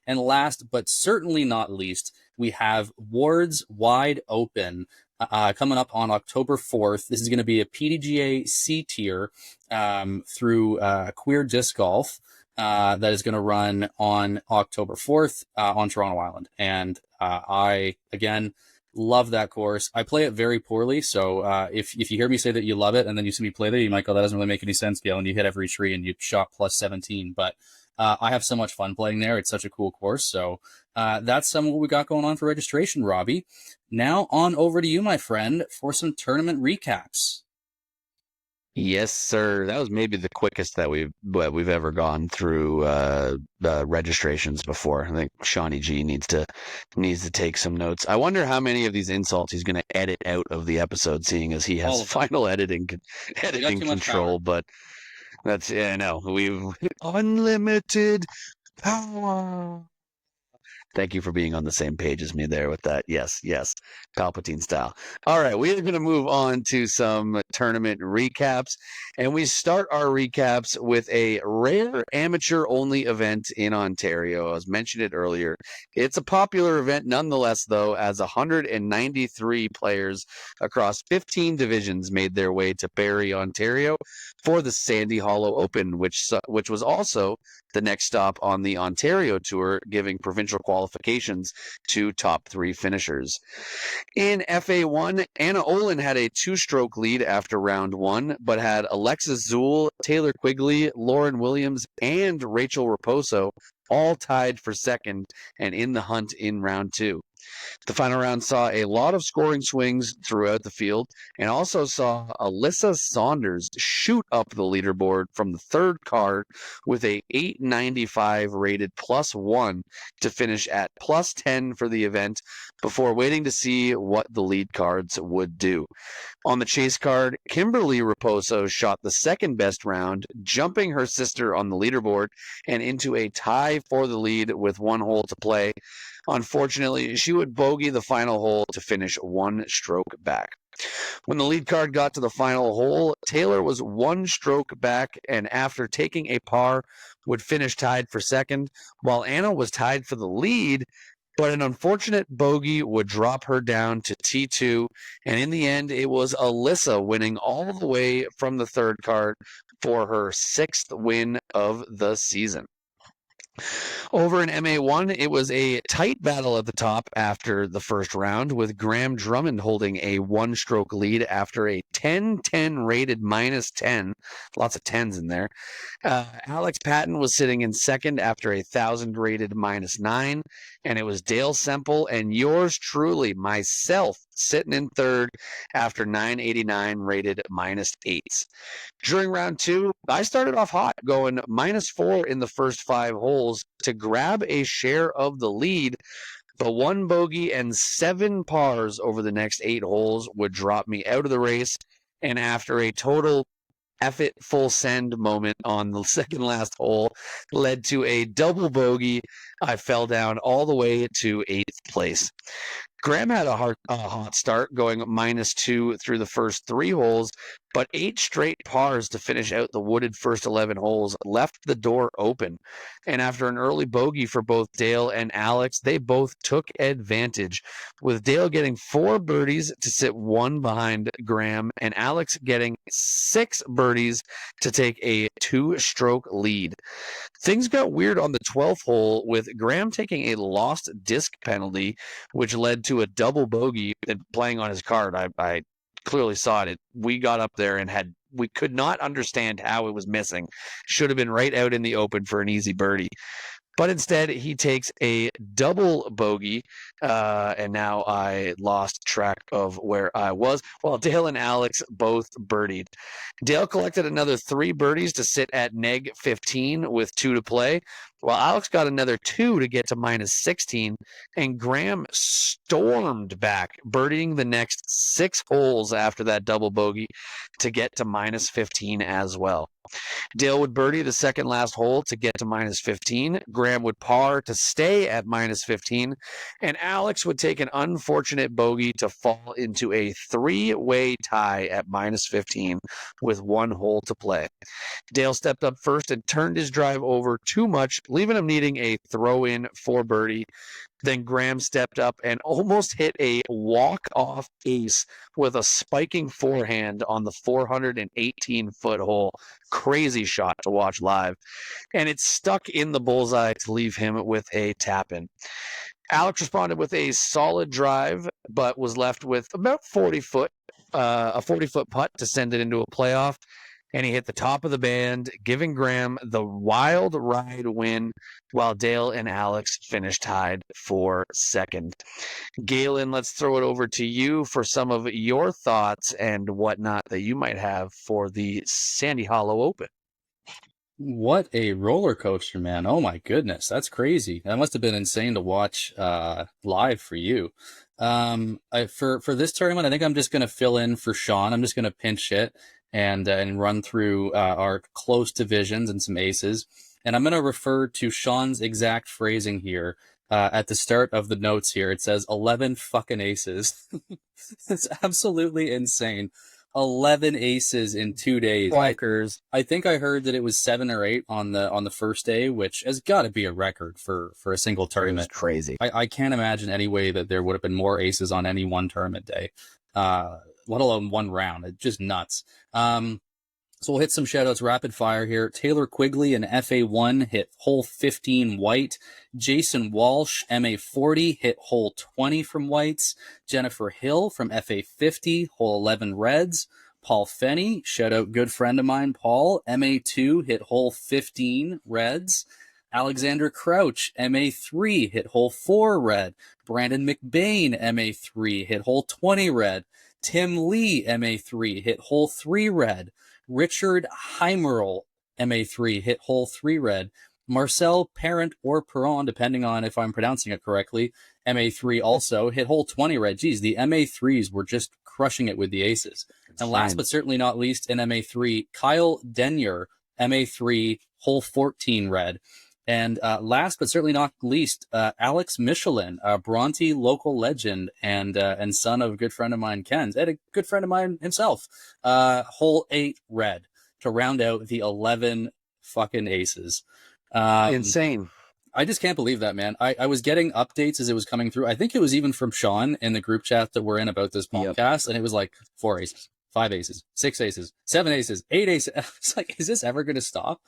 And last but certainly not least, we have Wards Wide Open coming up on October 4th. This is going to be a PDGA C tier through Queer Disc Golf that is going to run on October 4th on Toronto Island. And I, again, love that course. I play it very poorly, so if you hear me say that you love it and then you see me play there, you might go, that doesn't really make any sense, Gail, and you hit every tree and you shot plus 17. But I have so much fun playing there. It's such a cool course. So that's some of what we got going on for registration, Robbie. Now on over to you, my friend, for some tournament recaps. Yes, sir. That was maybe the quickest that we've ever gone through registrations before. I think Shawnee G needs to take some notes. I wonder how many of these insults he's going to edit out of the episode, seeing as he has final editing control. But that's no, we've unlimited power. Thank you for being on the same page as me there with that. Yes, Palpatine style. All right, we are going to move on to some tournament recaps, and we start our recaps with a rare amateur-only event in Ontario. I was mentioned it earlier. It's a popular event nonetheless, though, as 193 players across 15 divisions made their way to Barrie, Ontario, for the Sandy Hollow Open, which was also the next stop on the Ontario Tour, giving provincial qualifications to top 3 finishers. In FA1, Anna Olin had a 2-stroke lead after round 1, but had Alexis Zool, Taylor Quigley, Lauren Williams, and Rachel Raposo all tied for second and in the hunt in round 2. The final round saw a lot of scoring swings throughout the field and also saw Alyssa Saunders shoot up the leaderboard from the third card with a 895 rated +1 to finish at +10 for the event before waiting to see what the lead cards would do. On the chase card, Kimberly Raposo shot the second best round, jumping her sister on the leaderboard and into a tie for the lead with 1 hole to play. Unfortunately, she would bogey the final hole to finish 1 stroke back. When the lead card got to the final hole, Taylor was 1 stroke back, and after taking a par, would finish tied for second, while Anna was tied for the lead, but an unfortunate bogey would drop her down to T2, and in the end, it was Alyssa winning all the way from the third card for her 6th win of the season. Over in MA1, it was a tight battle at the top after the first round, with Graham Drummond holding a 1-stroke lead after a 10-10 rated -10. Lots of 10s in there. Alex Patton was sitting in second after a 1,000 rated -9, and it was Dale Semple and yours truly, myself, sitting in third after 989 rated -8s. During round 2, I started off hot, going -4 in the first 5 holes to grab a share of the lead, but 1 bogey and 7 pars over the next 8 holes would drop me out of the race, and after a total F it full send moment on the second last hole led to a double bogey, I fell down all the way to 8th place. Graham had a hot start, going -2 through the first 3 holes, but 8 straight pars to finish out the wooded first 11 holes left the door open. And after an early bogey for both Dale and Alex, they both took advantage, with Dale getting 4 birdies to sit 1 behind Graham, and Alex getting 6 birdies to take a 2-stroke lead. Things got weird on the 12th hole, with Graham taking a lost disc penalty, which led to a double bogey and playing on his card. I clearly saw it. We got up there and we could not understand how it was missing. Should have been right out in the open for an easy birdie. But instead, he takes a double bogey, and now I lost track of where I was, while Dale and Alex both birdied. Dale collected another 3 birdies to sit at -15 with 2 to play, while Alex got another 2 to get to -16, and Graham stormed back, birdieing the next 6 holes after that double bogey to get to -15 as well. Dale would birdie the second last hole to get to minus 15. Graham would par to stay at minus 15. And Alex would take an unfortunate bogey to fall into a three-way tie at minus 15 with one hole to play. Dale stepped up first and turned his drive over too much, leaving him needing a throw-in for birdie. Then Graham stepped up and almost hit a walk-off ace with a spiking forehand on the 418-foot hole. Crazy shot to watch live. And it stuck in the bullseye to leave him with a tap-in. Alex responded with a solid drive, but was left with about 40-foot, a 40-foot putt to send it into a playoff. And he hit the top of the band, giving Graham the wild ride win, while Dale and Alex finished tied for second. Galen, let's throw it over to you for some of your thoughts and whatnot that you might have for the Sandy Hollow Open. What a roller coaster, man. Oh my goodness. That's crazy. That must have been insane to watch live for you. For this tournament, I think I'm just going to fill in for Sean. I'm just going to pinch hit and run through our close divisions and some aces. And I'm going to refer to Sean's exact phrasing here at the start of the notes here. It says 11 fucking aces. It's absolutely insane. 11 aces in 2 days. Bonkers. I think I heard that it was 7 or 8 on the first day, which has got to be a record for a single tournament. Crazy. I can't imagine any way that there would have been more aces on any one tournament day, let alone one round. It's just nuts. So we'll hit some shoutouts rapid fire here. Taylor Quigley in FA1 hit hole 15 white. Jason Walsh, MA40, hit hole 20 from whites. Jennifer Hill from FA50, hole 11 reds. Paul Fenney, shout out good friend of mine, Paul, MA2, hit hole 15 reds. Alexander Crouch, MA3, hit hole 4 red. Brandon McBain, MA3, hit hole 20 red. Tim Lee, MA3, hit hole 3 red. Richard Heimerl, MA3, hit hole 3 red. Marcel Parent or Perron, depending on if I'm pronouncing it correctly, MA3 also hit hole 20 red. Geez, the MA3s were just crushing it with the aces. And last but certainly not least, in MA3, Kyle Denyer, MA3, hole 14 red. And last but certainly not least, Alex Michelin, a Bronte local legend and son of a good friend of mine, Ken's, and a good friend of mine himself, hole 8 red to round out the 11 fucking aces. Insane. I just can't believe that, man. I was getting updates as it was coming through. I think it was even from Sean in the group chat that we're in about this podcast, and it was like 4 aces, 5 aces, 6 aces, 7 aces, 8 aces. It's like, is this ever going to stop?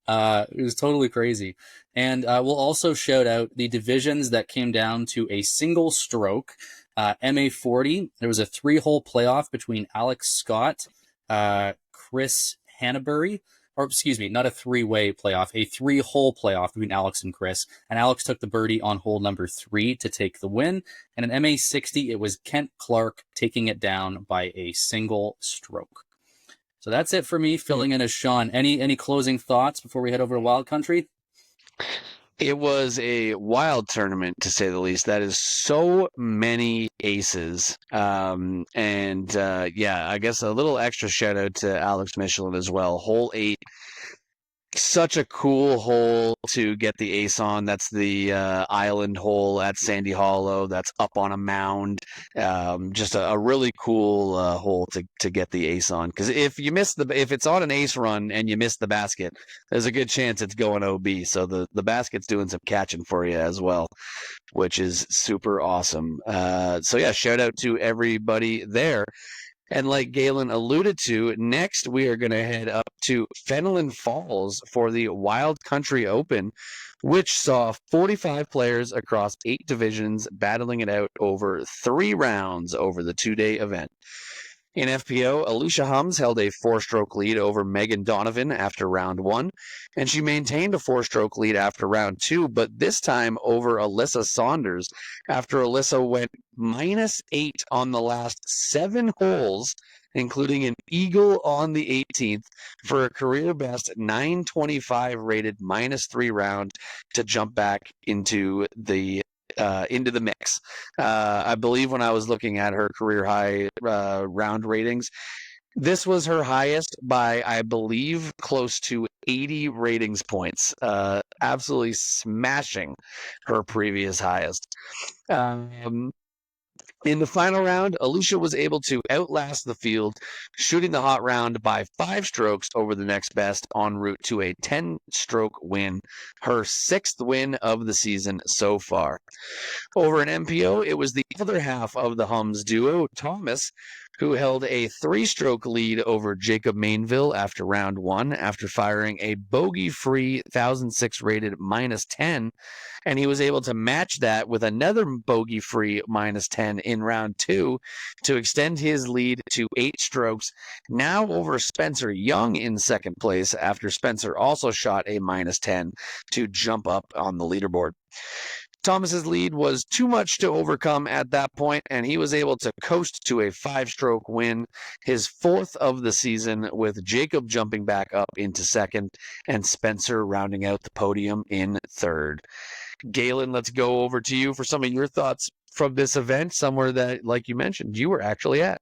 It was totally crazy. And we'll also shout out the divisions that came down to a single stroke. MA40, there was a 3-hole playoff between Alex Scott, Chris Hannabury, or excuse me, not a 3-way playoff, a 3-hole playoff between Alex and Chris. And Alex took the birdie on hole number 3 to take the win. And in MA60, it was Kent Clark taking it down by a single stroke. So that's it for me, filling in as Sean. Any closing thoughts before we head over to Wild Country? It was a wild tournament, to say the least. That is so many aces. Yeah, I guess a little extra shout out to Alex Michelin as well. Hole 8, such a cool hole to get the ace on. That's the island hole at Sandy Hollow. That's up on a mound. Just a really cool hole to get the ace on. Because if it's on an ace run and you miss the basket, there's a good chance it's going OB. So the basket's doing some catching for you as well, which is super awesome. So yeah, shout out to everybody there. And like Galen alluded to, next we are going to head up to Fenelon Falls for the Wild Country Open, which saw 45 players across 8 divisions battling it out over 3 rounds over the 2-day event. In FPO, Alicia Hums held a 4-stroke lead over Megan Donovan after round 1, and she maintained a 4-stroke lead after round 2, but this time over Alyssa Saunders after Alyssa went -8 on the last 7 holes, including an eagle on the 18th for a career best 925 rated -3 round to jump back into the mix. I believe when I was looking at her career high round ratings, This was her highest by, I believe, close to 80 ratings points. Absolutely smashing her previous highest. In the final round, Alicia was able to outlast the field, shooting the hot round by 5 strokes over the next best en route to a 10-stroke win, her 6th win of the season so far. Over an MPO, it was the other half of the Hums duo, Thomas, who held a 3-stroke lead over Jacob Mainville after round 1 after firing a bogey-free 1006 rated -10, and he was able to match that with another bogey-free -10 in round 2 to extend his lead to 8 strokes, now over Spencer Young in second place after Spencer also shot a -10 to jump up on the leaderboard. Thomas's lead was too much to overcome at that point, and he was able to coast to a 5-stroke win, his 4th of the season, with Jacob jumping back up into second and Spencer rounding out the podium in third. Galen, let's go over to you for some of your thoughts from this event, somewhere that, like you mentioned, you were actually at.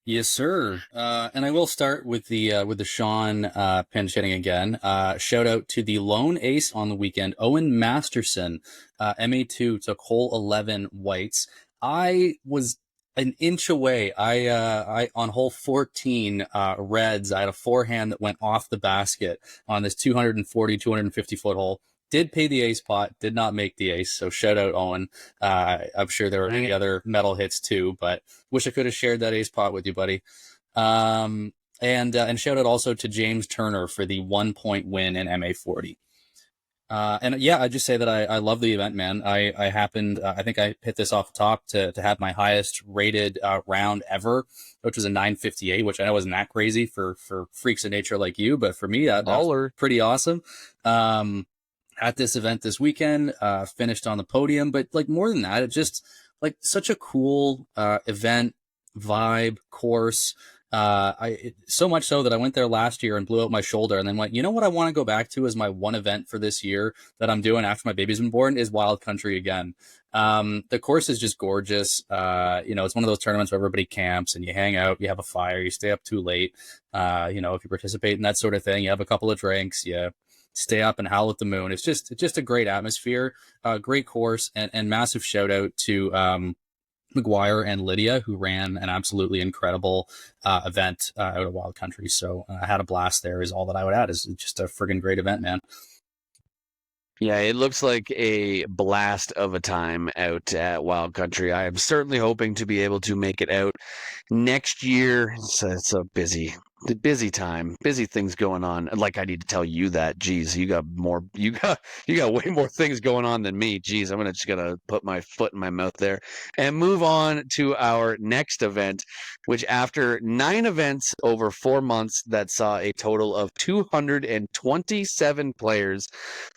Yes, sir. And I will start with the Sean pinch hitting again. Shout out to the lone ace on the weekend, Owen Masterson. MA2 took hole 11 whites. I was an inch away. I on hole 14 reds. I had a forehand that went off the basket on this 250 foot hole. Did pay the ace pot, did not make the ace. So shout out Owen. I'm sure there were any other metal hits too, but wish I could have shared that ace pot with you, buddy. And shout out also to James Turner for the 1-point win in MA40. And yeah, I just say that I love the event, man. I happened, I think I hit this off the top to have my highest rated round ever, which was a 958, which I know isn't that crazy for freaks of nature like you, but for me, that was pretty awesome. At this event this weekend, finished on the podium, but like more than that, it just like such a cool event, vibe, course. So much so that I went there last year and blew out my shoulder and then went, you know what I want to go back to as my one event for this year that I'm doing after my baby's been born is Wild Country again. The course is just gorgeous. It's one of those tournaments where everybody camps and you hang out, you have a fire, you stay up too late. If you participate in that sort of thing, you have a couple of drinks, you stay up and howl at the moon. It's just a great atmosphere, great course, and massive shout out to McGuire and Lydia, who ran an absolutely incredible event out of Wild Country. So I had a blast there is all that I would add. Is just a friggin' great event, man. Yeah, it looks like a blast of a time out at Wild Country. I am certainly hoping to be able to make it out next year. It's a busy time, busy things going on. Like I need to tell you that. Geez, you got way more things going on than me. Geez, I'm just gonna put my foot in my mouth there and move on to our next event, which after 9 events over 4 months that saw a total of 227 players,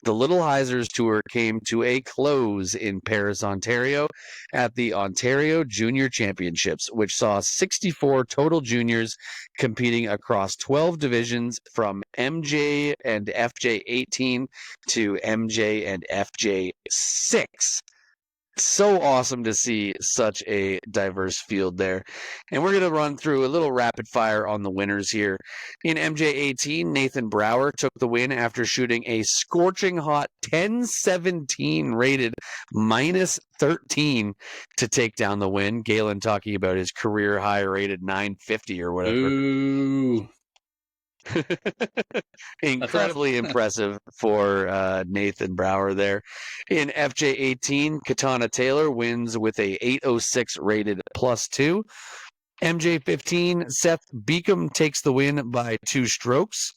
the Little Heisers Tour came to a close in Paris, Ontario at the Ontario Junior Championships, which saw 64 total juniors competing across 12 divisions from MJ and FJ 18 to MJ and FJ 6. So awesome to see such a diverse field there. And we're going to run through a little rapid fire on the winners here. In MJ 18, Nathan Brower took the win after shooting a scorching hot 1017 rated -13 to take down the win. Galen talking about his career high rated 950 or whatever. Ooh. Incredibly impressive for Nathan Brower there. In FJ 18, Katana Taylor wins with a 806 rated +2. MJ 15, Seth Beacom takes the win by 2 strokes.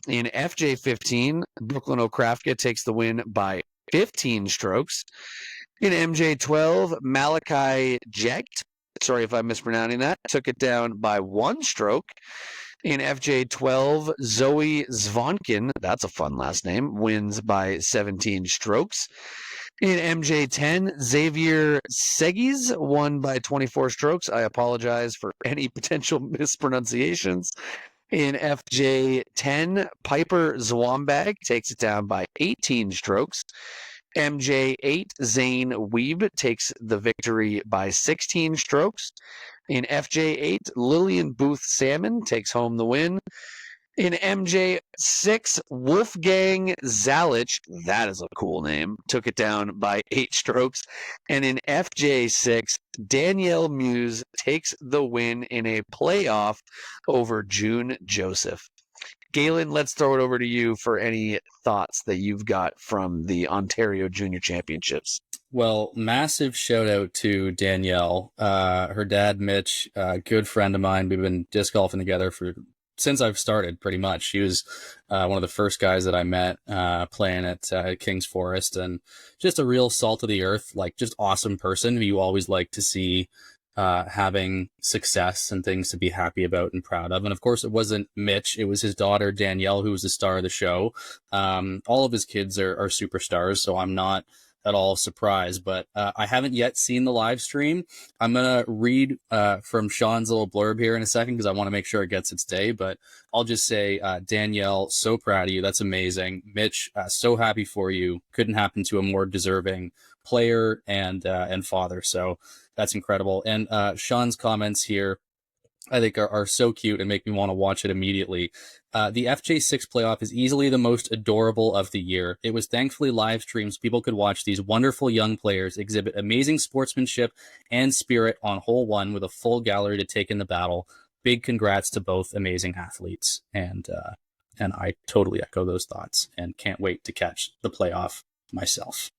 In FJ 15, Brooklyn O'Krafka takes the win by 15 strokes. In MJ 12, Malachi Jekt, sorry if I'm mispronouncing that, took it down by 1 stroke. In FJ 12, Zoe Zvonkin, that's a fun last name, wins by 17 strokes. In MJ 10, Xavier Segis won by 24 strokes. I apologize for any potential mispronunciations. In FJ 10, Piper Zwambag takes it down by 18 strokes. MJ 8, Zane Weeb takes the victory by 16 strokes. In FJ8, Lillian Booth Salmon takes home the win. In MJ6, Wolfgang Zalich, that is a cool name, took it down by 8 strokes. And in FJ6, Danielle Muse takes the win in a playoff over June Joseph. Galen, let's throw it over to you for any thoughts that you've got from the Ontario Junior Championships. Well, massive shout out to Danielle. Her dad, Mitch, good friend of mine. We've been disc golfing together since I've started, pretty much. She was one of the first guys that I met playing at King's Forest, and just a real salt of the earth, like just awesome person who you always like to see having success and things to be happy about and proud of. And of course, it wasn't Mitch, it was his daughter, Danielle, who was the star of the show. All of his kids are superstars, so I'm not at all surprised, but I haven't yet seen the live stream. I'm going to read from Sean's little blurb here in a second because I want to make sure it gets its day, but I'll just say, Danielle, so proud of you. That's amazing. Mitch, so happy for you. Couldn't happen to a more deserving player and father, so that's incredible. And Sean's comments here, I think are so cute and make me want to watch it immediately. The FJ6 playoff is easily the most adorable of the year. It was thankfully live streamed so people could watch these wonderful young players exhibit amazing sportsmanship and spirit on hole 1 with a full gallery to take in the battle. Big congrats to both amazing athletes. And I totally echo those thoughts and can't wait to catch the playoff myself.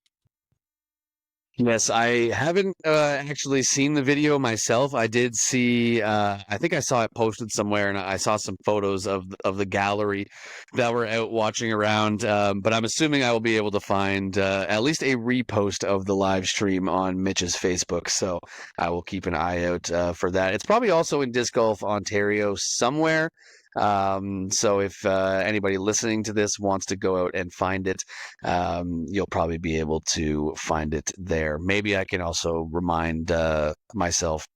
Yes, I haven't actually seen the video myself. I did see, I think I saw it posted somewhere, and I saw some photos of the gallery that were out watching around. But I'm assuming I will be able to find at least a repost of the live stream on Mitch's Facebook. So I will keep an eye out for that. It's probably also in Disc Golf Ontario somewhere. So if anybody listening to this wants to go out and find it, you'll probably be able to find it there. Maybe I can also remind myself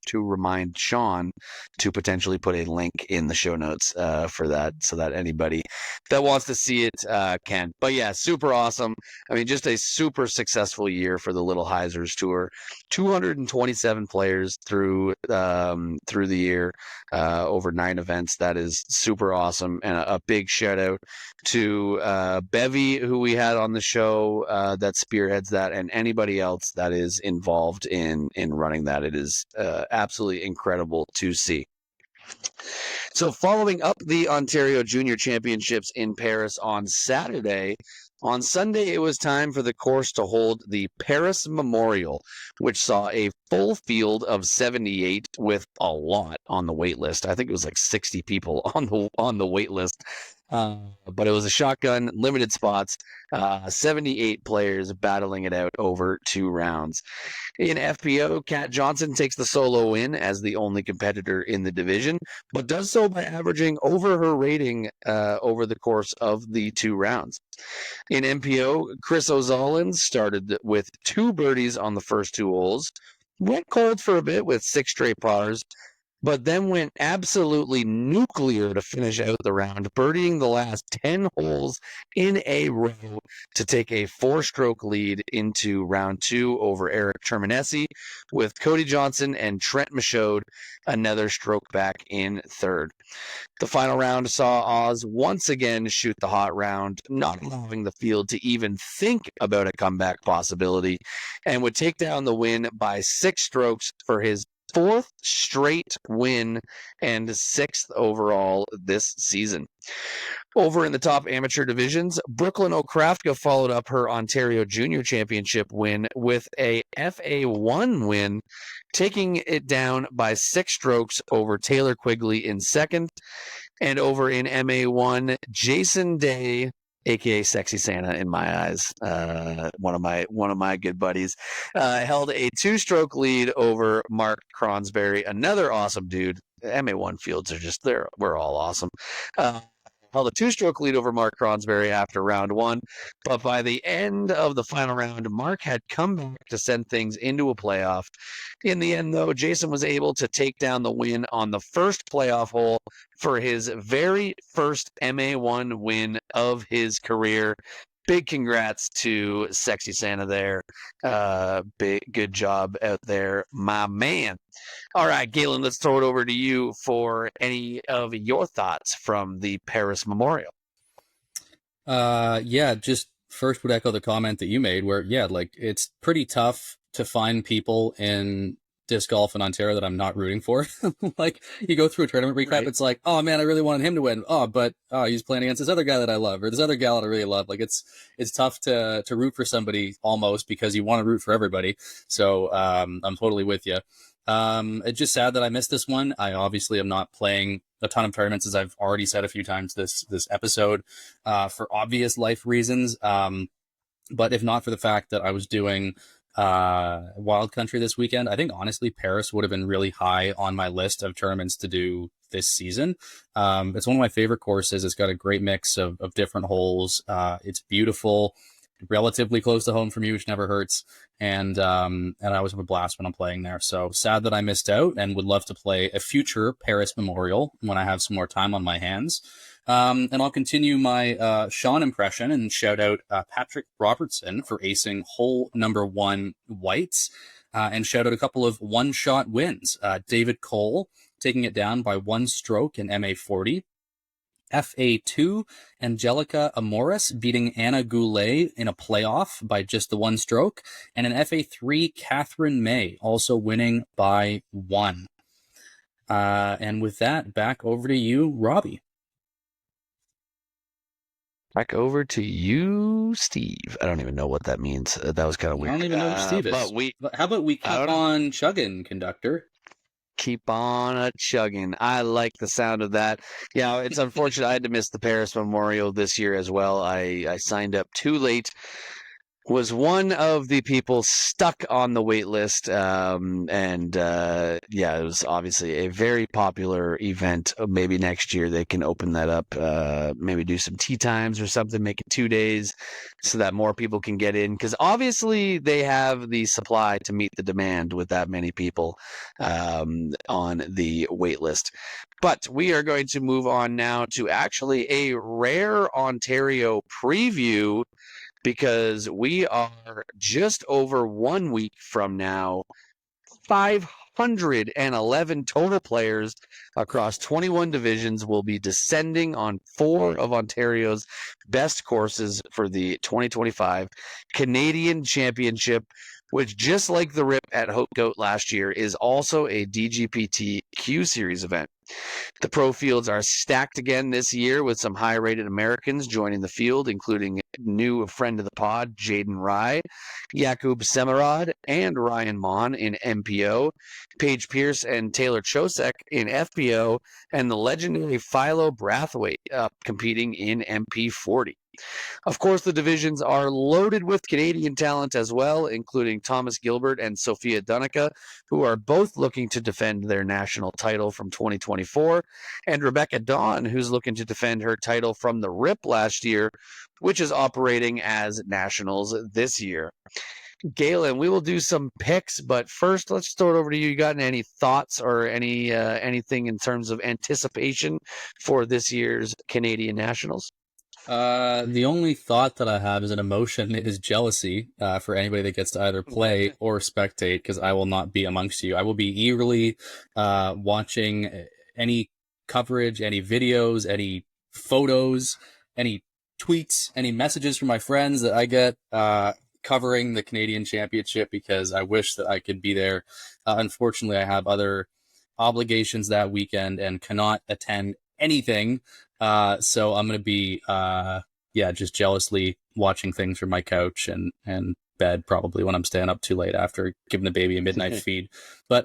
to remind Sean to potentially put a link in the show notes for that, so that anybody that wants to see it can. But yeah, super awesome. I mean, just a super successful year for the Little Heisers Tour. 227 players through the year, over 9 events. That is super awesome, and a big shout out to Bevy, who we had on the show, that spearheads that, and anybody else that is involved in running that. It is absolutely incredible to see. So following up the Ontario Junior Championships in Paris on Saturday, on Sunday it was time for the course to hold the Paris Memorial, which saw a full field of 78 with a lot on the wait list. I think it was like 60 people on the wait list. But it was a shotgun, limited spots, 78 players battling it out over 2 rounds. In FPO, Kat Johnson takes the solo win as the only competitor in the division, but does so by averaging over her rating over the course of the 2 rounds. In MPO, Chris O'Zolin started with 2 birdies on the first 2 holes, went cold for a bit with 6 straight pars, but then went absolutely nuclear to finish out the round, birdieing the last 10 holes in a row to take a 4-stroke lead into round 2 over Eric Terminesi, with Cody Johnson and Trent Michaud another stroke back in third. The final round saw Oz once again shoot the hot round, not allowing the field to even think about a comeback possibility, and would take down the win by 6 strokes for his 4th straight win and 6th overall this season. Over in the top amateur divisions, Brooklyn O'Kraftka followed up her Ontario Junior Championship win with a FA1 win, taking it down by 6 strokes over Taylor Quigley in second. And over in MA1, Jason Day, aka Sexy Santa in my eyes, one of my good buddies, held a 2-stroke lead over Mark Cronsberry, another awesome dude. The MA1 fields are just there. We're all awesome. Held a 2-stroke lead over Mark Cronsberry after round 1, but by the end of the final round, Mark had come back to send things into a playoff. In the end, though, Jason was able to take down the win on the first playoff hole for his very first MA1 win of his career, big congrats to Sexy Santa there. Good job out there, my man. All right, Galen, let's throw it over to you for any of your thoughts from the Paris Memorial. Yeah, just first would echo the comment that you made where, yeah, like it's pretty tough to find people in disc golf in Ontario that I'm not rooting for. Like you go through a tournament recap, Right. it's like, oh man, I really wanted him to win. Oh, but he's playing against this other guy that I love, or this other gal that I really love. Like it's tough to root for somebody almost because you want to root for everybody. So I'm totally with you. It's just sad that I missed this one. I obviously am not playing a ton of tournaments, as I've already said a few times this episode, for obvious life reasons. But if not for the fact that I was doing Wild Country this weekend, I think honestly Paris would have been really high on my list of tournaments to do this season. It's one of my favorite courses. It's got a great mix of different holes. It's beautiful, relatively close to home from you, which never hurts. And I always have a blast when I'm playing there. So sad that I missed out, and would love to play a future Paris Memorial when I have some more time on my hands. And I'll continue my Sean impression and shout out Patrick Robertson for acing hole number 1 whites, and shout out a couple of one-shot wins. David Cole taking it down by 1 stroke in MA40. FA2, Angelica Amoris beating Anna Goulet in a playoff by just the 1 stroke. And in FA3, Catherine May also winning by 1. And with that, back over to you, Robbie. Back over to you, Steve. I don't even know what that means. That was kind of weird. I don't even know who Steve is. But how about we keep on chugging, conductor? Keep on chugging. I like the sound of that. Yeah, it's unfortunate I had to miss the Paris Memorial this year as well. I signed up too late. Was one of the people stuck on the wait list. Yeah, it was obviously a very popular event. Maybe next year they can open that up, maybe do some tea times or something, make it 2 days so that more people can get in. Because obviously they have the supply to meet the demand with that many people on the wait list. But we are going to move on now to actually a rare Ontario preview, because we are just over 1 week from now, 511 total players across 21 divisions will be descending on 4 of Ontario's best courses for the 2025 Canadian Championship, which, just like the Rip at Hope Goat last year, is also a DGPT Q Series event. The pro fields are stacked again this year, with some high-rated Americans joining the field, including new friend of the pod, Jaden Rye, Jakub Semerad, and Ryan Mon in MPO, Paige Pierce and Taylor Chosek in FPO, and the legendary Philo Brathwaite competing in MP40. Of course, the divisions are loaded with Canadian talent as well, including Thomas Gilbert and Sophia Dunica, who are both looking to defend their national title from 2024, and Rebecca Dawn, who's looking to defend her title from the Rip last year, which is operating as nationals this year. Galen, we will do some picks, but first, let's throw it over to you. You got any thoughts or anything in terms of anticipation for this year's Canadian Nationals? The only thought that I have is an emotion is jealousy for anybody that gets to either play or spectate, because I will not be amongst you. I will be eagerly watching any coverage, any videos, any photos, any tweets, any messages from my friends that I get covering the Canadian Championship, because I wish that I could be there. Unfortunately, I have other obligations that weekend and cannot attend anything. So I'm going to be, just jealously watching things from my couch and bed, probably when I'm staying up too late after giving the baby a midnight feed. But,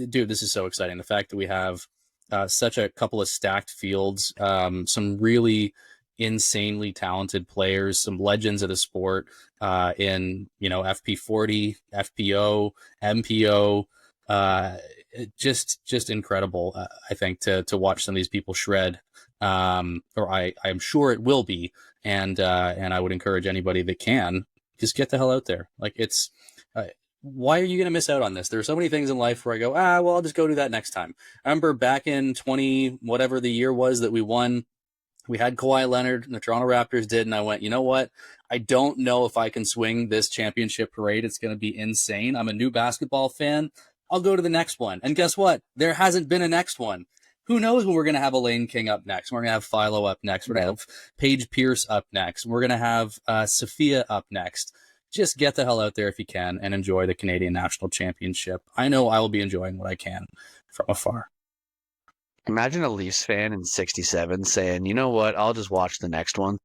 dude, this is so exciting. The fact that we have, such a couple of stacked fields, some really insanely talented players, some legends of the sport, in, FP40, FPO, MPO, just incredible. I think to watch some of these people shred, or I am sure it will be, and I would encourage anybody that can just get the hell out there. Like it's, why are you gonna miss out on this? There are so many things in life where I go, well, I'll just go do that next time. I remember back in 20 whatever the year was that we won We had Kawhi Leonard, and the Toronto Raptors did, and I went, you know what? I don't know if I can swing this championship parade. It's going to be insane. I'm a new basketball fan. I'll go to the next one. And guess what? There hasn't been a next one. Who knows when we're going to have Elaine King up next? We're going to have Philo up next. We're going to have Paige Pierce up next. We're going to have Sophia up next. Just get the hell out there if you can and enjoy the Canadian National Championship. I know I will be enjoying what I can from afar. Imagine a Leafs fan in 67 saying, you know what, I'll just watch the next one.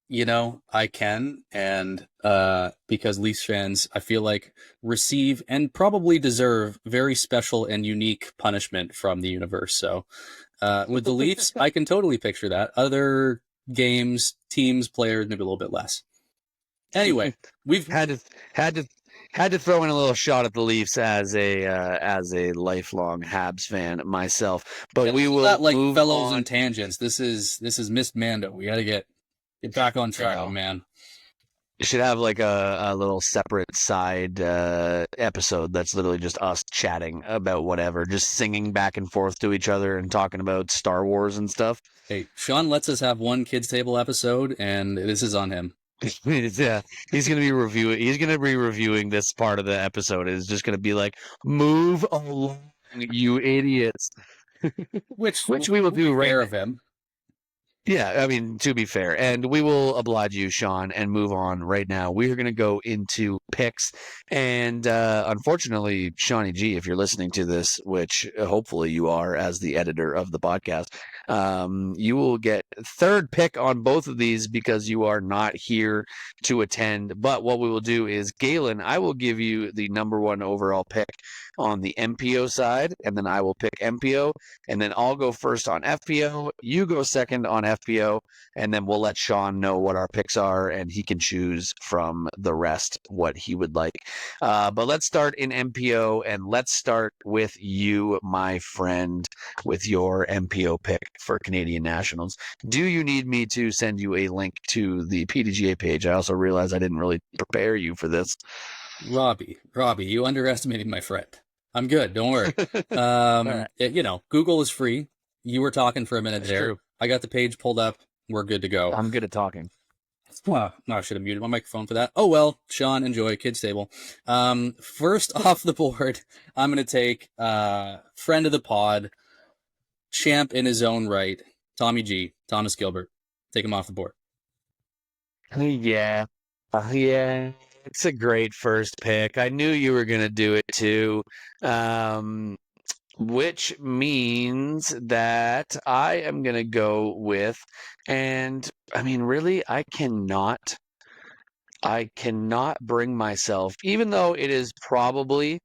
You know, I can, and because Leafs fans, I feel like, receive and probably deserve very special and unique punishment from the universe. So with the Leafs, I can totally picture that. Other games, teams, players, maybe a little bit less. Anyway, we've had to throw in a little shot at the Leafs as a lifelong Habs fan myself. But we will not like move fellows on. and tangents. This is Miss Mando. We got to get back on track, Yeah. man. You should have like a little separate side episode that's literally just us chatting about whatever, just singing back and forth to each other and talking about Star Wars and stuff. Hey, Sean lets us have one kids table episode, and this is on him. Yeah, he's gonna be reviewing this part of the episode. It's just gonna be like, move along, you idiots. Which we will do right fair now. of him. Yeah, I mean, to be fair, and we will oblige you, Sean, and move on right now. We are going to go into picks, and unfortunately, Shawnee G, if you're listening to this, which hopefully you are as the editor of the podcast, you will get third pick on both of these because you are not here to attend. But what we will do is, Galen, I will give you the number one overall pick on the MPO side, and then I will pick MPO, and then I'll go first on FPO, you go second on FPO, and then we'll let Sean know what our picks are, and he can choose from the rest what he would like. But let's start in MPO, and let's start with you, my friend, with your MPO pick for Canadian Nationals. Do you need me to send you a link to the PDGA page? I also realized I didn't really prepare you for this. Robbie, you underestimated my friend. I'm good. Don't worry. You know, Google is free. You were talking for a minute there. True. I got the page pulled up. We're good to go. I'm good at talking. Well, no, I should have muted my microphone for that. Oh, well, Sean, enjoy. Kids table. First off the board, I'm going to take friend of the pod, champ in his own right, Tommy G, Thomas Gilbert. Take him off the board. Yeah. Yeah. It's a great first pick. I knew you were going to do it too. Which means that I am going to go with, and I mean, really, I cannot bring myself, even though it is probably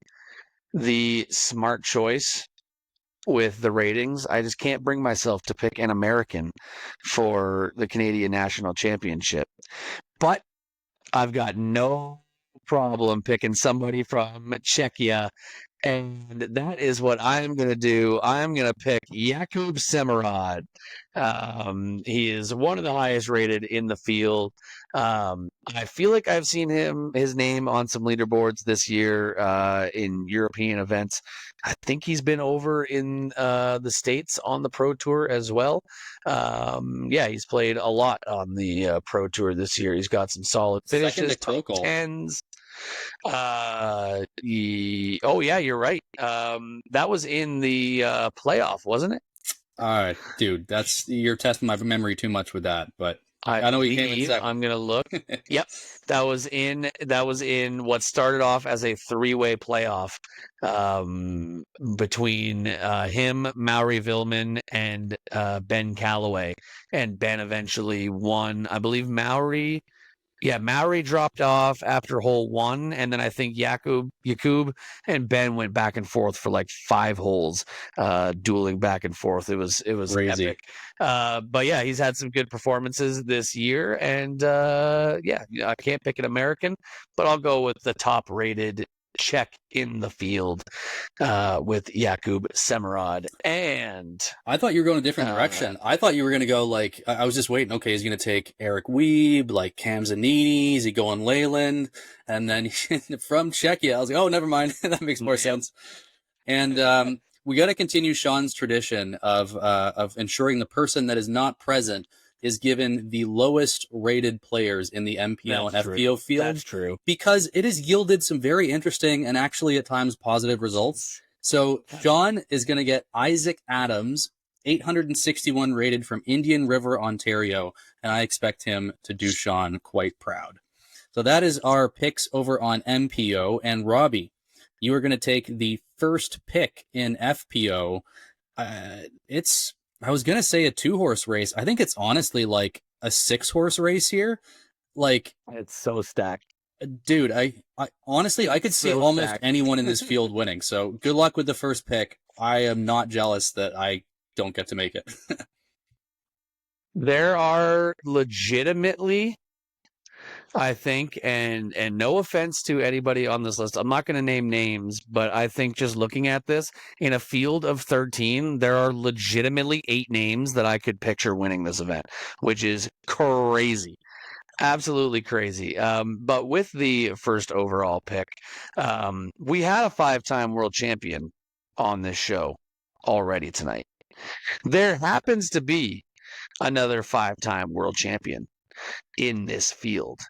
the smart choice with the ratings, I just can't bring myself to pick an American for the Canadian National Championship. But I've got no problem picking somebody from Czechia, and that is what I'm going to do. I'm going to pick Jakub Semerad. He is one of the highest rated in the field. I feel like I've seen his name on some leaderboards this year in European events. I think he's been over in the States on the Pro Tour as well. Yeah, he's played a lot on the Pro Tour this year. He's got some solid finishes, top tens. Oh yeah, you're right. That was in the playoff, wasn't it? All right, dude, you're testing my memory too much with that, but I know he came in second. I'm gonna look. Yep, that was in what started off as a three-way playoff between him, Maury Villman, and Ben Calloway, and Ben eventually won. I believe Maury dropped off after hole 1, and then I think Jakub and Ben went back and forth for like 5 holes, dueling back and forth. It was crazy. epic. But yeah, he's had some good performances this year, and I can't pick an American, but I'll go with the top-rated Czech in the field with Jakub Semerad. And I thought you were going a different direction. I thought you were going to go like, I was just waiting. Okay, he's going to take Eric Weeb, like Cam Zanini. Is he going Leyland? And then from Czechia, I was like, oh, never mind. That makes more sense. And we got to continue Sean's tradition of ensuring the person that is not present is given the lowest rated players in the MPO and FPO field. That's true. Because it has yielded some very interesting and actually at times positive results. So Sean is going to get Isaac Adams, 861 rated from Indian River, Ontario, and I expect him to do Sean quite proud. So that is our picks over on MPO. And Robbie, you are going to take the first pick in FPO. I was going to say a 2-horse race. I think it's honestly like a 6-horse race here. Like, it's so stacked. Dude, I honestly, I could see almost anyone in this field winning. So good luck with the first pick. I am not jealous that I don't get to make it. There are legitimately, I think, and no offense to anybody on this list, I'm not going to name names, but I think just looking at this, in a field of 13, there are legitimately 8 names that I could picture winning this event, which is crazy. Absolutely crazy. But with the first overall pick, we had a 5-time world champion on this show already tonight. There happens to be another 5-time world champion in this field.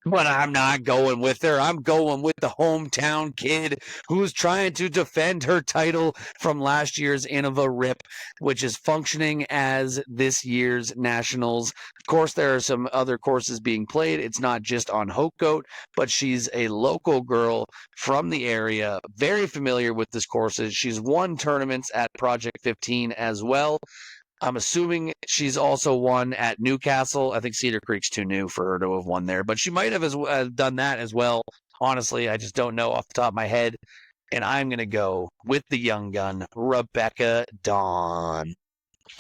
But I'm not going with her. I'm going with the hometown kid who's trying to defend her title from last year's Innova RIP, which is functioning as this year's Nationals. Of course, there are some other courses being played. It's not just on Hokegoat, but she's a local girl from the area, very familiar with this courses. She's won tournaments at Project 15 as well. I'm assuming she's also won at Newcastle. I think Cedar Creek's too new for her to have won there, but she might have done that as well. Honestly, I just don't know off the top of my head. And I'm going to go with the young gun, Rebecca Dawn.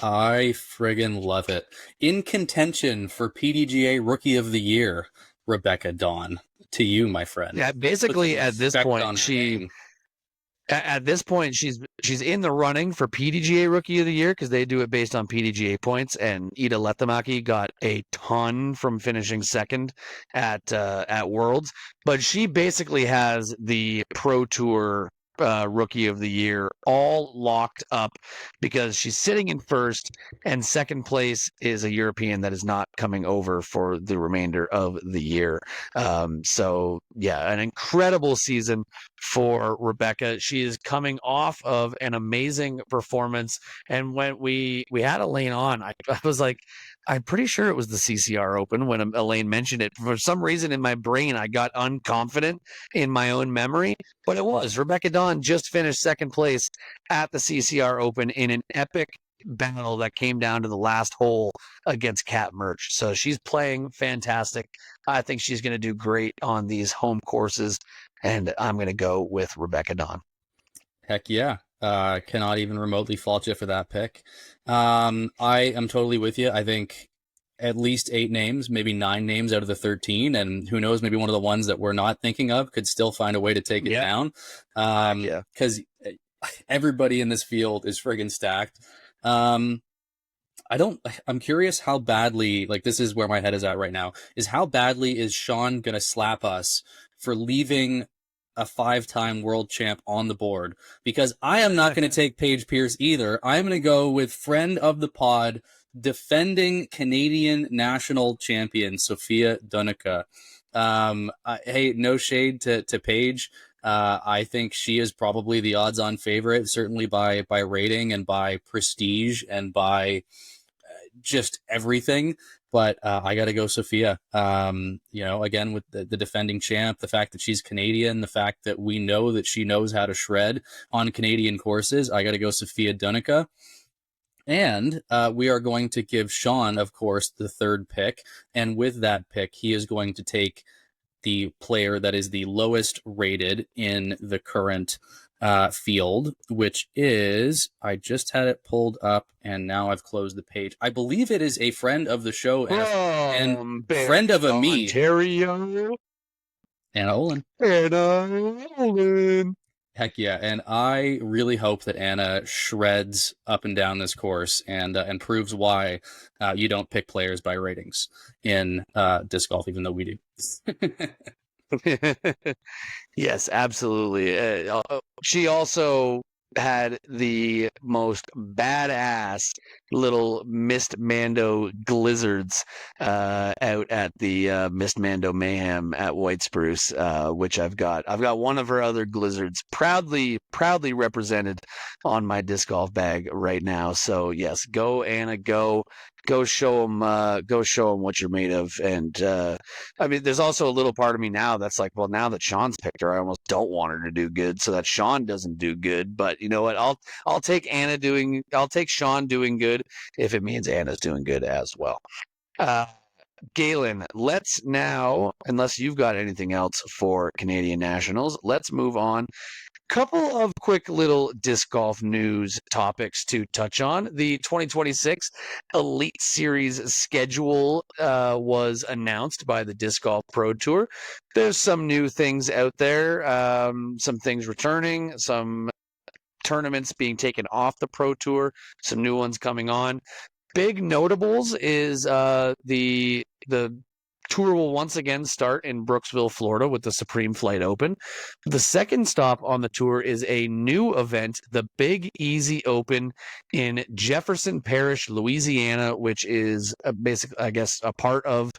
I friggin' love it. In contention for PDGA Rookie of the Year, Rebecca Dawn. To you, my friend. Yeah, basically at this point, she's in the running for PDGA Rookie of the Year because they do it based on PDGA points, and Ida Letamaki got a ton from finishing second at Worlds, but she basically has the Pro Tour Rookie of the Year all locked up because she's sitting in first, and second place is a European that is not coming over for the remainder of the year. So yeah, an incredible season for Rebecca. She is coming off of an amazing performance, and when we had Elaine on, I was like, I'm pretty sure it was the CCR Open when Elaine mentioned it. For some reason in my brain, I got unconfident in my own memory, but it was. Rebecca Dawn just finished second place at the CCR Open in an epic battle that came down to the last hole against Cat Merch. So she's playing fantastic. I think she's going to do great on these home courses, and I'm going to go with Rebecca Dawn. Heck yeah. Cannot even remotely fault you for that pick. I am totally with you. I think at least 8 names, maybe 9 names out of the 13, and who knows, maybe one of the ones that we're not thinking of could still find a way to take it down. Because everybody in this field is friggin' stacked. I'm curious how badly, like, this is where my head is at right now, is how badly is Sean gonna slap us for leaving a 5-time world champ on the board? Because I am not going to take Paige Pierce either. I'm going to go with friend of the pod, defending Canadian national champion, Sophia Dunica. Hey, no shade to Paige. I think she is probably the odds-on favorite, certainly by rating and by prestige and by just everything. But I got to go Sophia. Again, with the defending champ, the fact that she's Canadian, the fact that we know that she knows how to shred on Canadian courses, I got to go Sophia Dunica. And we are going to give Sean, of course, the third pick. And with that pick, he is going to take the player that is the lowest rated in the current field, which is, I just had it pulled up and now I've closed the page. I believe it is a friend of the show and friend of a me, Ontario, Anna Olin. Anna Olin. Heck yeah. And I really hope that Anna shreds up and down this course and proves why you don't pick players by ratings in disc golf, even though we do. Yes, absolutely. She also had the most badass little Mist Mando glizzards out at the Mist Mando Mayhem at White Spruce, which I've got. I've got one of her other glizzards proudly represented on my disc golf bag right now. So yes, go Anna, go show them what you're made of. And I mean, there's also a little part of me now that's like, well, now that Sean's picked her, I almost don't want her to do good so that Sean doesn't do good. But you know what? I'll take Sean doing good if it means Anna's doing good as well. Galen, let's now, unless you've got anything else for Canadian Nationals, let's move on. Couple of quick little disc golf news topics to touch on. The 2026 Elite Series schedule was announced by the Disc Golf Pro Tour. There's some new things out there, some things returning, some tournaments being taken off the Pro Tour, some new ones coming on. Big notables is the tour will once again start in Brooksville, Florida with the Supreme Flight Open. The second stop on the tour is a new event, the Big Easy Open in Jefferson Parish, Louisiana, which is basically, I guess, a part of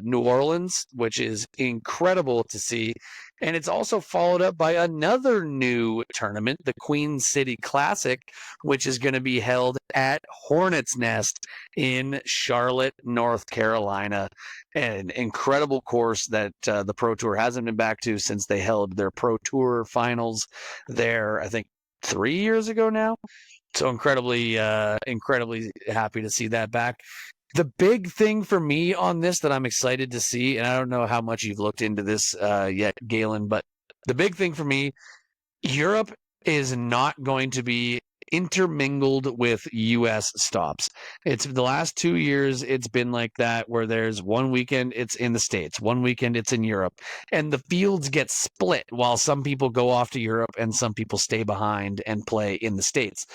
New Orleans, which is incredible to see. And it's also followed up by another new tournament, the Queen City Classic, which is going to be held at Hornets Nest in Charlotte, North Carolina. An incredible course that the Pro Tour hasn't been back to since they held their Pro Tour finals there, I think 3 years ago now. So incredibly happy to see that back. The big thing for me on this that I'm excited to see, and I don't know how much you've looked into this yet, Galen, but the big thing for me, Europe is not going to be intermingled with U.S. stops. It's the last 2 years, it's been like that, where there's one weekend it's in the States, one weekend it's in Europe, and the fields get split while some people go off to Europe and some people stay behind and play in the States.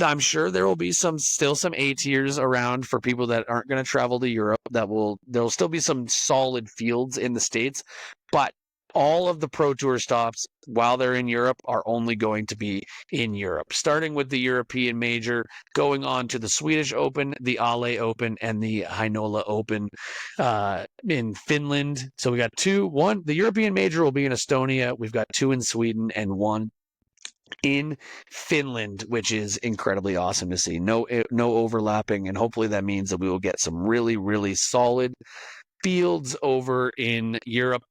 I'm sure there will be still some A tiers around for people that aren't going to travel to Europe. There'll still be some solid fields in the States, but all of the Pro Tour stops while they're in Europe are only going to be in Europe, starting with the European Major, going on to the Swedish Open, the Ale Open, and the Heinola Open in Finland. So we got one. The European Major will be in Estonia. We've got 2 in Sweden and 1 in Finland, which is incredibly awesome to see. No overlapping, and hopefully that means that we will get some really, really solid fields over in Europe.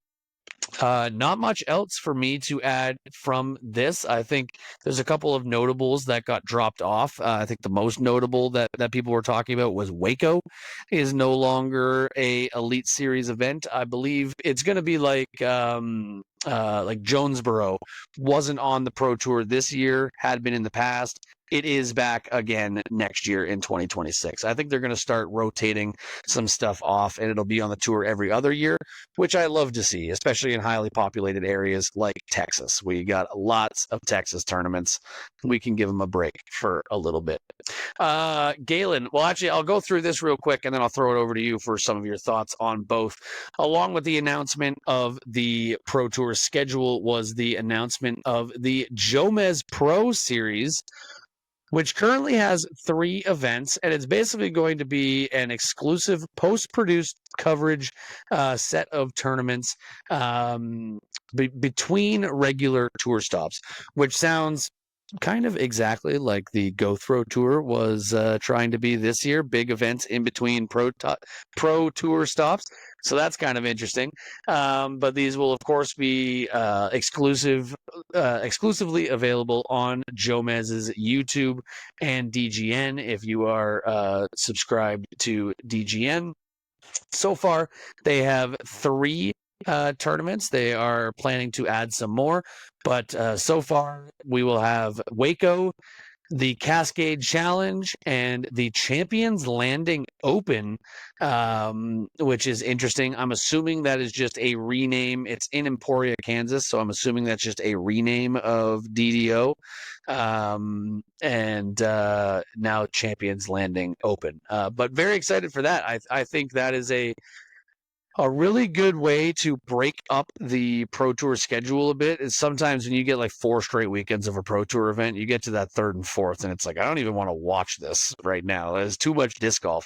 Not much else for me to add from this. I think there's a couple of notables that got dropped off. I think the most notable that people were talking about was Waco is no longer a Elite Series event. I believe it's going to be like Jonesboro wasn't on the Pro Tour this year, had been in the past. It is back again next year in 2026. I think they're going to start rotating some stuff off, and it'll be on the tour every other year, which I love to see, especially in highly populated areas like Texas. We got lots of Texas tournaments. We can give them a break for a little bit. Galen, well, actually, I'll go through this real quick, and then I'll throw it over to you for some of your thoughts on both. Along with the announcement of the Pro Tour schedule was the announcement of the Jomez Pro Series, which currently has 3 events, and it's basically going to be an exclusive post-produced coverage set of tournaments between regular tour stops, which sounds kind of exactly like the Go Throw Tour was trying to be this year. Big events in between pro tour stops. So that's kind of interesting. But these will, of course, be exclusively available on Jomez's YouTube and DGN if you are subscribed to DGN. So far, they have 3 tournaments. They are planning to add some more, but so far we will have Waco, the Cascade Challenge, and the Champions Landing Open, which is interesting. I'm assuming that is just a rename. It's in Emporia, Kansas, so I'm assuming that's just a rename of DDO. And now Champions Landing Open. But very excited for that. I think that is A really good way to break up the Pro Tour schedule a bit is sometimes when you get like 4 straight weekends of a Pro Tour event, you get to that third and fourth, and it's like, I don't even want to watch this right now. There's too much disc golf.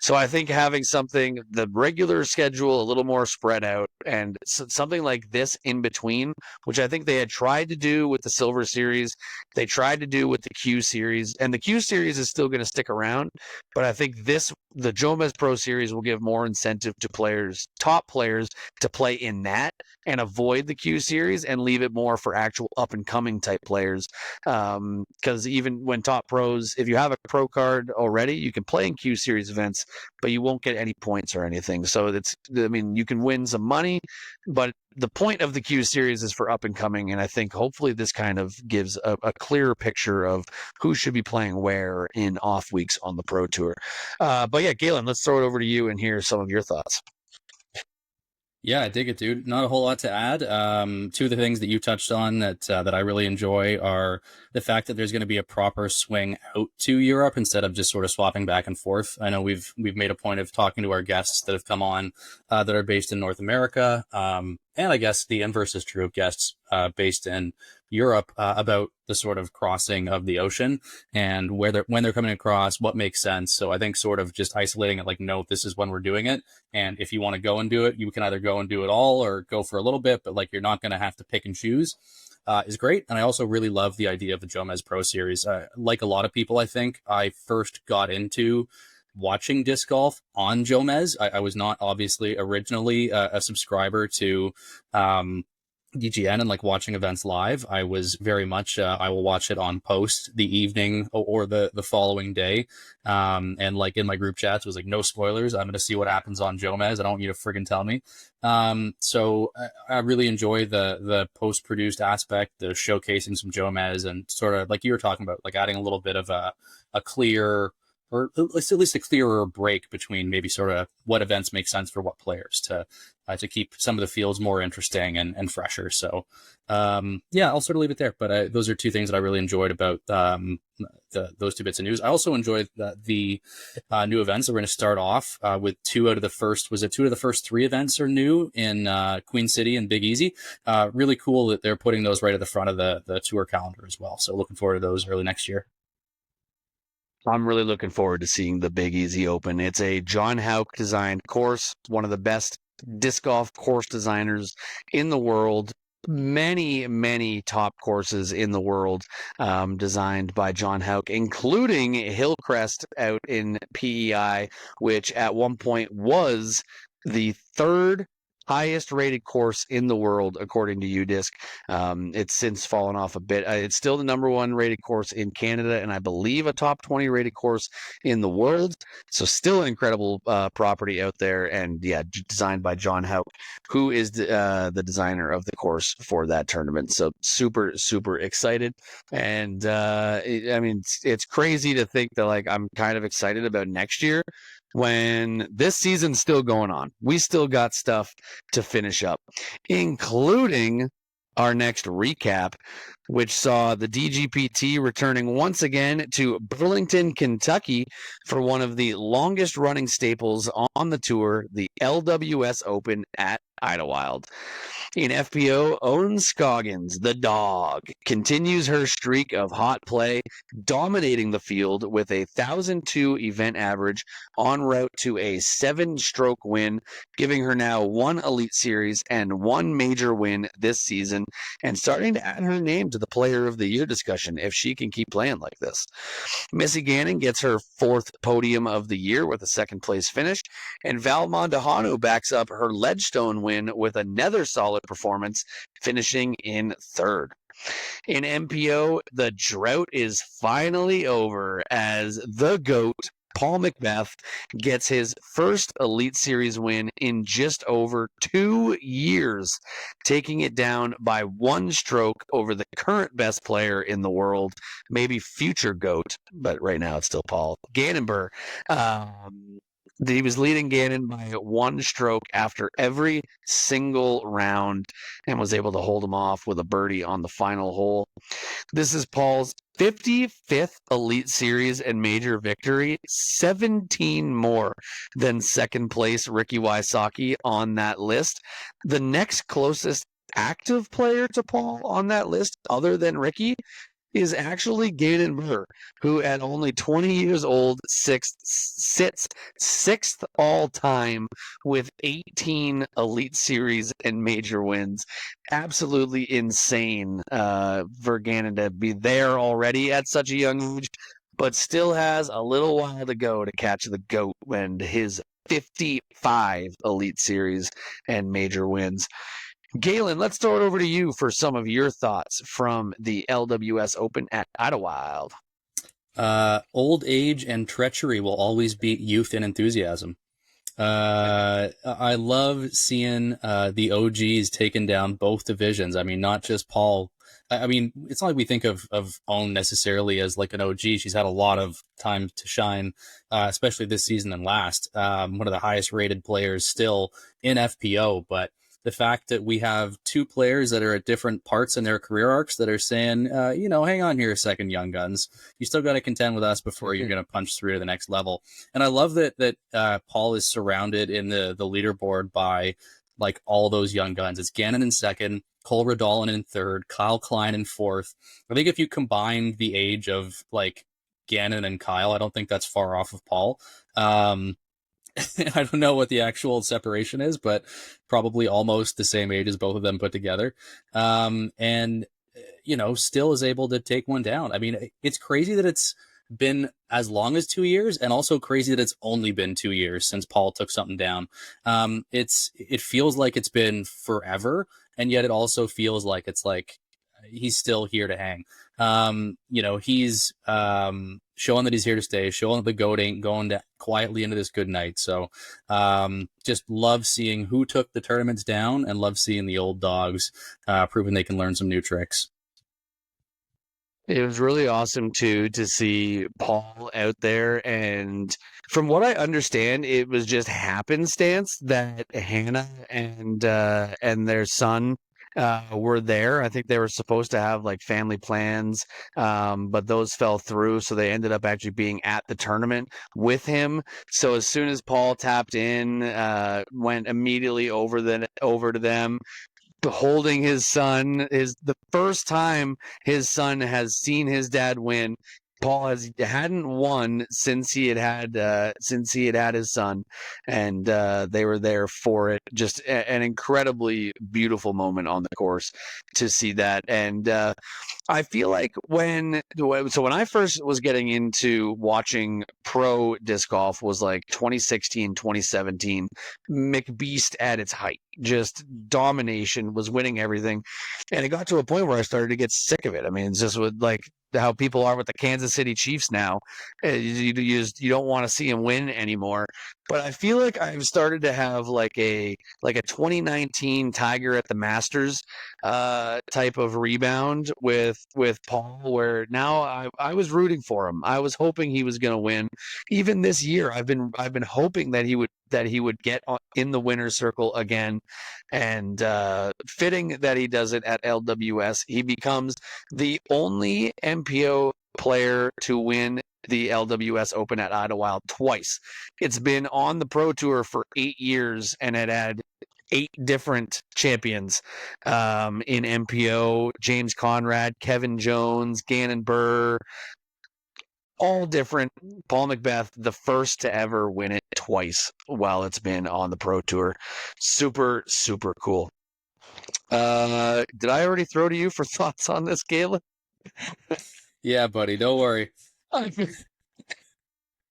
So I think having something, the regular schedule, a little more spread out, and something like this in between, which I think they had tried to do with the Silver Series, they tried to do with the Q Series, and the Q Series is still going to stick around. But I think the Jomez Pro Series will give more incentive to players, top players, to play in that and avoid the Q Series and leave it more for actual up and coming type players. Because even when top pros, if you have a pro card already, you can play in Q Series events, but you won't get any points or anything. So you can win some money, but the point of the Q Series is for up and coming, and I think hopefully this kind of gives a clearer picture of who should be playing where in off weeks on the Pro Tour. But yeah, Galen, let's throw it over to you and hear some of your thoughts. Yeah, I dig it, dude. Not a whole lot to add. Two of the things that you touched on that I really enjoy are the fact that there's going to be a proper swing out to Europe instead of just sort of swapping back and forth. I know we've made a point of talking to our guests that have come on that are based in North America, and I guess the inverse is true of guests based in Europe about the sort of crossing of the ocean and when they're coming across, what makes sense. So I think sort of just isolating it, like, no, this is when we're doing it. And if you want to go and do it, you can either go and do it all or go for a little bit, but like, you're not going to have to pick and choose. Is great. And I also really love the idea of the Jomez Pro Series. Like a lot of people, I think I first got into watching disc golf on Jomez. I was not obviously originally a subscriber to DGN and like watching events live. I was very much I will watch it on post the evening or the following day, and like in my group chats was like, no spoilers, I'm gonna see what happens on Jomez, I don't want you to friggin' tell me. So I really enjoy the post produced aspect, the showcasing some Jomez, and sort of like you were talking about, like adding a little bit of a clear, or at least a clearer break between maybe sort of what events make sense for what players to keep some of the fields more interesting and fresher. So, yeah, I'll sort of leave it there. But those are two things that I really enjoyed about those two bits of news. I also enjoyed the new events that we're going to start off with two out of the first 3 events are new in Queen City and Big Easy. Really cool that they're putting those right at the front of the tour calendar as well. So looking forward to those early next year. I'm really looking forward to seeing the Big Easy Open. It's a John Houck designed course, one of the best disc golf course designers in the world. Many top courses in the world designed by John Houck, including Hillcrest out in PEI, which at one point was the 3rd highest rated course in the world according to UDisc. It's since fallen off a bit. It's still the number 1 rated course in Canada, and I believe a top 20 rated course in the world. So still an incredible property out there, and yeah, designed by John Houck, who is the designer of the course for that tournament. So super excited, and I mean, it's crazy to think that like I'm kind of excited about next year when this season's still going on. We still got stuff to finish up, including our next recap, which saw the DGPT returning once again to Burlington, Kentucky for one of the longest running staples on the tour, the LWS Open at Idlewild. In FPO, Owen Scoggins, the dog, continues her streak of hot play, dominating the field with a 1,002 event average en route to a 7-stroke win, giving her now 1 Elite Series and 1 major win this season, and starting to add her name to the Player of the Year discussion if she can keep playing like this. Missy Gannon gets her 4th podium of the year with a 2nd place finish, and Val Mondahanu backs up her Ledgestone win with another solid performance, finishing in 3rd. In MPO, the drought is finally over as the GOAT, Paul Macbeth, gets his first Elite Series win in just over 2 years, taking it down by 1 stroke over the current best player in the world, maybe future GOAT, but right now it's still Paul Gannonber. He was leading Gannon by 1 stroke after every single round and was able to hold him off with a birdie on the final hole. This is Paul's 55th Elite Series and major victory, 17 more than second place Ricky Wysocki on that list. The next closest active player to Paul on that list, other than Ricky, is actually Gannon Buhr, who at only 20 years old sits sixth all time with 18 Elite Series and major wins. Absolutely insane for Gannon to be there already at such a young age, but still has a little while to go to catch the GOAT and his 55 Elite Series and major wins. Galen, let's throw it over to you for some of your thoughts from the LWS Open at Idlewild. Old age and treachery will always beat youth and enthusiasm. I love seeing the OGs taking down both divisions. I mean, not just Paul. I mean, it's not like we think of Own necessarily as like an OG. She's had a lot of time to shine, especially this season and last. One of the highest rated players still in FPO, but the fact that we have 2 players that are at different parts in their career arcs that are saying, hang on here a second, young guns. You still got to contend with us before you're going to punch through to the next level. And I love that Paul is surrounded in the leaderboard by like all those young guns. It's Gannon in second, Cole Radallen in third, Kyle Klein in fourth. I think if you combine the age of like Gannon and Kyle, I don't think that's far off of Paul. I don't know what the actual separation is, but probably almost the same age as both of them put together. And, still is able to take one down. I mean, it's crazy that it's been as long as 2 years, and also crazy that it's only been 2 years since Paul took something down. It feels like it's been forever, and yet it also feels like it's like he's still here to hang. He's showing that he's here to stay, showing that the GOAT ain't going quietly into this good night. So just love seeing who took the tournaments down, and love seeing the old dogs proving they can learn some new tricks. It was really awesome too to see Paul out there, and from what I understand, it was just happenstance that Hannah and their son were there. I think they were supposed to have like family plans, but those fell through, so they ended up actually being at the tournament with him. So as soon as Paul tapped in, went immediately over to them, holding his son. Is the first time his son has seen his dad win. Paul hadn't won since he had his son, and they were there for it. Just an incredibly beautiful moment on the course to see that. And I feel like when I first was getting into watching pro disc golf was like 2016, 2017, McBeast at its height, just domination, was winning everything. And it got to a point where I started to get sick of it. I mean, it's just with like how people are with the Kansas City Chiefs now. You don't want to see him win anymore. But I feel like I've started to have like a 2019 Tiger at the Masters type of rebound with Paul, where now I was rooting for him. I was hoping he was going to win. Even this year, I've been hoping that he would get in the winner's circle again, and fitting that he does it at LWS. He becomes the only MPO player to win the LWS Open at Idlewild twice. It's been on the Pro Tour for 8 years, and it had 8 different champions in MPO: James Conrad, Kevin Jones, Gannon Buhr, all different. Paul Macbeth, the first to ever win it twice while it's been on the Pro Tour. Super, super cool. Did I already throw to you for thoughts on this, Galen? Yeah, buddy, don't worry.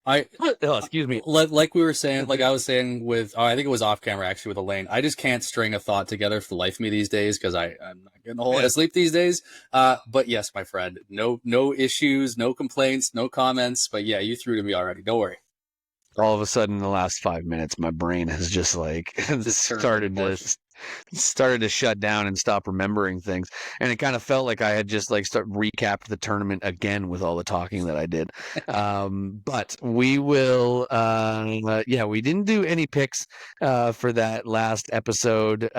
Excuse me. Like we were saying, like I was saying with, I think it was off camera actually with Elaine. I just can't string a thought together for the life of me these days because I'm not getting a whole lot of sleep these days. But yes, my friend, no issues, no complaints, no comments. But yeah, you threw to me already. Don't worry. All of a sudden, in the last 5 minutes, my brain has just like started to started to shut down and stop remembering things, and it kind of felt like I had just like recapped the tournament again with all the talking that I did. But we will we didn't do any picks for that last episode.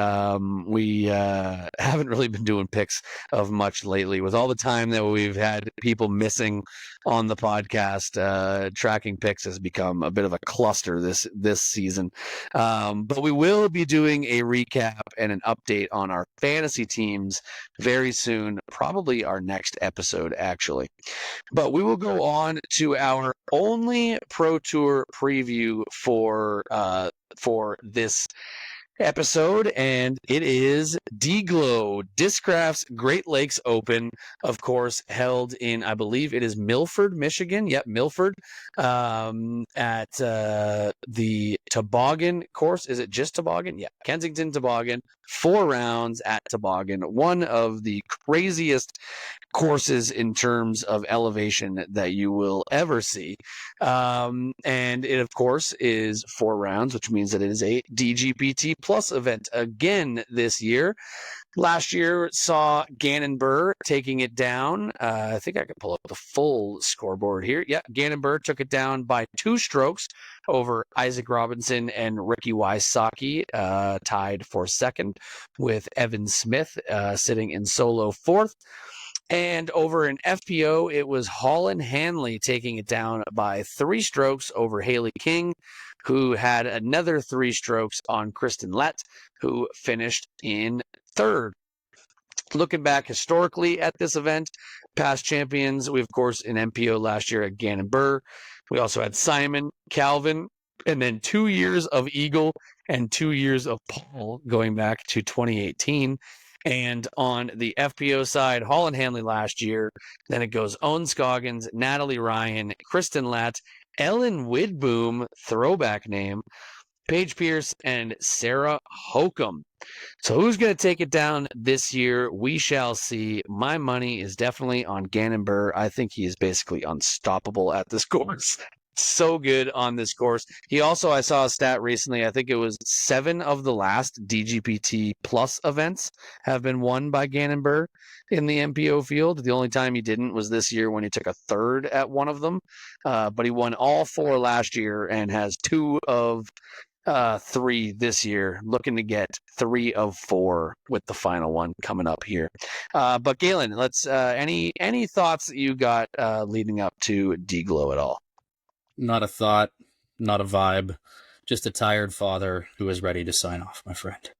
We haven't really been doing picks of much lately with all the time that we've had people missing on the podcast. Tracking picks has become a bit of a cluster this season. But we will be doing a recap and an update on our fantasy teams very soon, probably our next episode, actually. But we will go on to our only Pro Tour preview for this episode, and it is DGLO, Discraft's Great Lakes Open, of course, held in, I believe it is Milford, Michigan. Yep, Milford, at the Toboggan course. Is it just Toboggan? Yeah, Kensington Toboggan. 4 rounds at Toboggan. One of the craziest courses in terms of elevation that you will ever see. And it, of course, is 4 rounds, which means that it is a DGPT Plus event again this year. Last year saw Gannon Burr taking it down. I think I could pull up the full scoreboard here. Yeah, Gannon Burr took it down by 2 strokes over Isaac Robinson and Ricky Wysocki, tied for second, with Evan Smith sitting in solo 4th. And over in FPO, it was Holland Hanley taking it down by 3 strokes over Haley King, who had another 3 strokes on Kristen Lett, who finished in 3rd. Looking back historically at this event, past champions, we, of course, in MPO last year at Gannon Burr. We also had Simon, Calvin, and then 2 years of Eagle and 2 years of Paul going back to 2018. And on the FPO side, Holland Hanley last year. Then it goes Owen Scoggins, Natalie Ryan, Kristen Latt, Ellen Widboom, throwback name, Paige Pierce, and Sarah Hokum. So who's going to take it down this year? We shall see. My money is definitely on Gannon Burr. I think he is basically unstoppable at this course. So good on this course. He also, I saw a stat recently, I think it was 7 of the last DGPT Plus events have been won by Gannon Burr in the MPO field. The only time he didn't was this year when he took a 3rd at one of them. But he won all 4 last year and has 2 of 3 this year, looking to get 3 of 4 with the final one coming up here. But Galen, let's any thoughts that you got leading up to DGLO at all? Not a thought, not a vibe, just a tired father who is ready to sign off, my friend.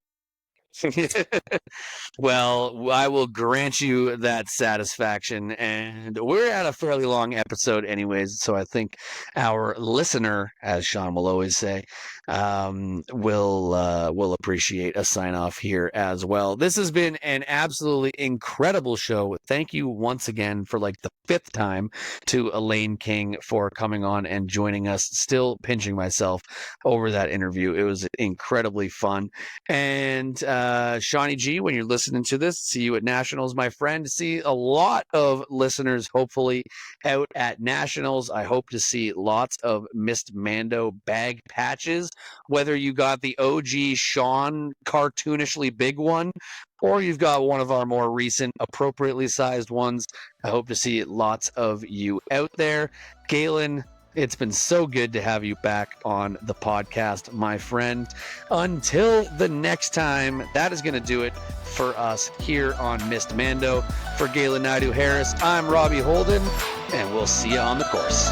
Well, I will grant you that satisfaction, and we're at a fairly long episode anyways, so I think our listener, as Sean will always say, will appreciate a sign off here as well. This has been an absolutely incredible show. Thank you once again for like the 5th time to Elaine King for coming on and joining us. Still pinching myself over that interview. It was incredibly fun. And Shawnee G, when you're listening to this, see you at Nationals, my friend. See a lot of listeners hopefully out at Nationals. I hope to see lots of Missed Mando bag patches, whether you got the OG Sean cartoonishly big one or you've got one of our more recent appropriately sized ones. I hope to see lots of you out there. Galen, it's been so good to have you back on the podcast, my friend. Until the next time, that is going to do it for us here on Missed Mando. For Galen Naidu Harris, I'm Robbie Holden, and we'll see you on the course.